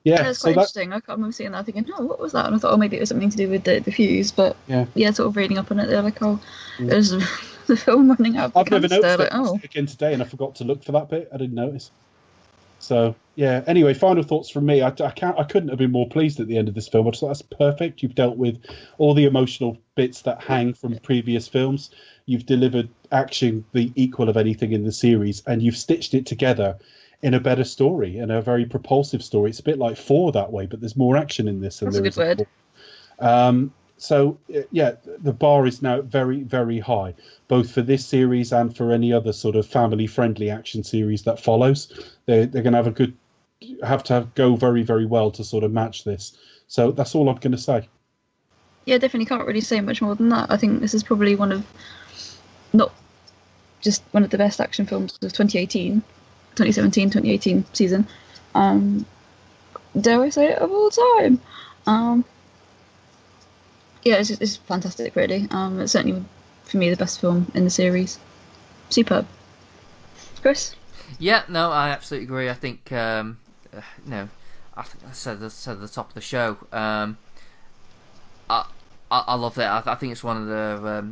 Yeah, it's quite interesting. I can't remember seeing that thinking, what was that? And I thought, maybe it was something to do with the fuse. But yeah, sort of reading up on it, they're like, there's the film running out of I've never noticed it. Like, again today, and I forgot to look for that bit. I didn't notice. So yeah. Anyway, final thoughts from me. I couldn't have been more pleased at the end of this film. I just thought that's perfect. You've dealt with all the emotional bits that hang from previous films. You've delivered action the equal of anything in the series, and you've stitched it together in a better story and a very propulsive story. It's a bit like 4 that way, but there's more action in this than there is in 4. So yeah, the bar is now very, very high, both for this series and for any other sort of family-friendly action series that follows. They're going to have to go very, very well to sort of match this. So that's all I'm going to say. Yeah, definitely can't really say much more than that. I think this is probably not just one of the best action films of 2018 season. Dare I say it, of all time. Yeah, it's fantastic, really. It's certainly, for me, the best film in the series. Superb. Chris? Yeah, no, I absolutely agree. I think, I think I said at the top of the show, I love it. I think it's one of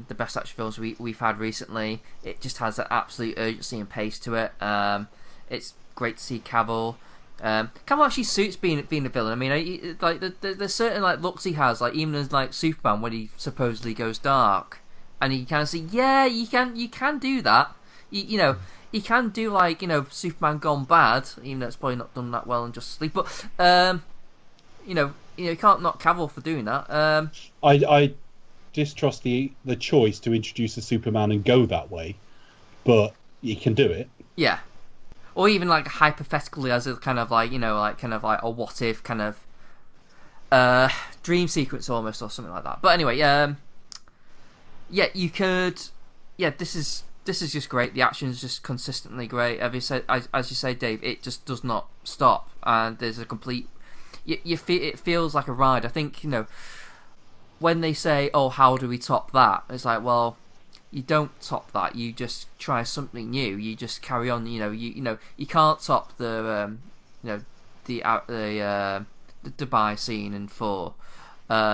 the best action films we've had recently. It just has that absolute urgency and pace to it. It's great to see Cavill. Cavill actually suits being a villain. I mean, like there's certain like looks he has, like even as like Superman when he supposedly goes dark, and you kind of see, yeah, you can do that. You can do like Superman gone bad, even though it's probably not done that well in Justice League. But you can't knock Cavill for doing that. I distrust the choice to introduce a Superman and go that way, but you can do it. Yeah. Or even like hypothetically as a kind of like a what if kind of dream sequence almost or something like that. But anyway, you could. Yeah, this is just great. The action is just consistently great. As you say, Dave, it just does not stop, and there's a complete. It feels like a ride. I think when they say, "Oh, how do we top that?" It's like, well. You don't top that. You just try something new. You just carry on. You can't top the Dubai scene in 4.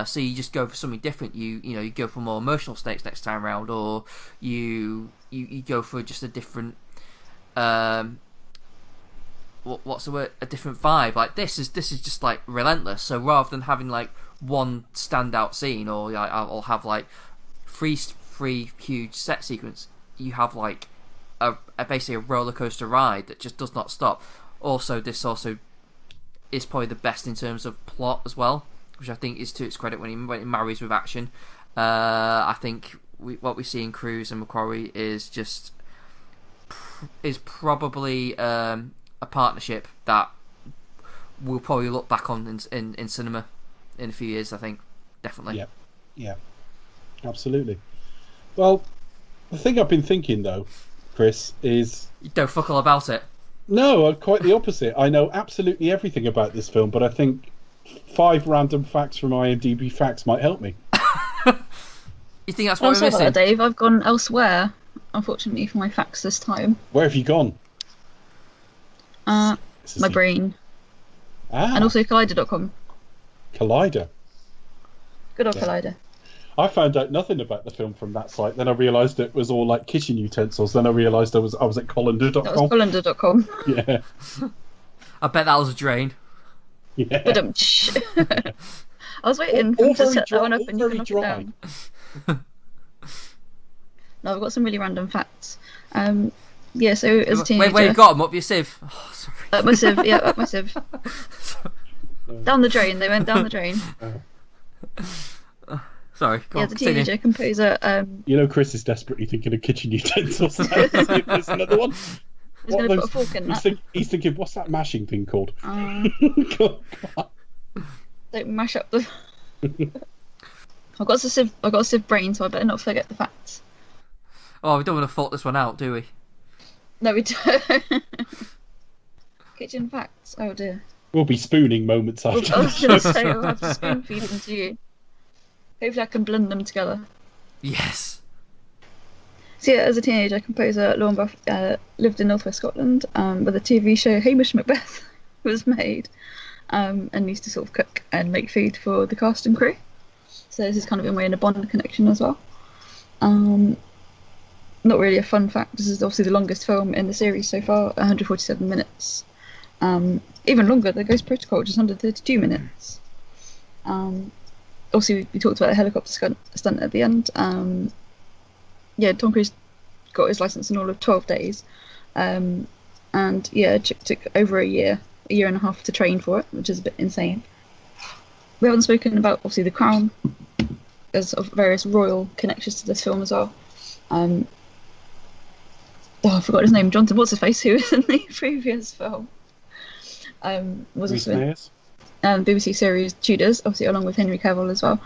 So you just go for something different. You go for more emotional stakes next time round, or you go for just a different what's the word? A different vibe. Like this is just like relentless. So rather than having like one standout scene, or I'll have like three huge set sequence, you have like basically a roller coaster ride that just does not stop. Also, this also is probably the best in terms of plot as well. which I think is to its credit when he marries with action. I think what we see in Cruise and McQuarrie is probably a partnership that we'll probably look back on in cinema in a few years. I think definitely. Yeah, absolutely. Well, the thing I've been thinking though, Chris, is you don't fuck all about it. No, quite the opposite. I know absolutely everything about this film, but I think 5 random facts from IMDb Facts might help me. You think that's what we're missing? Dave, I've gone elsewhere, unfortunately, for my facts this time. Where have you gone? My brain. And also Collider.com. Collider? Good old Collider. I found out nothing about the film from that site. Then I realised it was all like kitchen utensils. Then I realised I was at Colander.com. That was Colander.com. Yeah. I bet that was a drain. Yeah. But I was waiting for him to set that one up and you can knock it down. No, I've got some really random facts. Yeah, so as a teenager... Where you got them? Up your sieve? Oh, sorry. Up my sieve, yeah, up my sieve. Down the drain, they went down the drain. Sorry, go on, as a teenager, composer... Chris is desperately thinking of kitchen utensils. There's another one. He's going to put a fork in that. He's thinking, what's that mashing thing called? Don't mash up the... I've got a sieve brain, so I better not forget the facts. Oh, we don't want to fault this one out, do we? No, we don't. Kitchen facts. Oh dear. We'll be spooning moments after. I was going to say I'll have to spoon feed them to you. Hopefully, I can blend them together. Yes. So yeah, as a teenager, composer Lorne Buff lived in northwest Scotland, where the TV show Hamish Macbeth was made, and used to sort of cook and make food for the cast and crew. So this is kind of in a way in a Bond connection as well. Not really a fun fact. This is obviously the longest film in the series so far, 147 minutes. Even longer, the Ghost Protocol, just under 32 minutes. Also, we talked about the helicopter stunt at the end. Yeah, Tom Cruise got his license in all of 12 days. And yeah, it took over a year and a half to train for it, which is a bit insane. We haven't spoken about, obviously, The Crown. There's sort of various royal connections to this film as well. I forgot his name. Johnson, what's his face? Who was in the previous film? Was also in BBC series Tudors, obviously along with Henry Cavill as well.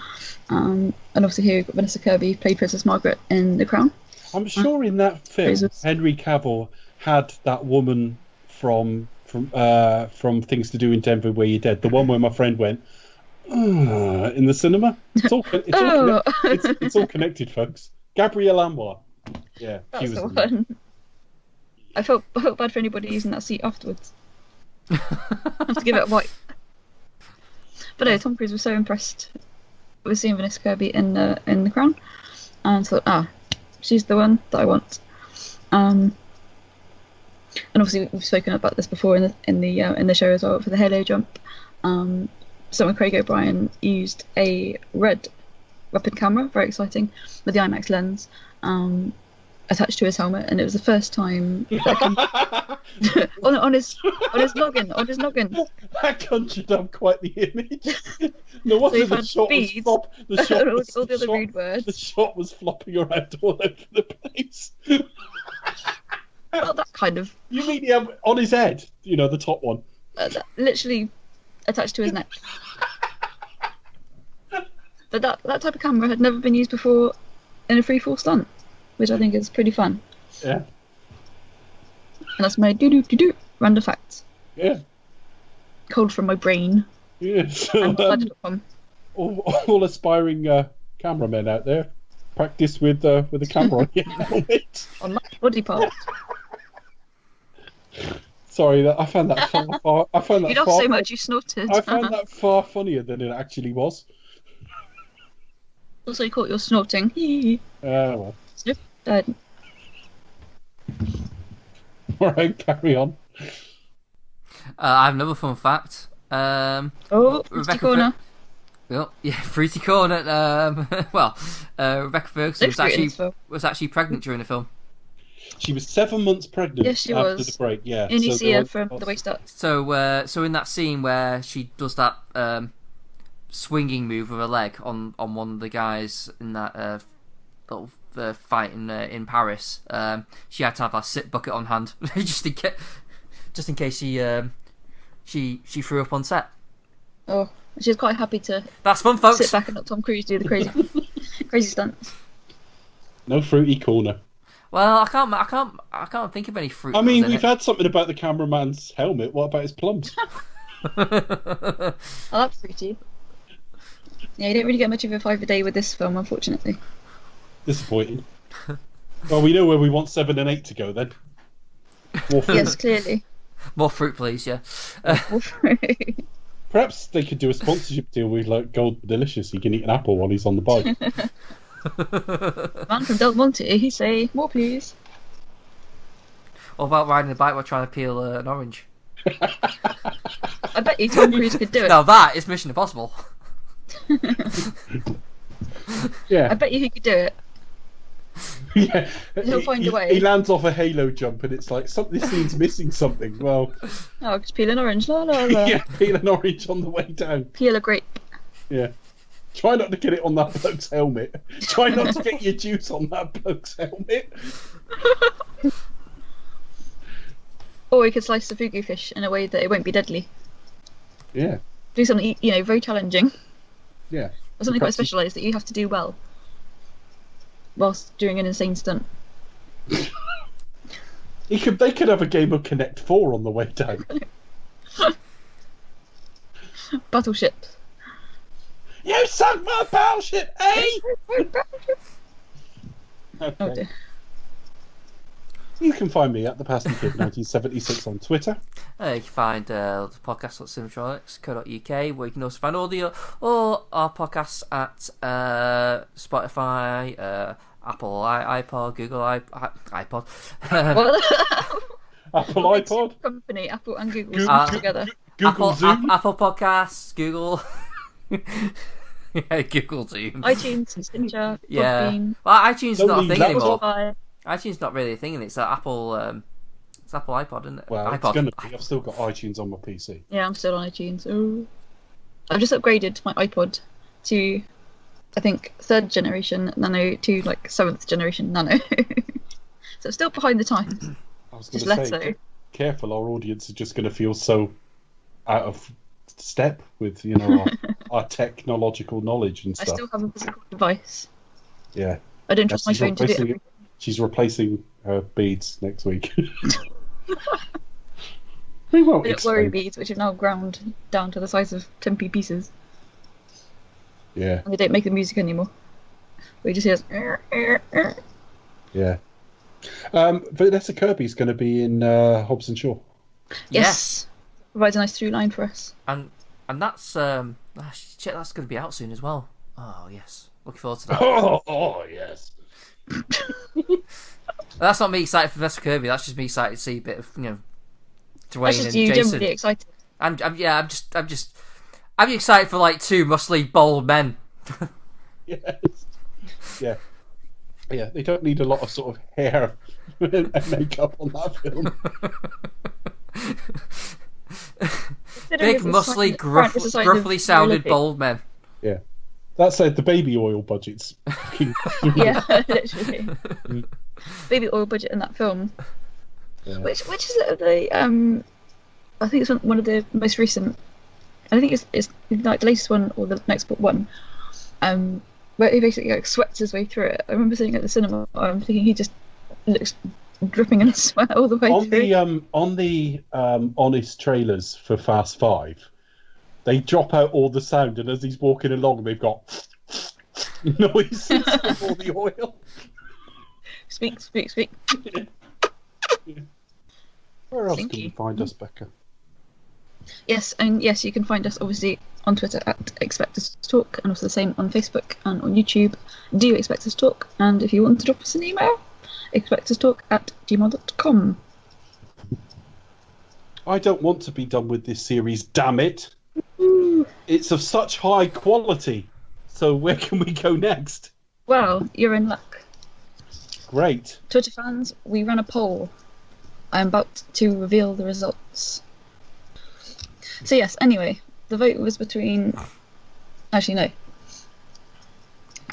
And obviously here we've got Vanessa Kirby played Princess Margaret in The Crown. I'm sure in that film Henry Cavill had that woman from Things to Do in Denver Where You're Dead, the one where my friend went in the cinema. It's all connected, folks. Gabrielle Anwar. Yeah, that's the one. I felt bad for anybody using that seat afterwards. I have to give it a wipe. But no, Tom Cruise was so impressed with seeing Vanessa Kirby in The Crown, and thought, she's the one that I want. And obviously we've spoken about this before in the show as well for the Halo jump. Someone Craig O'Brien used a red weapon camera, very exciting, with the IMAX lens. Attached to his helmet, and it was the first time that on his noggin. That conjured up quite the image. No wonder the shot was flopping around all over the place. Well, that kind of. You mean on his head? The top one. Literally attached to his neck. But that type of camera had never been used before in a free fall stunt, which I think is pretty fun. Yeah. And that's my do random facts. Yeah. Cold from my brain. Yeah. So, all aspiring cameramen out there, practice with a camera on your helmet. On my body part. Sorry, I found that far. I found that. You laughed so much, you snorted. I found that far funnier than it actually was. Also, you caught your snorting. Well. Snip, died. All right, carry on. I have another fun fact. Fruity Corner. Fruity Corner. Rebecca Ferguson was actually pregnant during the film. She was 7 months pregnant. Yes, she after was. The break. Yeah, and you see her from the waist up. So in that scene where she does that swinging move with her leg on one of the guys in that little fight in Paris. She had to have a sit bucket on hand just in case she threw up on set. Oh, she was quite happy to. That's fun, folks. Sit back and let Tom Cruise do the crazy stunts. No fruity corner. Well, I can't think of any fruit. I mean, we've had something about the cameraman's helmet. What about his plums? Oh, that's fruity. Yeah, you don't really get much of a 5 a day with this film, unfortunately. Disappointing. Well, we know where we want 7 and 8 to go then. More fruit. Yes, clearly. More fruit, please. Yeah. More fruit. Perhaps they could do a sponsorship deal with like Gold Delicious. He can eat an apple while he's on the bike. Man from Del Monte, he say, more please. What about riding a bike while trying to peel an orange? I bet you Tom Cruise could do it. Now that is Mission Impossible. Yeah. I bet you he could do it. Yeah. He'll find a way. He lands off a halo jump and it's like, this scene's missing something. Well, Oh, just peel an orange. La la la. yeah, peel an orange on the way down. Peel a grape. Yeah. Try not to get it on that bloke's helmet. Try not to get your juice on that bloke's helmet. Or he could slice the fugu fish in a way that it won't be deadly. Yeah. Do something, very challenging. Yeah. Or something quite specialised that you have to do well. Whilst doing an insane stunt. They could have a game of Connect 4 on the way down. Battleship. You sunk my battleship, eh? Oh Okay. dear. You can find me at the Pasty Kid 1976 on Twitter. You can find the podcast at cinematronics.co.uk, where you can also find all our podcasts at Spotify, Apple iPod, Google iPod. Apple iPod? Company, Apple and Google together. Google Zoom? Apple Podcasts, Google. Yeah, Google Zoom. iTunes, Stitcher, Yeah. Podbean. Well, iTunes is not a thing anymore. Spotify. iTunes is not really a thing, and it's Apple. It's Apple iPod, isn't it? Well, iPod. it's gonna be. I've still got iTunes on my PC. Yeah, I'm still on iTunes. Ooh. I've just upgraded my iPod to, I think, 3rd generation Nano to 7th generation Nano. So it's still behind the times. I was Just going less to say, so. careful, our audience is just going to feel so out of step with our technological knowledge and I stuff. still have a physical device. Yeah. I don't trust my She's phone to do replacing- everything. She's replacing her beads next week. They won't Don't worry, explain. beads, which have now ground down to the size of 10p pieces, Yeah, and they don't make the music anymore. We just hear. yeah. Vanessa Kirby's going to be in Hobbs and Shaw. Yes. Provides a nice through line for us. And that's shit, that's going to be out soon as well. Oh yes, looking forward to that. Oh yes. That's not me excited for Vanessa Kirby. That's just me excited to see a bit of Dwayne That's just and you Jason. generally excited. I'm excited for two muscly bold men. Yes. Yeah. Yeah, they don't need a lot of sort of hair and makeup on that film. Big, muscly, gruffly sounded bold men. Yeah. That said, the baby oil budget's Yeah, literally. Baby oil budget in that film. Yeah. Which is the I think it's one of the most recent. I think it's like the latest one or the next one. Where he basically sweats his way through it. I remember sitting at the cinema. I'm thinking he just looks dripping in sweat all the way through. On the honest trailers for Fast 5, they drop out all the sound, and as he's walking along, they've got noises with all the oil. Speak. Where else Thank can you. you find us, Becca? Yes, and yes, you can find us obviously on Twitter at Expect Us to Talk, and also the same on Facebook and on YouTube. Do Expect Us to Talk, and if you want to drop us an email, expectustalk@gmail.com. I don't want to be done with this series, damn it. It's of such high quality. So where can we go next? Well, you're in luck. Great. Twitter fans, we ran a poll. I am about to reveal the results. So yes, anyway, the vote was between Actually, no.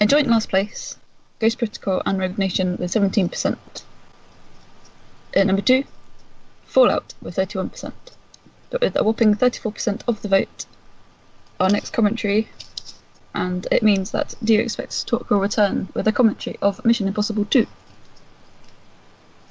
A joint last place, Ghost Protocol and Rogue Nation with 17%. At number 2, Fallout with 31%. But with a whopping 34% of the vote, our next commentary, and it means that Do You Expect Talk will return with a commentary of Mission Impossible 2.